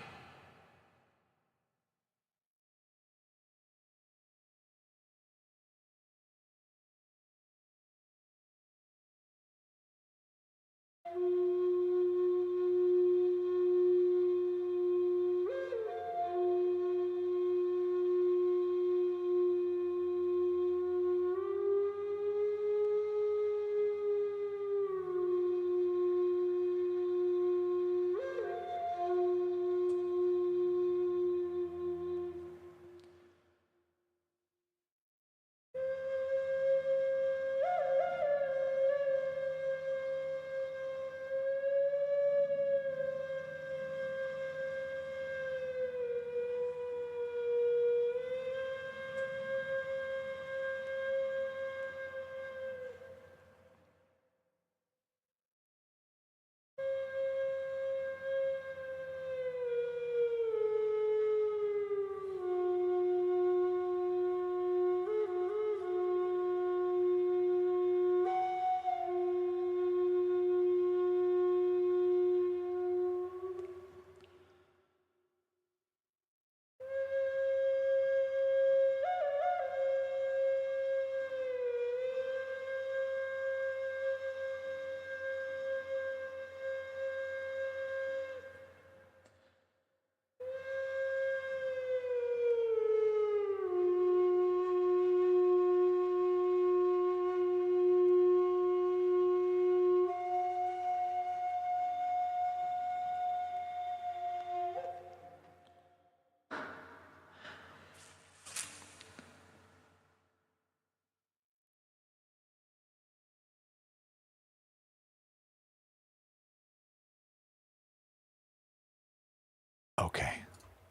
Okay,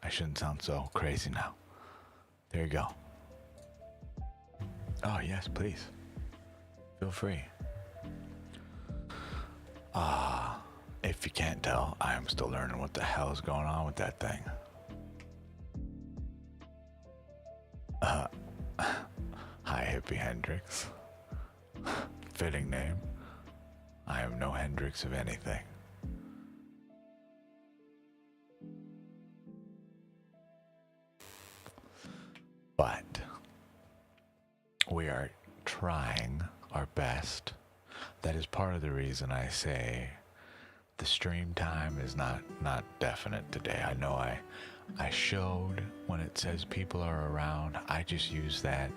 I shouldn't sound so crazy now. There you go. Oh, yes, please. Feel free. If you can't tell, I am still learning what the hell is going on with that thing. Hi, Hippie Hendrix. Fitting name. I am no Hendrix of anything. But we are trying our best. That is part of the reason I say the stream time is not definite today. I know I showed when it says people are around. I just use that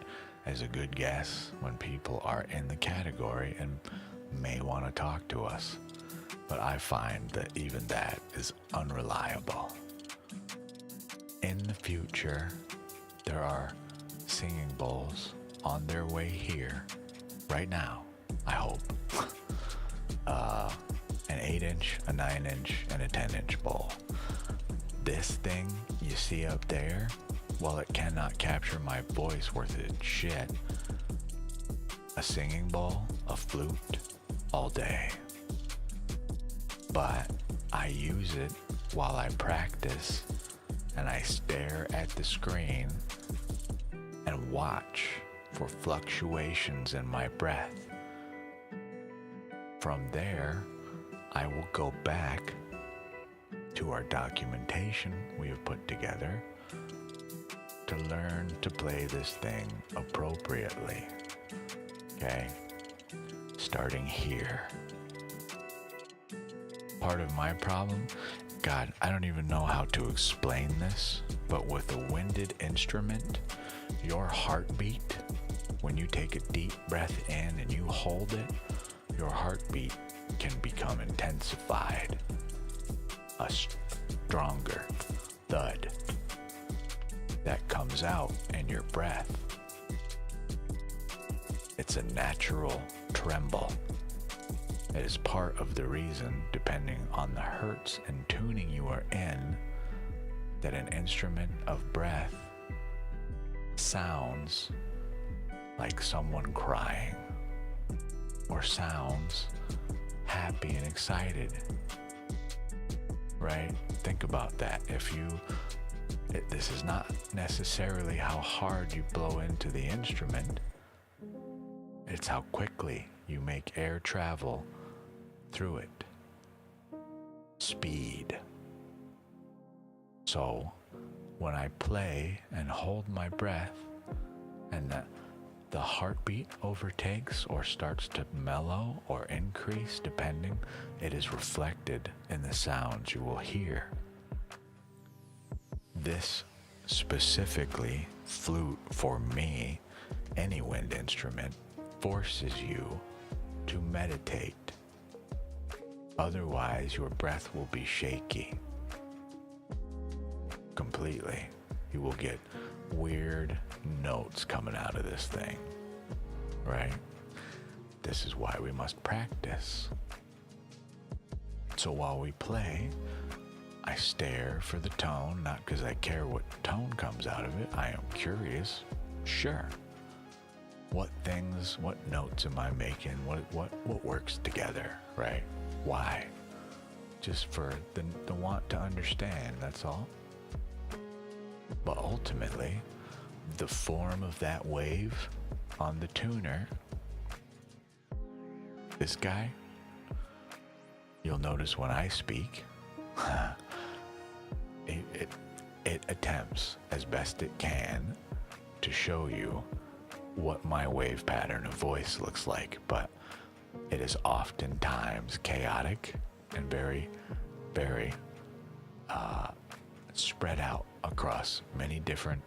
as a good guess when people are in the category and may want to talk to us. But I find that even that is unreliable. In the future, there are singing bowls on their way here right now, I hope. An 8-inch, a 9-inch, and a 10-inch bowl. This thing you see up there, while it cannot capture my voice worth its shit, a singing bowl, a flute, all day. But I use it while I practice, and I stare at the screen and watch for fluctuations in my breath. From there, I will go back to our documentation we have put together to learn to play this thing appropriately. Okay? Starting here. part of my problem. God, I don't even know how to explain this, but with a winded instrument, your heartbeat, when you take a deep breath in and you hold it, your heartbeat can become intensified. A stronger thud that comes out in your breath. It's a natural tremble. It is part of the reason, depending on the hertz and tuning you are in, that an instrument of breath sounds like someone crying or sounds happy and excited, right? Think about that. This is not necessarily how hard you blow into the instrument, it's how quickly you make air travel through it. Speed. So when I play and hold my breath and the heartbeat overtakes or starts to mellow or increase depending, it is reflected in the sounds you will hear. This specifically, flute for me, any wind instrument, forces you to meditate. Otherwise, your breath will be shaky. Completely. You will get weird notes coming out of this thing, right? This is why we must practice. So while we play, I stare for the tone, not because I care what tone comes out of it. I am curious. Sure. What notes am I making? What works together, right? Why? Just for the want to understand, that's all. But ultimately, the form of that wave on the tuner, this guy, you'll notice when I speak, it attempts as best it can to show you what my wave pattern of voice looks like, but it is oftentimes chaotic and very, very spread out across many different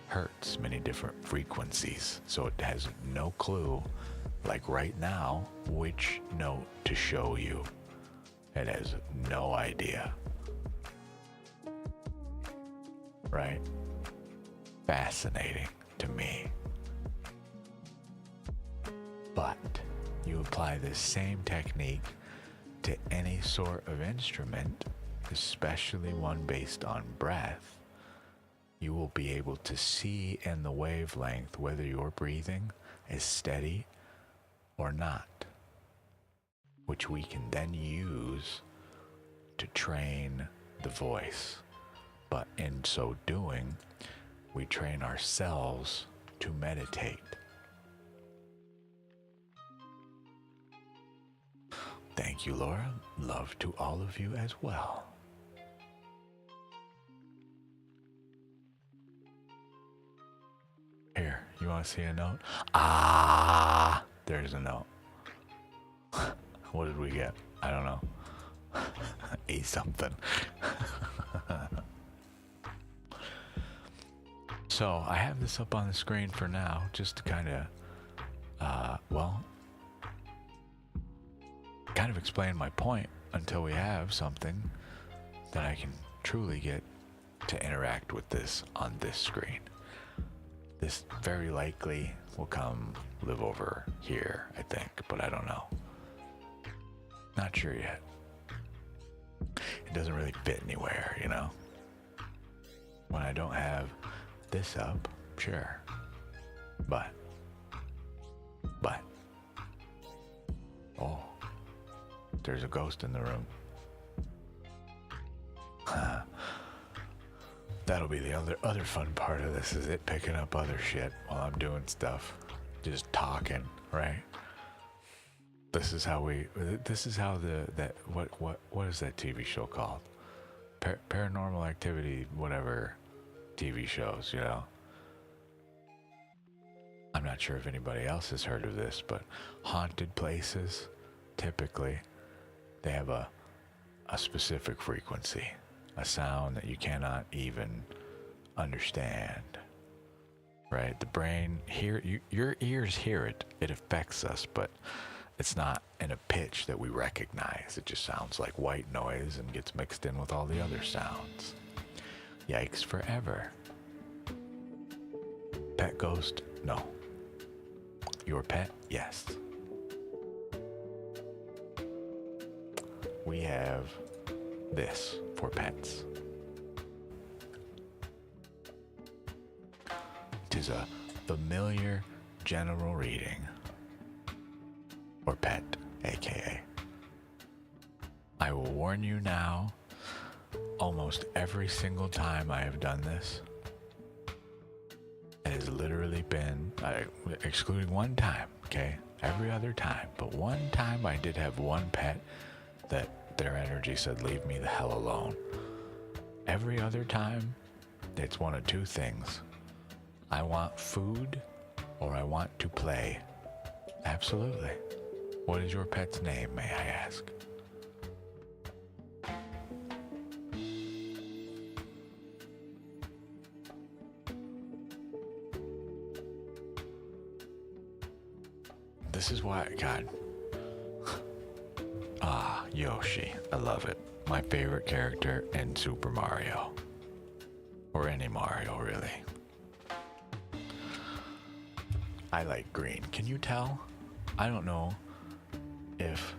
hertz, many different frequencies. So it has no clue, like right now, which note to show you. It has no idea. Right? Fascinating to me. But you apply this same technique to any sort of instrument, especially one based on breath, you will be able to see in the wavelength whether your breathing is steady or not, which we can then use to train the voice. But in so doing, we train ourselves to meditate. Thank you, Laura. Love to all of you as well. Here, you want to see a note? Ah, there's a note. What did we get? I don't know. A something. So I have this up on the screen for now, just to kind of, kind of explain my point until we have something that I can truly get to interact with this on this screen. This very likely will come live over here, I think, but I don't know. Not sure yet. It doesn't really fit anywhere, you know? When I don't have this up, sure. But. Oh. There's a ghost in the room. That'll be the other fun part of this, is it picking up other shit while I'm doing stuff. Just talking, right? This is how what is that TV show called? Paranormal Activity, whatever TV shows, you know? I'm not sure if anybody else has heard of this, but haunted places, typically, they have a a specific frequency, a sound that you cannot even understand. Right? The brain your ears hear it. It affects us, but it's not in a pitch that we recognize. It just sounds like white noise and gets mixed in with all the other sounds. Yikes forever. Pet ghost? No. Your pet? Yes. We have this for pets. Tis a familiar general reading. Or pet, aka. I will warn you now, almost every single time I have done this, it has literally been, excluding one time, okay? Every other time. But one time I did have one pet that their energy said, leave me the hell alone. Every other time, it's one of two things. I want food or I want to play. Absolutely. What is your pet's name, may I ask? This is why, God. Yoshi. I love it. My favorite character in Super Mario. Or any Mario, really. I like green. Can you tell? I don't know if,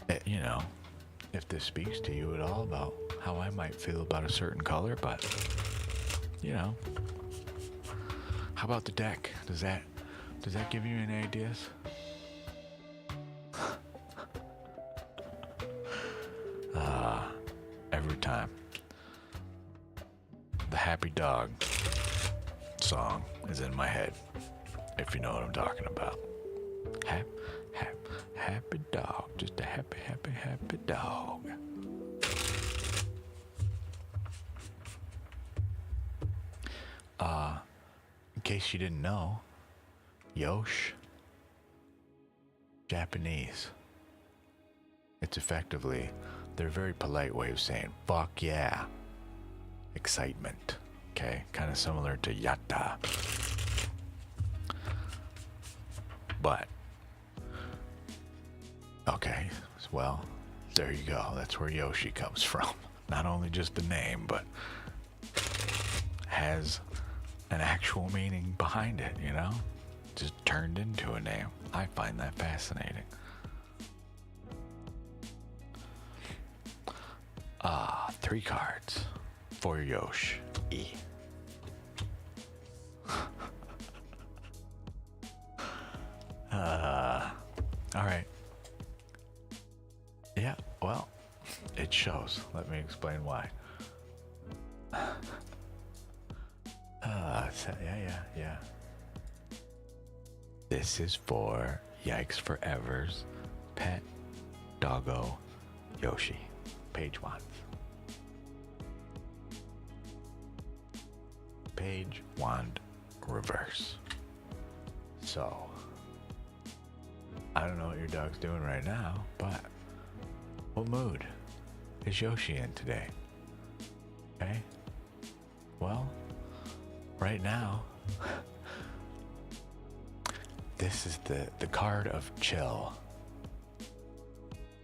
if this speaks to you at all about how I might feel about a certain color, but, how about the deck? Does that give you any ideas? Every time. The Happy Dog song is in my head, if you know what I'm talking about. Happy dog, just a happy dog. In case you didn't know, Yosh, Japanese. It's effectively their very polite way of saying fuck yeah. Excitement. Okay, kind of similar to yatta. But okay, well, there you go. That's where Yoshi comes from. Not only just the name, but has an actual meaning behind it, just turned into a name. I find that fascinating. 3 cards for Yosh. All right. Yeah, well, it shows. Let me explain why. Yeah. This is for Yikes Forever's pet doggo Yoshi. Page 1. Page 1 reverse. So, I don't know what your dog's doing right now, but what mood is Yoshi in today? Okay? Well, right now, this is the card of chill.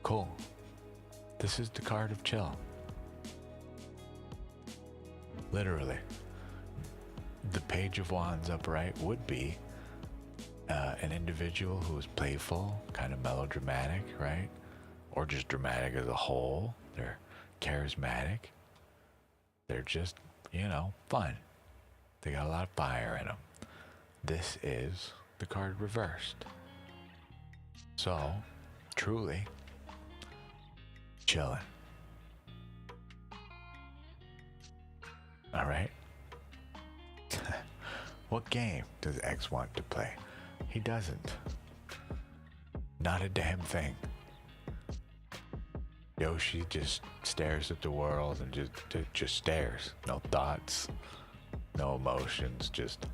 Cool. This is the card of chill. Literally. The Page of Wands upright would be an individual who is playful, kind of melodramatic, right? Or just dramatic as a whole. They're charismatic. They're just, fun. They got a lot of fire in them. This is the card reversed. So, truly, chilling. All right? What game does X want to play? He doesn't. Not a damn thing. Yoshi just stares at the world and just stares. No thoughts, no emotions, just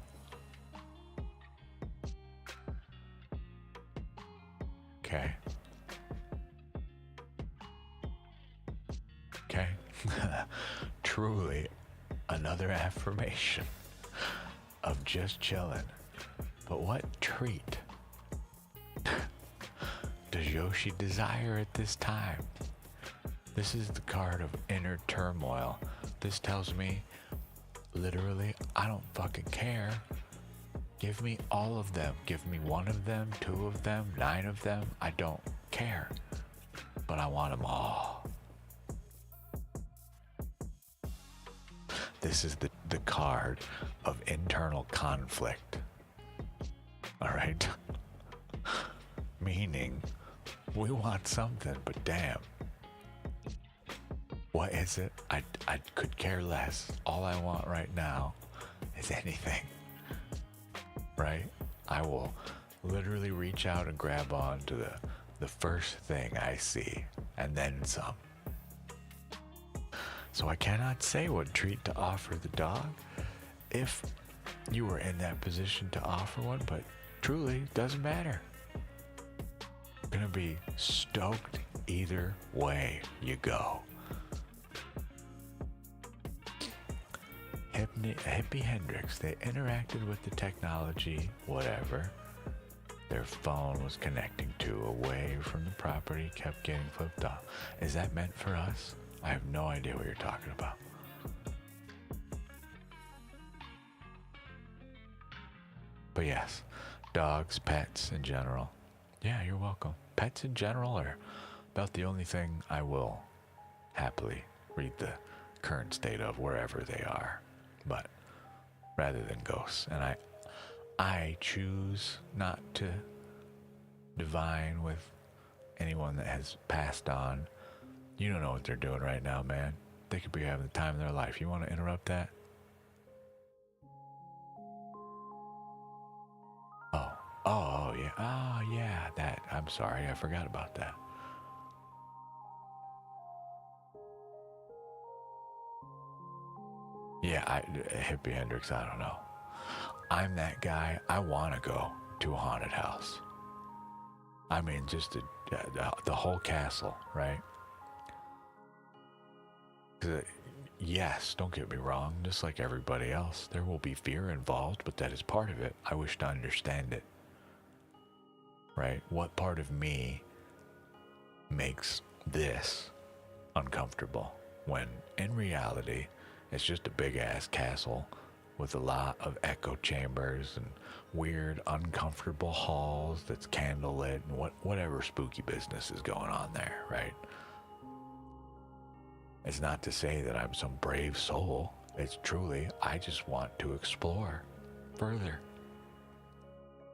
okay. truly another affirmation of just chilling. But what treat does Yoshi desire at this time? This is the card of inner turmoil. This tells me, literally, I don't fucking care. Give me all of them. Give me one of them, two of them, 9 of them. I don't care. But I want them all. This is the card of internal conflict. All right? Meaning, we want something, but damn. What is it? I could care less. All I want right now is anything. Right? I will literally reach out and grab on to the first thing I see, and then some. So I cannot say what treat to offer the dog if you were in that position to offer one, but truly, doesn't matter. Gonna be stoked either way you go. Hippie Hendrix, they interacted with the technology, whatever. Their phone was connecting to away from the property, kept getting flipped off. Is that meant for us? I have no idea what you're talking about. But yes, dogs, pets in general. Yeah, you're welcome. Pets in general are about the only thing I will happily read the current state of wherever they are. But rather than ghosts. And I choose not to divine with anyone that has passed on. You don't know what they're doing right now, man. They could be having the time of their life. You want to interrupt that? Oh, yeah. Oh, yeah, that. I'm sorry, I forgot about that. Yeah, Hippie Hendrix, I don't know. I'm that guy. I want to go to a haunted house. I mean, just the whole castle, right? Yes, don't get me wrong. Just like everybody else, there will be fear involved, but that is part of it. I wish to understand it. Right? What part of me makes this uncomfortable when in reality it's just a big ass castle with a lot of echo chambers and weird uncomfortable halls that's candlelit and whatever spooky business is going on there, right? It's not to say that I'm some brave soul. It's truly, I just want to explore further.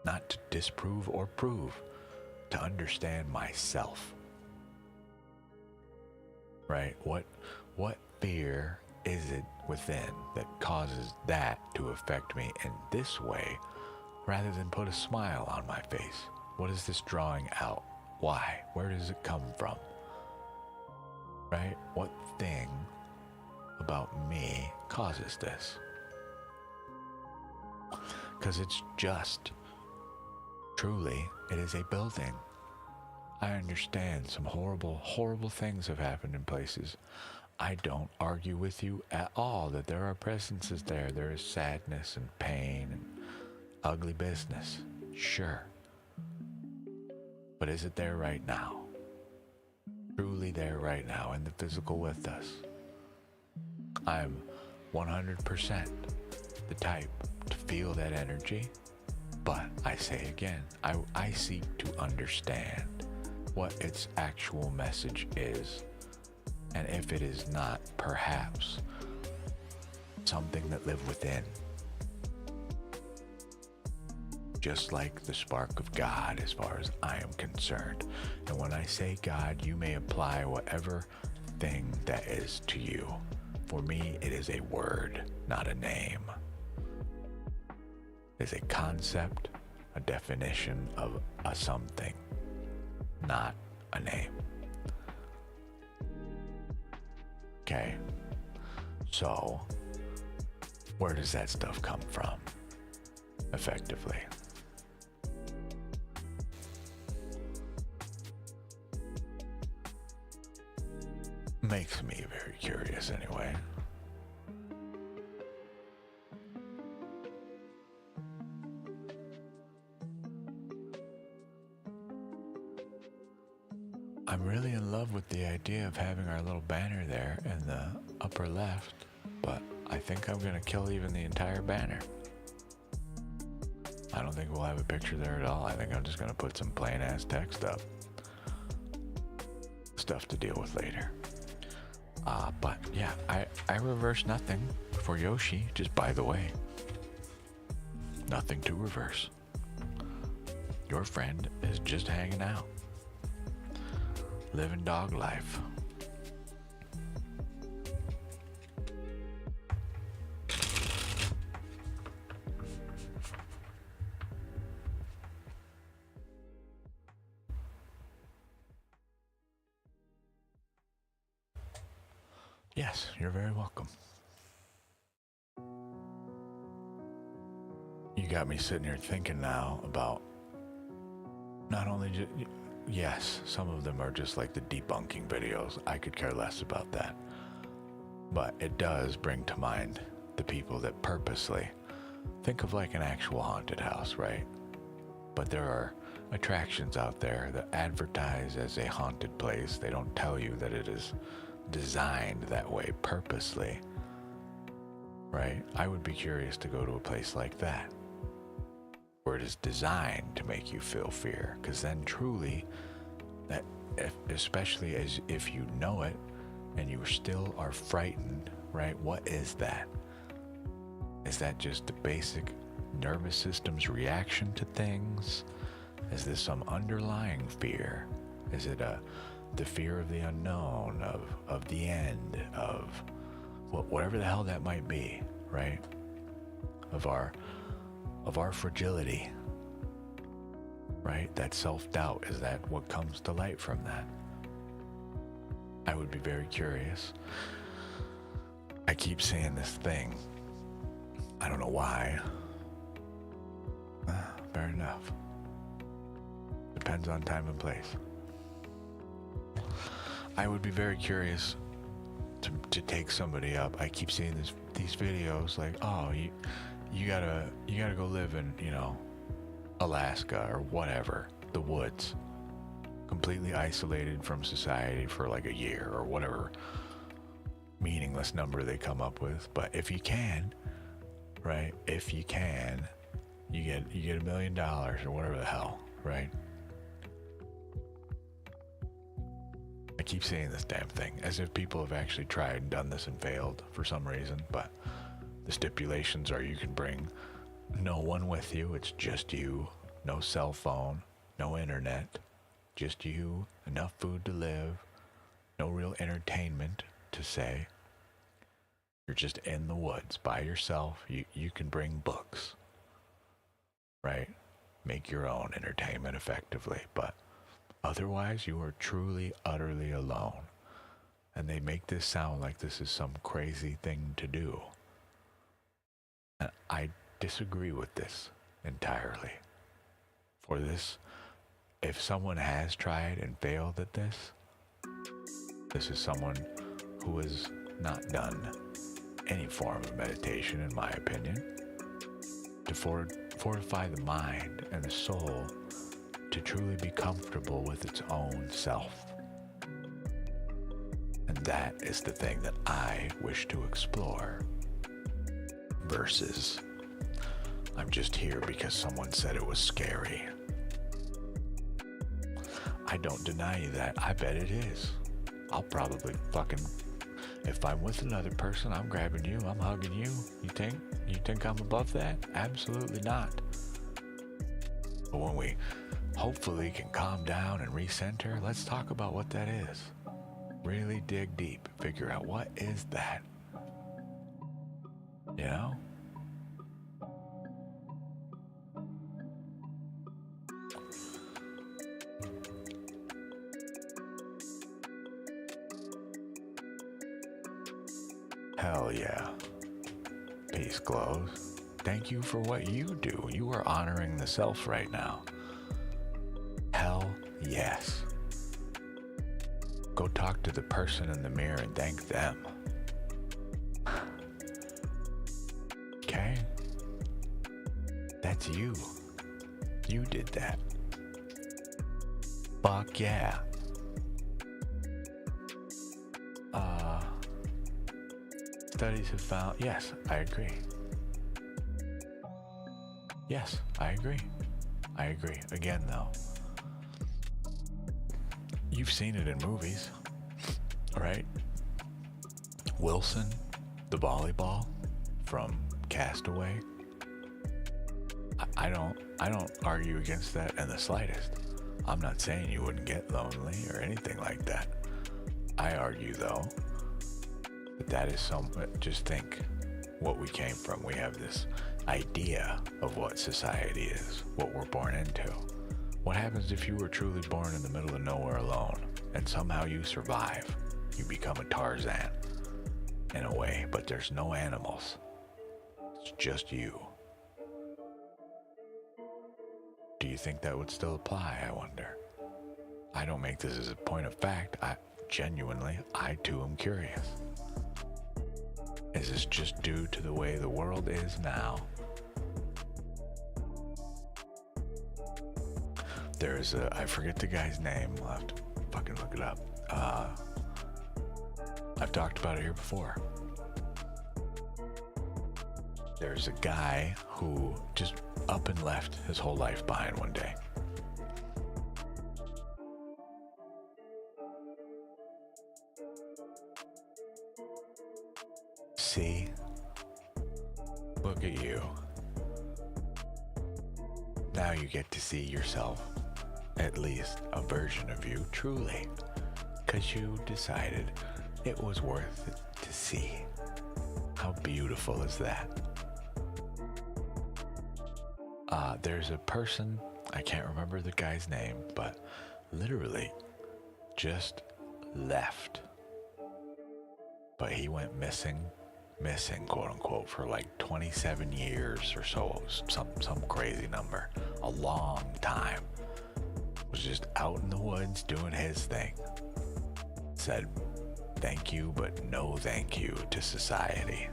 Not to disprove or prove, to understand myself. Right? What fear is it within that causes that to affect me in this way rather than put a smile on my face? What is this drawing out? Why? Where does it come from? Right? What thing about me causes this? Because it's just, truly, it is a building. I understand some horrible, horrible things have happened in places. I don't argue with you at all that there are presences there. There is sadness and pain and ugly business. Sure. But is it there right now? Truly there right now in the physical with us? I'm 100% the type to feel that energy, but I say again, I seek to understand what its actual message is, and if it is not perhaps something that live within, just like the spark of God as far as I am concerned. And when I say God, you may apply whatever thing that is to you. For me, it is a word, not a name. It's a concept, a definition of a something, not a name. Okay, so where does that stuff come from, effectively? Makes me very curious anyway. I'm really in love with the idea of having our little banner there in the upper left, but I think I'm gonna kill even the entire banner. I don't think we'll have a picture there at all. I think I'm just gonna put some plain ass text up. Stuff to deal with later. But yeah, I reverse nothing for Yoshi, just by the way. Nothing to reverse. Your friend is just hanging out. Living dog life. Yes, you're very welcome. You got me sitting here thinking now about not only just, yes, some of them are just like the debunking videos. I could care less about that. But it does bring to mind the people that purposely think of like an actual haunted house, right? But there are attractions out there that advertise as a haunted place. They don't tell you that it is designed that way purposely, right? I would be curious to go to a place like that, where it is designed to make you feel fear, because then truly, that especially as if you know it and you still are frightened, right? What is that? Is that just the basic nervous system's reaction to things? Is this some underlying fear? Is it the fear of the unknown, of the end, of whatever the hell that might be, right? Of our fragility, right? That self-doubt, is that what comes to light from that? I would be very curious. I keep saying this thing. I don't know why. Fair enough. Depends on time and place. I would be very curious to take somebody up. I keep seeing these videos like, oh, you gotta go live in, Alaska or whatever, the woods, completely isolated from society for like a year or whatever meaningless number they come up with. But if you can, right? If you can, you get $1 million or whatever the hell, right? I keep saying this damn thing as if people have actually tried and done this and failed for some reason, but the stipulations are you can bring no one with you. It's just you, no cell phone, no internet, just you, enough food to live, no real entertainment to say. You're just in the woods by yourself. You can bring books, right? Make your own entertainment effectively, but otherwise you are truly, utterly alone. And they make this sound like this is some crazy thing to do. And I disagree with this entirely. For this, if someone has tried and failed at this is someone who has not done any form of meditation, in my opinion, to fortify the mind and the soul to truly be comfortable with its own self. And that is the thing that I wish to explore, versus I'm just here because someone said it was scary. I don't deny you that. I bet it is. I'll probably if I'm with another person, I'm grabbing you, I'm hugging you. You think I'm above that? Absolutely not. But when we hopefully can calm down and recenter, let's talk about what that is. Really dig deep, figure out what is that. You know? Hell yeah. Peace glows. Thank you for what you do. You are honoring the self right now. Hell yes. Go talk to the person in the mirror and thank them. Okay? That's you. You did that. Fuck yeah. studies have found, yes, I agree. Yes, I agree. I agree. Again, though, you've seen it in movies, right? Wilson, the volleyball from Castaway. I don't argue against that in the slightest. I'm not saying you wouldn't get lonely or anything like that. I argue, though, that is just think what we came from. We have this idea of what society is, what we're born into. What happens if you were truly born in the middle of nowhere alone and somehow you survive? You become a Tarzan in a way, but there's no animals. It's just you. Do you think that would still apply, I wonder? I don't make this as a point of fact. I too am curious. Is this just due to the way the world is now? There's I forget the guy's name. I'll have to fucking look it up. I've talked about it here before. There's a guy who just up and left his whole life behind one day. See? Look at you. Now you get to see yourself, at least a version of you, truly, because you decided it was worth it to see. How beautiful is that? There's a person, I can't remember the guy's name, but literally just left. But he went missing, quote unquote, for like 27 years or so, some crazy number, a long time. Was just out in the woods doing his thing. Said thank you, but no thank you to society.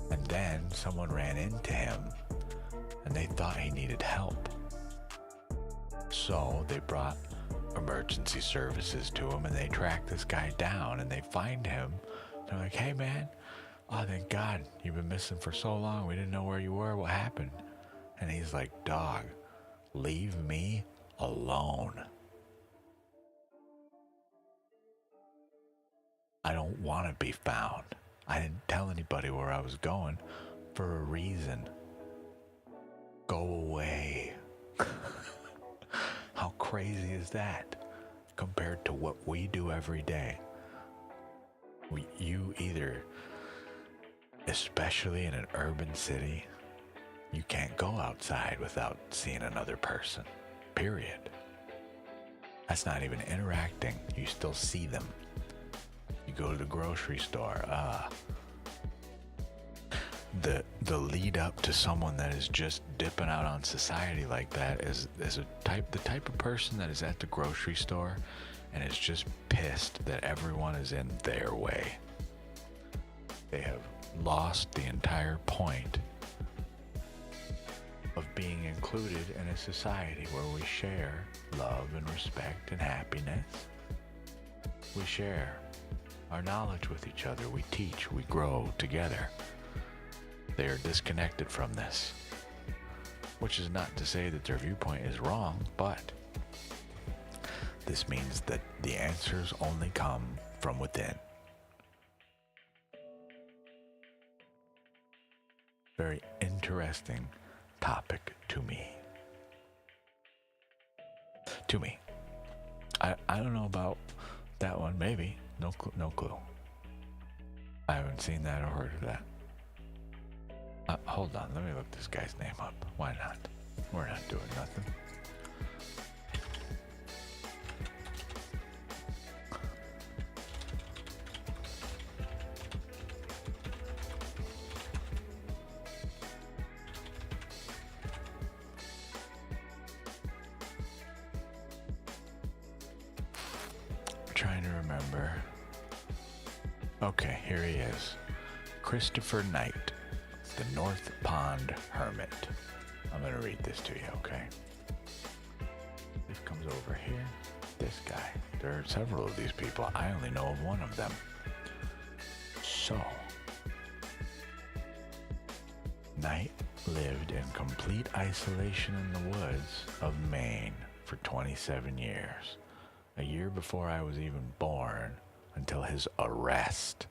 And then someone ran into him and they thought he needed help. So they brought emergency services to him and they track this guy down and they find him. They're like, hey man, oh thank God, you've been missing for so long, we didn't know where you were, what happened? And he's like, dog, leave me alone. I don't want to be found. I didn't tell anybody where I was going for a reason. Go away. How crazy is that compared to what we do every day? You either, especially in an urban city, you can't go outside without seeing another person, period. That's not even interacting. You still see them. You go to the grocery store, the lead up to someone that is just dipping out on society like that is the type of person that is at the grocery store and is just pissed that everyone is in their way. They have lost the entire point of being included in a society where we share love and respect and happiness. We share our knowledge with each other. We teach, we grow together. They are disconnected from this, which is not to say that their viewpoint is wrong, but this means that the answers only come from within. Very interesting topic to me. I don't know about that one, maybe. No clue. I haven't seen that or heard of that. Hold on, let me look this guy's name up. Why not? We're not doing nothing. I'm trying to remember. Okay, here he is. Christopher Knight. The North Pond Hermit. I'm gonna read this to you, okay? This comes over here. This guy. There are several of these people. I only know of one of them. So, Knight lived in complete isolation in the woods of Maine for 27 years, a year before I was even born, until his arrest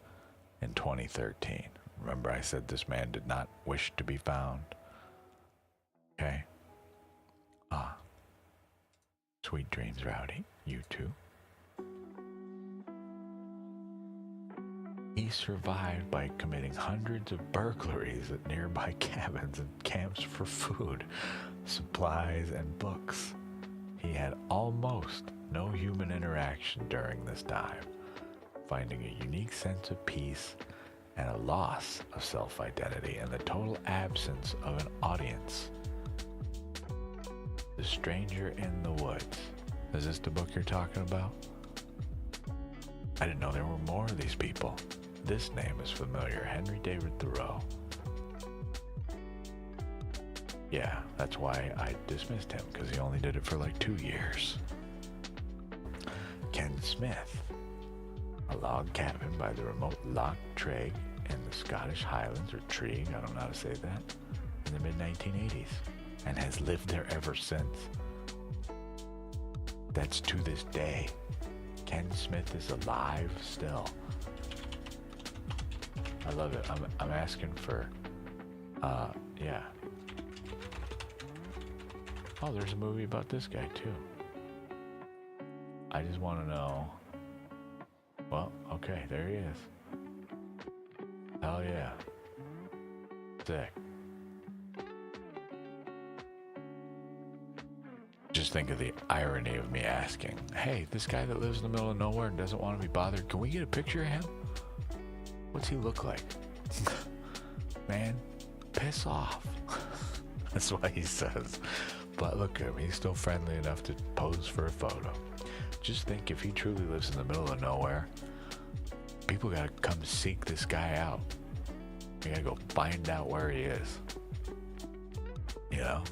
in 2013. Remember I said this man did not wish to be found? Okay. Sweet dreams, Rowdy. You too. He survived by committing hundreds of burglaries at nearby cabins and camps for food, supplies, and books. He had almost no human interaction during this time, finding a unique sense of peace and a loss of self-identity and the total absence of an audience. The Stranger in the Woods. Is this the book you're talking about? I didn't know there were more of these people. This name is familiar. Henry David Thoreau. Yeah, that's why I dismissed him, because he only did it for like 2 years. Ken Smith. A log cabin by the remote Loch Traig in the Scottish Highlands, or Treig, I don't know how to say that, in the mid-1980s, and has lived there ever since. That's to this day. Ken Smith is alive still. I love it. I'm asking for, yeah. Oh, there's a movie about this guy too. I just want to know. Well, okay, there he is. Hell yeah. Sick. Just think of the irony of me asking, hey, this guy that lives in the middle of nowhere and doesn't want to be bothered, can we get a picture of him? What's he look like? Man, piss off. That's what he says. But look at him, he's still friendly enough to pose for a photo. Just think, if he truly lives in the middle of nowhere, people gotta come seek this guy out. You gotta go find out where he is. You know?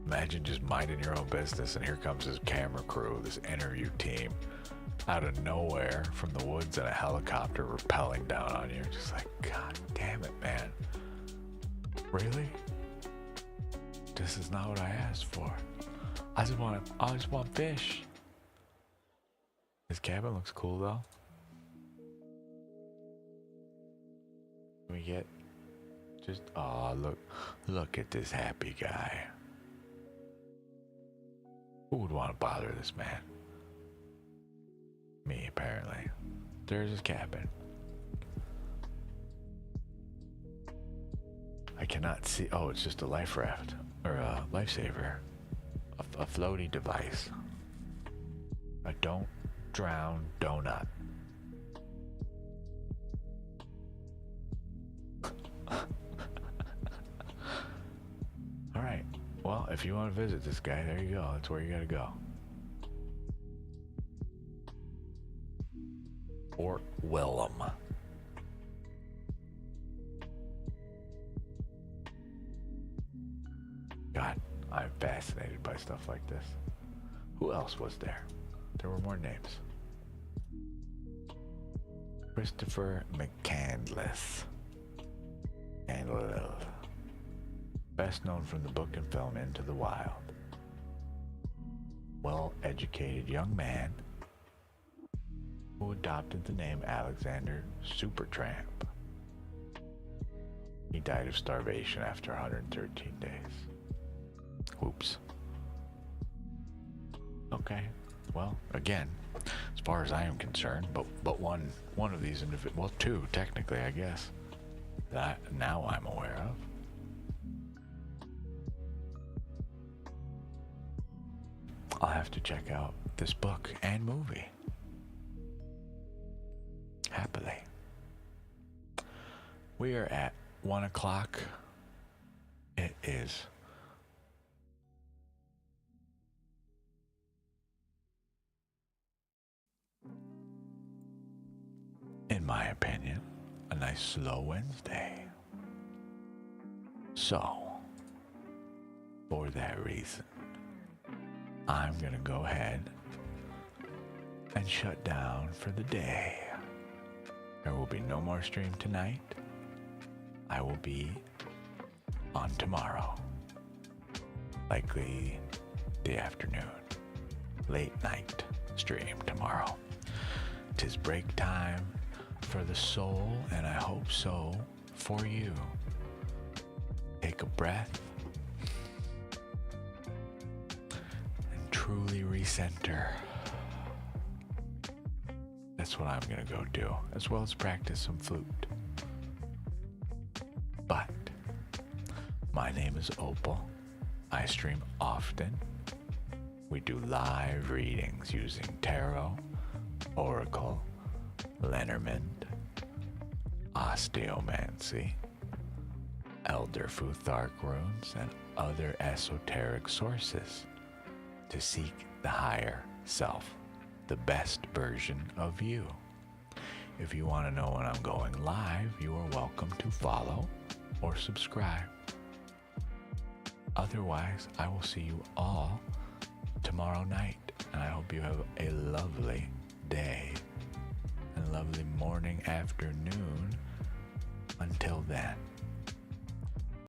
Imagine just minding your own business and here comes this camera crew, this interview team, out of nowhere from the woods in a helicopter rappelling down on you. Just like, God damn it, man. Really? This is not what I asked for. I just want fish. His cabin looks cool though. We get just, oh, look at this happy guy. Who would want to bother this man? Me, apparently. There's his cabin. I cannot see. Oh, it's just a life raft or a lifesaver, a floaty device. A don't drown donut. All right. Well, if you want to visit this guy, there you go. That's where you gotta go. Fort Willem. God, I'm fascinated by stuff like this. Who else was there? There were more names. Christopher McCandless. Best known from the book and film Into the Wild. Well-educated young man who adopted the name Alexander Supertramp. He died of starvation after 113 days. Oops. Okay. Well, again, as far as I am concerned, but one of these individuals, well, two technically, I guess, that now I'm aware of. I'll have to check out this book and movie. Happily. We are at 1 o'clock. It is in my opinion, a nice slow Wednesday. So, for that reason, I'm gonna go ahead and shut down for the day. There will be no more stream tonight. I will be on tomorrow. Likely the afternoon. Late night stream tomorrow. 'Tis break time for the soul, and I hope so for you. Take a breath and truly recenter. That's what I'm gonna go do, as well as practice some flute. But my name is Opal. I stream often. We do live readings using tarot, oracle, Lenormand, osteomancy, elder Futhark runes, and other esoteric sources to seek the higher self, the best version of you. If you want to know when I'm going live, you are welcome to follow or subscribe. Otherwise, I will see you all tomorrow night, and I hope you have a lovely day and lovely morning, afternoon. Until then.